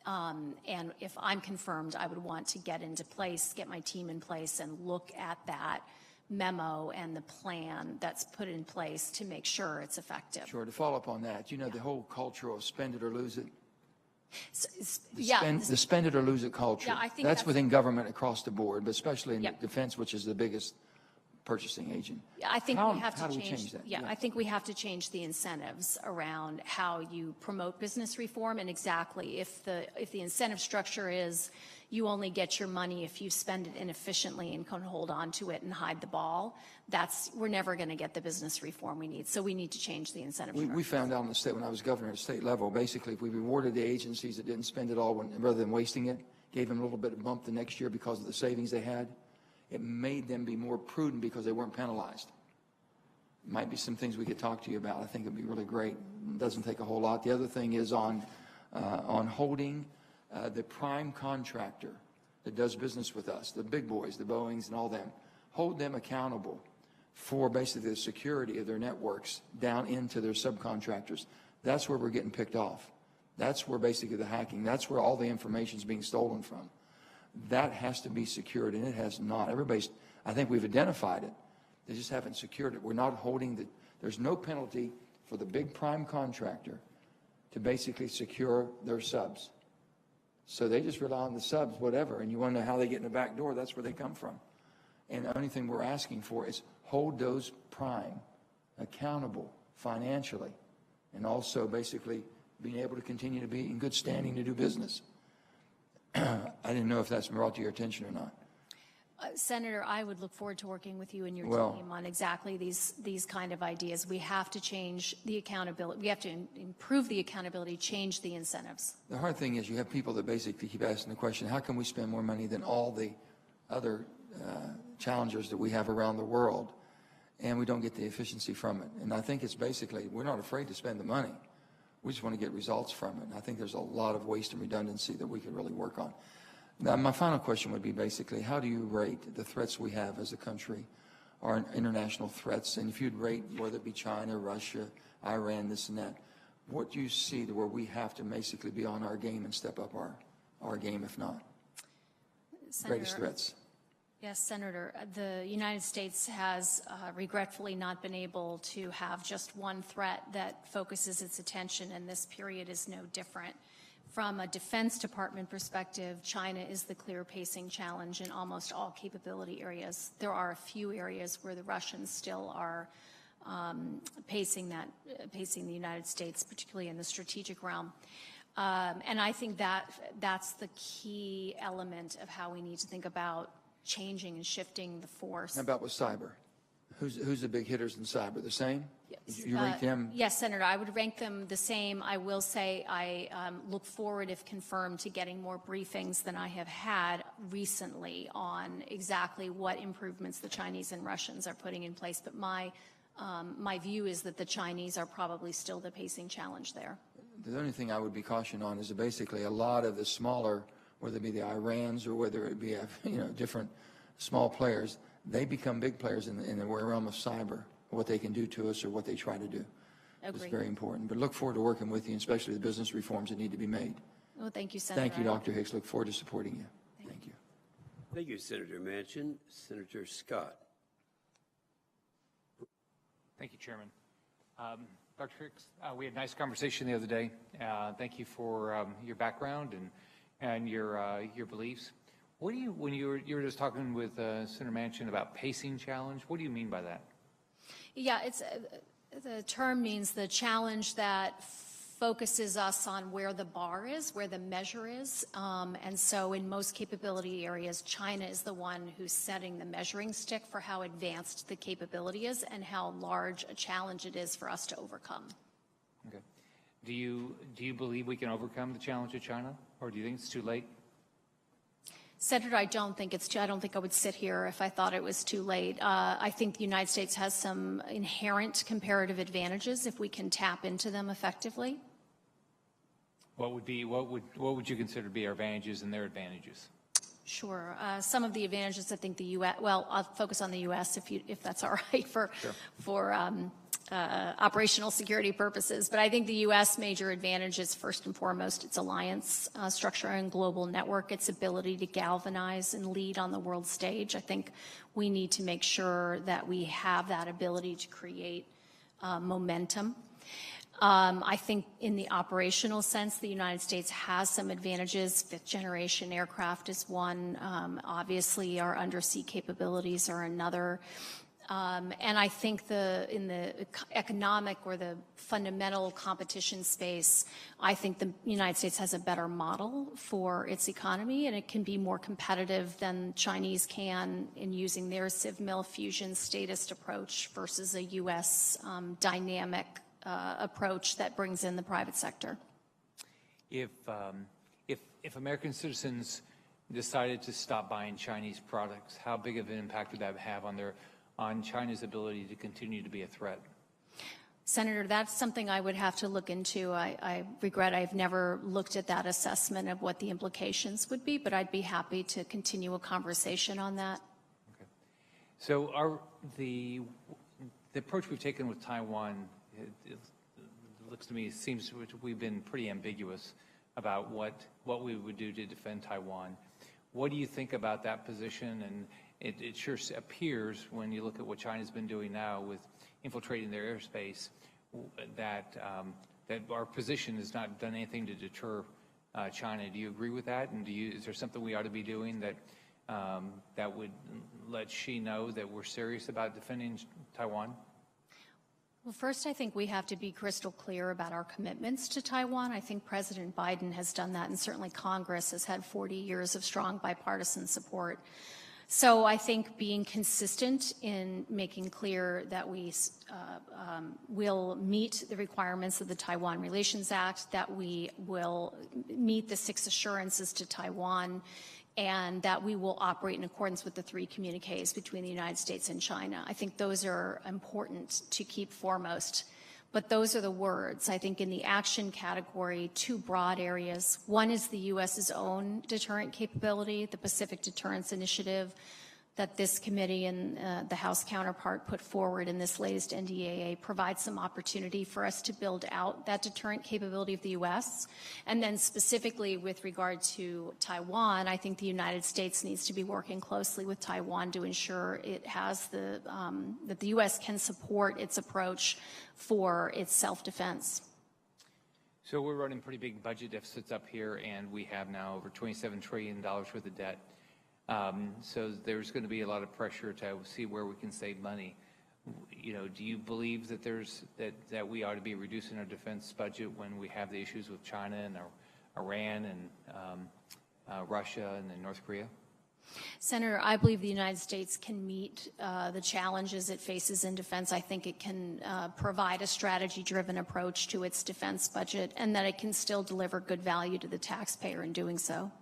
And if I'm confirmed, I would want to get my team in place and look at that memo and the plan that's put in place to make sure it's effective. Sure. To follow up on that, you know, the whole culture of spend it or lose it. The spend it or lose it culture. Yeah, I think that's within government across the board, but especially in defense, which is the biggest purchasing agent. Yeah, I think we have to change that. Yeah, I think we have to change the incentives around how you promote business reform, and exactly if the incentive structure is you only get your money if you spend it inefficiently and can hold on to it and hide the ball, we're never going to get the business reform we need. So we need to change the incentive structure. We found out in the state, when I was governor at state level, basically if we rewarded the agencies that didn't spend it all rather than wasting it, gave them a little bit of bump the next year because of the savings they had, it made them be more prudent because they weren't penalized. Might be some things we could talk to you about. I think it'd be really great. It doesn't take a whole lot. The other thing is on holding the prime contractor that does business with us, the big boys, the Boeings and all them, hold them accountable for basically the security of their networks down into their subcontractors. That's where we're getting picked off. That's where basically the hacking, that's where all the information is being stolen from. That has to be secured, and it has not. I think we've identified it. They just haven't secured it. We're not holding there's no penalty for the big prime contractor to basically secure their subs. So they just rely on the subs, whatever, and you want to know how they get in the back door, that's where they come from. And the only thing we're asking for is hold those prime accountable financially, and also basically being able to continue to be in good standing to do business. I didn't know if that's brought to your attention or not. Senator, I would look forward to working with you and your team on exactly these kind of ideas. We have to change the accountability. We have to improve the accountability, change the incentives. The hard thing is you have people that basically keep asking the question, how can we spend more money than all the other challengers that we have around the world? and we don't get the efficiency from it. And I think it's basically, we're not afraid to spend the money. We just want to get results from it. And I think there's a lot of waste and redundancy that we could really work on. Now, my final question would be basically, how do you rate the threats we have as a country, our international threats? And if you'd rate whether it be China, Russia, Iran, this and that, what do you see to where we have to basically be on our game and step up our game, if not? Greatest threats. Yes, Senator. The United States has regretfully not been able to have just one threat that focuses its attention, and this period is no different. From a Defense Department perspective, China is the clear pacing challenge in almost all capability areas. There are a few areas where the Russians still are pacing the United States, particularly in the strategic realm. And I think that's the key element of how we need to think about changing and shifting the force. How about with cyber? Who's the big hitters in cyber? The same? Yes. You rank them? Yes, Senator. I would rank them the same. I will say I look forward, if confirmed, to getting more briefings than I have had recently on exactly what improvements the Chinese and Russians are putting in place. But my view is that the Chinese are probably still the pacing challenge there. The only thing I would be cautioned on is that basically a lot of the smaller, whether it be the Irans or whether it be different small players, they become big players in the realm of cyber, what they can do to us or what they try to do. Agreed. It's very important. But look forward to working with you, especially the business reforms that need to be made. Well, thank you, Senator. Thank you, Dr. Hicks. Look forward to supporting you. Thank you. Thank you, Senator Manchin. Senator Scott. Thank you, Chairman. Dr. Hicks, we had a nice conversation the other day. Thank you for your background and your beliefs. What do you, when you were just talking with Senator Manchin about pacing challenge, what do you mean by that? Yeah, it's the term means the challenge that focuses us on where the bar is, where the measure is. And so in most capability areas, China is the one who's setting the measuring stick for how advanced the capability is and how large a challenge it is for us to overcome. Okay. Do you believe we can overcome the challenge of China, or do you think it's too late? Senator, I don't think I would sit here if I thought it was too late. I think the United States has some inherent comparative advantages if we can tap into them effectively. What would you consider to be our advantages and their advantages? Sure. Some of the advantages, I think the U.S. Well, I'll focus on the U.S. if that's all right for operational security purposes. But I think the U.S. major advantage is first and foremost its alliance structure and global network, its ability to galvanize and lead on the world stage. I think we need to make sure that we have that ability to create momentum. I think in the operational sense, the United States has some advantages. Fifth generation aircraft is one. Obviously, our undersea capabilities are another. And I think in the economic or the fundamental competition space, I think the United States has a better model for its economy, and it can be more competitive than Chinese can in using their civ-mil fusion statist approach versus a U.S. Dynamic approach that brings in the private sector. If American citizens decided to stop buying Chinese products, how big of an impact would that have on China's ability to continue to be a threat? Senator, that's something I would have to look into. I regret I've never looked at that assessment of what the implications would be, but I'd be happy to continue a conversation on that. Okay. So the approach we've taken with Taiwan, it looks to me, seems we've been pretty ambiguous about what we would do to defend Taiwan. What do you think about that position? And it sure appears when you look at what China's been doing now with infiltrating their airspace that our position has not done anything to deter China. Do you agree with that? And is there something we ought to be doing that would let Xi know that we're serious about defending Taiwan? Well, first, I think we have to be crystal clear about our commitments to Taiwan. I think President Biden has done that, and certainly Congress has had 40 years of strong bipartisan support. So I think being consistent in making clear that we will meet the requirements of the Taiwan Relations Act, that we will meet the 6 assurances to Taiwan, and that we will operate in accordance with the 3 communiques between the United States and China. I think those are important to keep foremost. But those are the words. I think in the action category, 2 broad areas. One is the U.S.'s own deterrent capability, the Pacific Deterrence Initiative that this committee and the House counterpart put forward in this latest NDAA provides some opportunity for us to build out that deterrent capability of the U.S. And then specifically with regard to Taiwan, I think the United States needs to be working closely with Taiwan to ensure it has that the U.S. can support its approach for its self-defense. So we're running pretty big budget deficits up here, and we have now over $27 trillion worth of debt. So there's going to be a lot of pressure to see where we can save money. You know, do you believe that that we ought to be reducing our defense budget when we have the issues with China and Iran and Russia and then North Korea? Senator, I believe the United States can meet the challenges it faces in defense. I think it can provide a strategy-driven approach to its defense budget, and that it can still deliver good value to the taxpayer in doing so.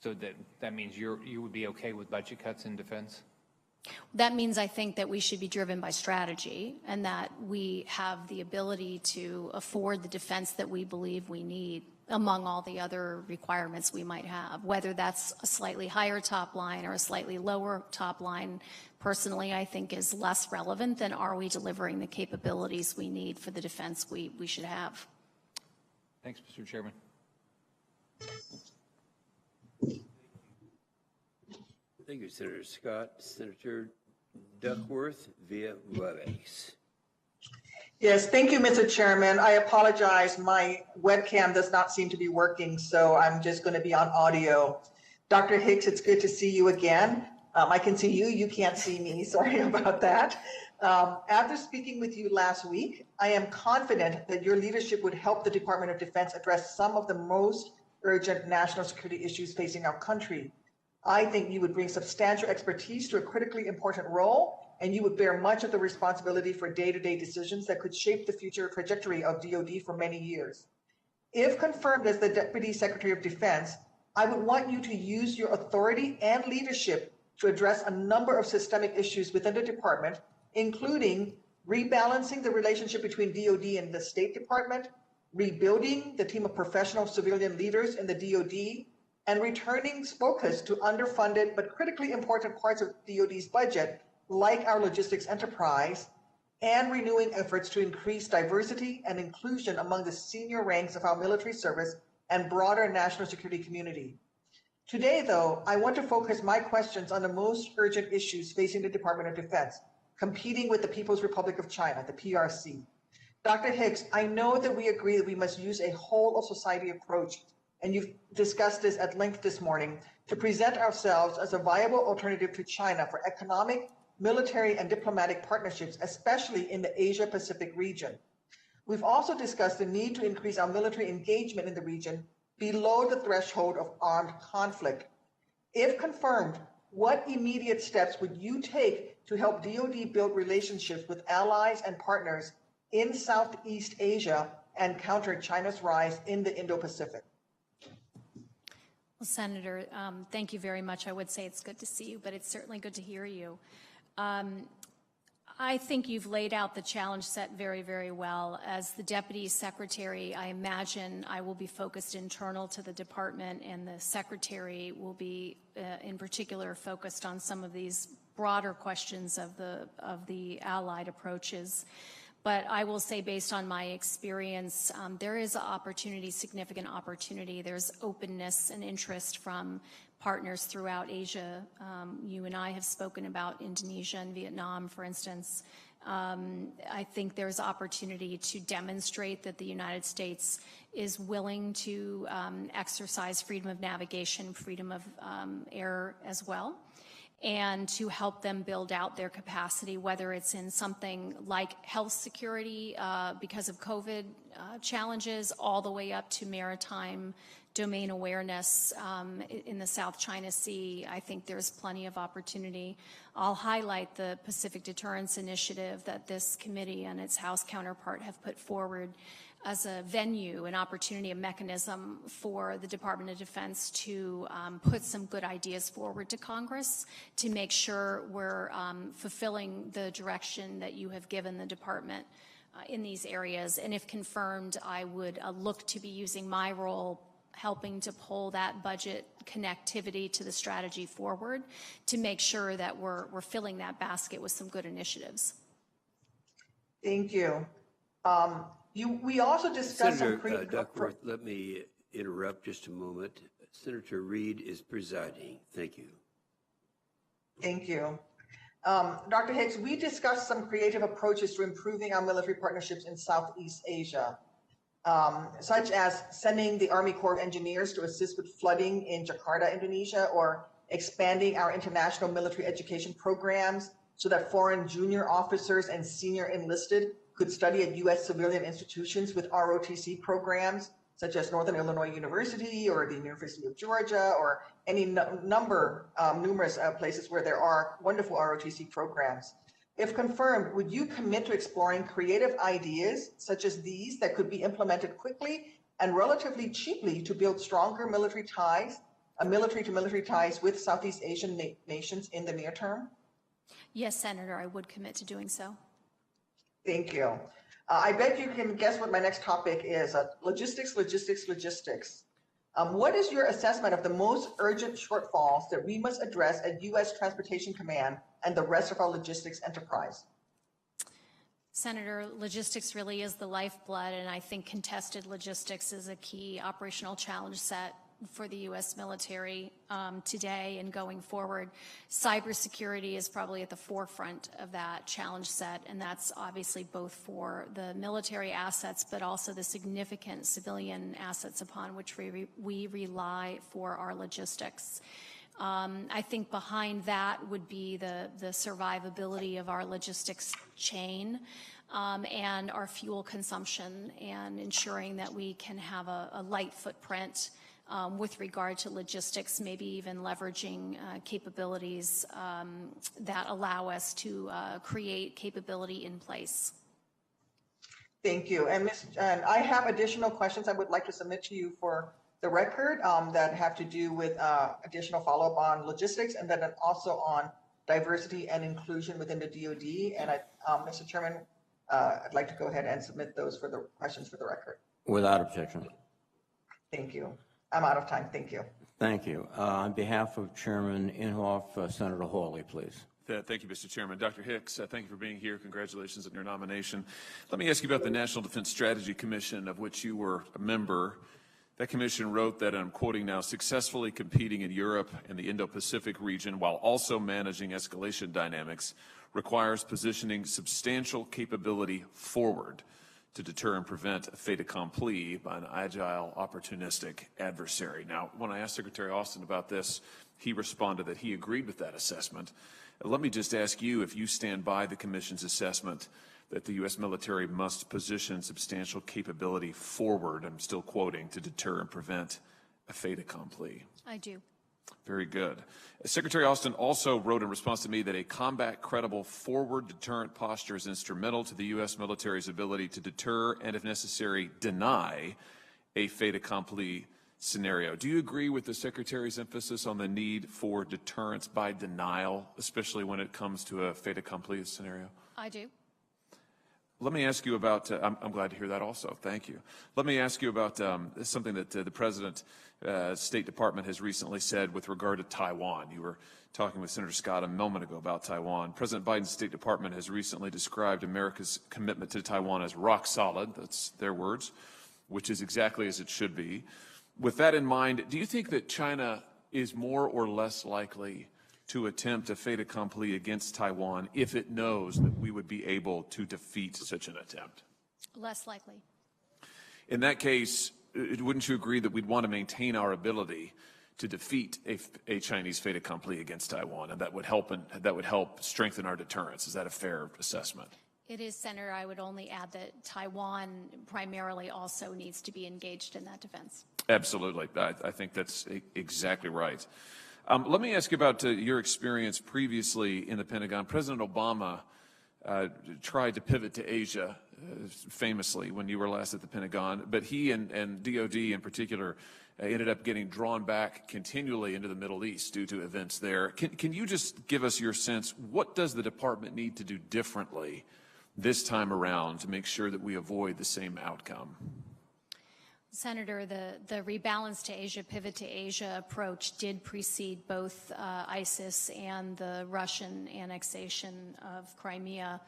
So that means you would be okay with budget cuts in defense? That means I think that we should be driven by strategy, and that we have the ability to afford the defense that we believe we need among all the other requirements we might have, whether that's a slightly higher top line or a slightly lower top line. Personally, I think is less relevant than are we delivering the capabilities we need for the defense we should have. Thanks, Mr. Chairman. Thank you, Senator Scott. Senator Duckworth via WebEx. Yes, thank you, Mr. Chairman. I apologize. My webcam does not seem to be working, so I'm just going to be on audio. Dr. Hicks, it's good to see you again. I can see you. You can't see me. Sorry about that. After speaking with you last week, I am confident that your leadership would help the Department of Defense address some of the most urgent national security issues facing our country. I think you would bring substantial expertise to a critically important role, and you would bear much of the responsibility for day-to-day decisions that could shape the future trajectory of DoD for many years. If confirmed as the Deputy Secretary of Defense, I would want you to use your authority and leadership to address a number of systemic issues within the department, including rebalancing the relationship between DoD and the State Department, rebuilding the team of professional civilian leaders in the DoD, and returning focus to underfunded but critically important parts of DoD's budget, like our logistics enterprise, and renewing efforts to increase diversity and inclusion among the senior ranks of our military service and broader national security community. Today, though, I want to focus my questions on the most urgent issues facing the Department of Defense, competing with the People's Republic of China, the PRC. Dr. Hicks, I know that we agree that we must use a whole of society approach, and you've discussed this at length this morning, to present ourselves as a viable alternative to China for economic, military, and diplomatic partnerships, especially in the Asia-Pacific region. We've also discussed the need to increase our military engagement in the region below the threshold of armed conflict. If confirmed, what immediate steps would you take to help DoD build relationships with allies and partners in Southeast Asia and counter China's rise in the Indo-Pacific? Well, Senator, thank you very much. I would say it's good to see you, but it's certainly good to hear you. I think you've laid out the challenge set very, very well. As the Deputy Secretary, I imagine I will be focused internal to the department, and the Secretary will be in particular focused on some of these broader questions of the allied approaches. But I will say, based on my experience, there is opportunity, significant opportunity. There's openness and interest from partners throughout Asia. You and I have spoken about Indonesia and Vietnam, for instance. I think there's opportunity to demonstrate that the United States is willing to exercise freedom of navigation, freedom of air as well, and to help them build out their capacity, whether it's in something like health security because of COVID challenges, all the way up to maritime domain awareness in the South China Sea. I think there's plenty of opportunity. I'll highlight the Pacific Deterrence Initiative that this committee and its House counterpart have put forward. venue, an opportunity, a mechanism for the Department of Defense to put some good ideas forward to Congress to make sure we're fulfilling the direction that you have given the department in these areas. And if confirmed, I would look to be using my role helping to pull that budget connectivity to the strategy forward to make sure that we're filling that basket with some good initiatives. Thank you. We also discussed Senator Duckworth, let me interrupt just a moment. Senator Reed is presiding. Thank you. Thank you. Dr. Hicks, we discussed some creative approaches to improving our military partnerships in Southeast Asia, such as sending the Army Corps of Engineers to assist with flooding in Jakarta, Indonesia, or expanding our international military education programs so that foreign junior officers and senior enlisted could study at U.S. civilian institutions with ROTC programs, such as Northern Illinois University or the University of Georgia or any numerous places where there are wonderful ROTC programs. If confirmed, would you commit to exploring creative ideas such as these that could be implemented quickly and relatively cheaply to build stronger military ties, military-to-military ties with Southeast Asian nations in the near term? Yes, Senator, I would commit to doing so. Thank you. I bet you can guess what my next topic is, logistics. What is your assessment of the most urgent shortfalls that we must address at U.S. Transportation Command and the rest of our logistics enterprise? Senator, logistics really is the lifeblood, and I think contested logistics is a key operational challenge set for the U.S. military today and going forward. Cybersecurity is probably at the forefront of that challenge set, and that's obviously both for the military assets, but also the significant civilian assets upon which we rely for our logistics. I think behind that would be the survivability of our logistics chain and our fuel consumption, and ensuring that we can have a light footprint with regard to logistics, maybe even leveraging capabilities that allow us to create capability in place. Thank you. And I have additional questions I would like to submit to you for the record that have to do with additional follow-up on logistics, and then also on diversity and inclusion within the DoD. And Mr. Chairman, I'd like to go ahead and submit those for the questions for the record. Without objection. Thank you. I'm out of time. Thank you. Thank you. On behalf of Chairman Inhofe, Senator Hawley, please. Thank you, Mr. Chairman. Dr. Hicks, thank you for being here. Congratulations on your nomination. Let me ask you about the National Defense Strategy Commission, of which you were a member. That commission wrote that, and I'm quoting now, successfully competing in Europe and the Indo-Pacific region while also managing escalation dynamics requires positioning substantial capability forward to deter and prevent a fait accompli by an agile, opportunistic adversary. Now, when I asked Secretary Austin about this, he responded that he agreed with that assessment. Let me just ask you if you stand by the Commission's assessment that the U.S. military must position substantial capability forward, I'm still quoting, to deter and prevent a fait accompli. I do. Very good. Secretary Austin also wrote in response to me that a combat credible forward deterrent posture is instrumental to the U.S. military's ability to deter and, if necessary, deny a fait accompli scenario. Do you agree with the Secretary's emphasis on the need for deterrence by denial, especially when it comes to a fait accompli scenario? I do. Let me ask you about, I'm glad to hear that also, thank you. Let me ask you about something that the President, State Department has recently said with regard to Taiwan. You were talking with Senator Scott a moment ago about Taiwan. President Biden's State Department has recently described America's commitment to Taiwan as rock solid, that's their words, which is exactly as it should be. With that in mind, do you think that China is more or less likely to attempt a fait accompli against Taiwan if it knows that we would be able to defeat such an attempt? Less likely. In that case, wouldn't you agree that we'd want to maintain our ability to defeat a Chinese fait accompli against Taiwan, and that would help strengthen our deterrence? Is that a fair assessment? It is, Senator. I would only add that Taiwan primarily also needs to be engaged in that defense. Absolutely. I think that's exactly right. Let me ask you about your experience previously in the Pentagon. President Obama tried to pivot to Asia famously when you were last at the Pentagon, but he and DOD in particular ended up getting drawn back continually into the Middle East due to events there. Can you just give us your sense, what does the department need to do differently this time around to make sure that we avoid the same outcome? Senator, the rebalance to Asia, pivot to Asia approach did precede both ISIS and the Russian annexation of Crimea.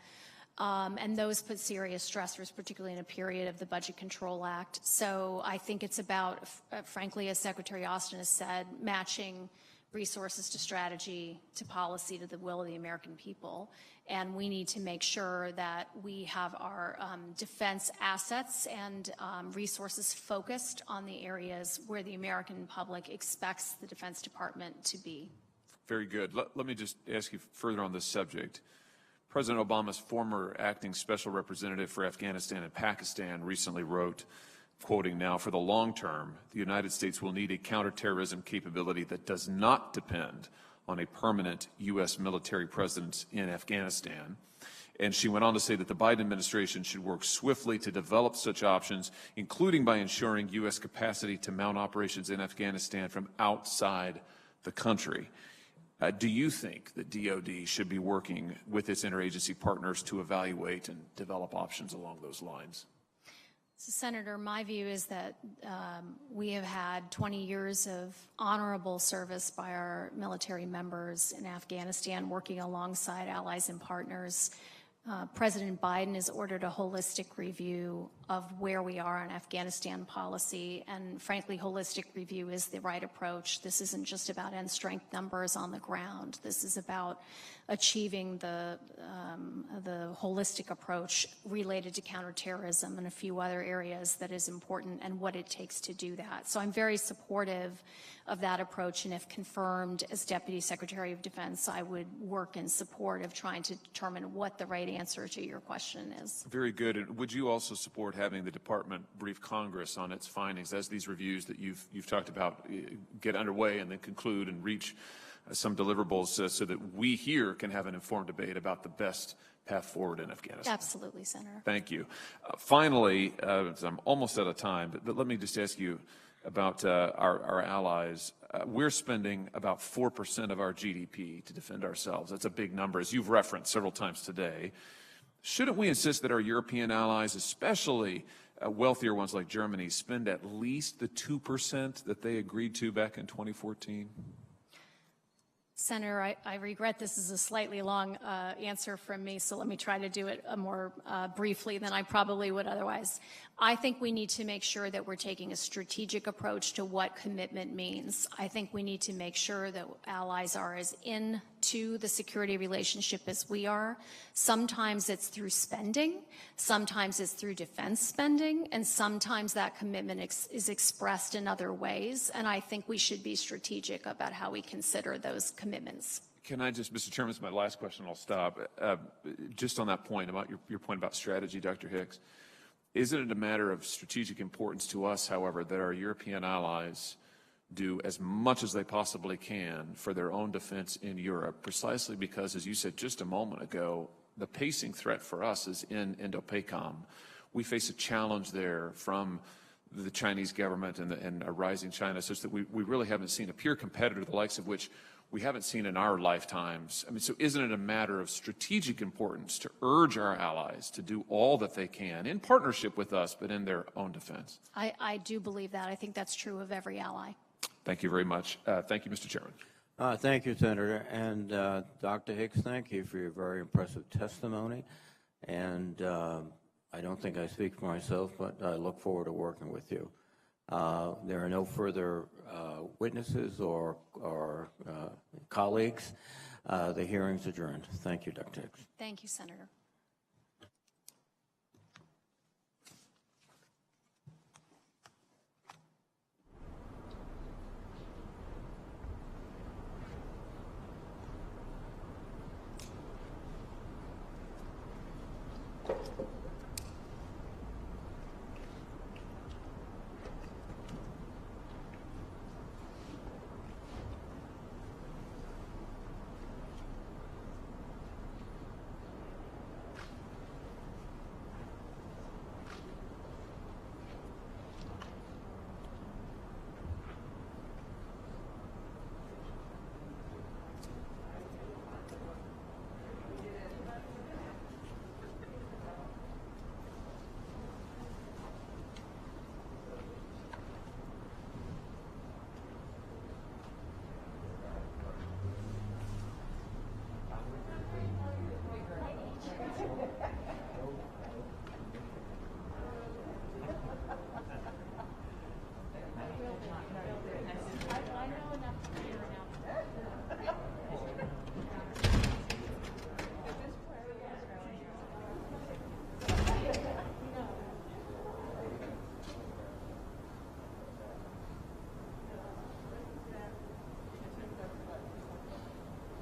And those put serious stressors, particularly in a period of the Budget Control Act. So I think it's about, frankly, as Secretary Austin has said, matching resources to strategy, to policy, to the will of the American people. And we need to make sure that we have our defense assets and resources focused on the areas where the American public expects the Defense Department to be. Very good. Let me just ask you further on this subject. President Obama's former acting special representative for Afghanistan and Pakistan recently wrote, quoting now, "For the long term, the United States will need a counterterrorism capability that does not depend on a permanent U.S. military presence in Afghanistan." And she went on to say that the Biden administration should work swiftly to develop such options, including by ensuring U.S. capacity to mount operations in Afghanistan from outside the country. Do you think that DOD should be working with its interagency partners to evaluate and develop options along those lines? So, Senator, my view is that we have had 20 years of honorable service by our military members in Afghanistan, working alongside allies and partners. President Biden has ordered a holistic review of where we are on Afghanistan policy, and frankly, holistic review is the right approach. This isn't just about end strength numbers on the ground. This is about achieving the holistic approach related to counterterrorism and a few other areas that is important and what it takes to do that. So I'm very supportive of that approach, and if confirmed as Deputy Secretary of Defense, I would work in support of trying to determine what the right answer to your question is. Very good. And would you also support having the department brief Congress on its findings as these reviews that you've talked about get underway and then conclude and reach some deliverables so that we here can have an informed debate about the best path forward in Afghanistan? Absolutely, Senator. Thank you. Finally, I'm almost out of time, but let me just ask you about our allies. We're spending about 4% of our GDP to defend ourselves. That's a big number, as you've referenced several times today. Shouldn't we insist that our European allies, especially wealthier ones like Germany, spend at least the 2% that they agreed to back in 2014? Senator, I regret this is a slightly long answer from me, so let me try to do it more briefly than I probably would otherwise. I think we need to make sure that we're taking a strategic approach to what commitment means. I think we need to make sure that allies are as into the security relationship as we are. Sometimes it's through spending, sometimes it's through defense spending, and sometimes that commitment is expressed in other ways, and I think we should be strategic about how we consider those commitments. Can I just, Mr. Chairman, this is my last question, I'll stop. Just on that point, about your point about strategy, Dr. Hicks, isn't it a matter of strategic importance to us, however, that our European allies do as much as they possibly can for their own defense in Europe, precisely because, as you said just a moment ago, the pacing threat for us is in Indo-PACOM. We face a challenge there from the Chinese government and a rising China, such that we really haven't seen a peer competitor, the likes of which we haven't seen in our lifetimes. I mean, so isn't it a matter of strategic importance to urge our allies to do all that they can in partnership with us, but in their own defense? I do believe that. I think that's true of every ally. Thank you very much. Thank you, Mr. Chairman. Thank you, Senator. And Dr. Hicks, thank you for your very impressive testimony. And I don't think I speak for myself, but I look forward to working with you. There are no further witnesses or colleagues. The hearing's adjourned. Thank you, Dr. Hicks. Thank you, Senator.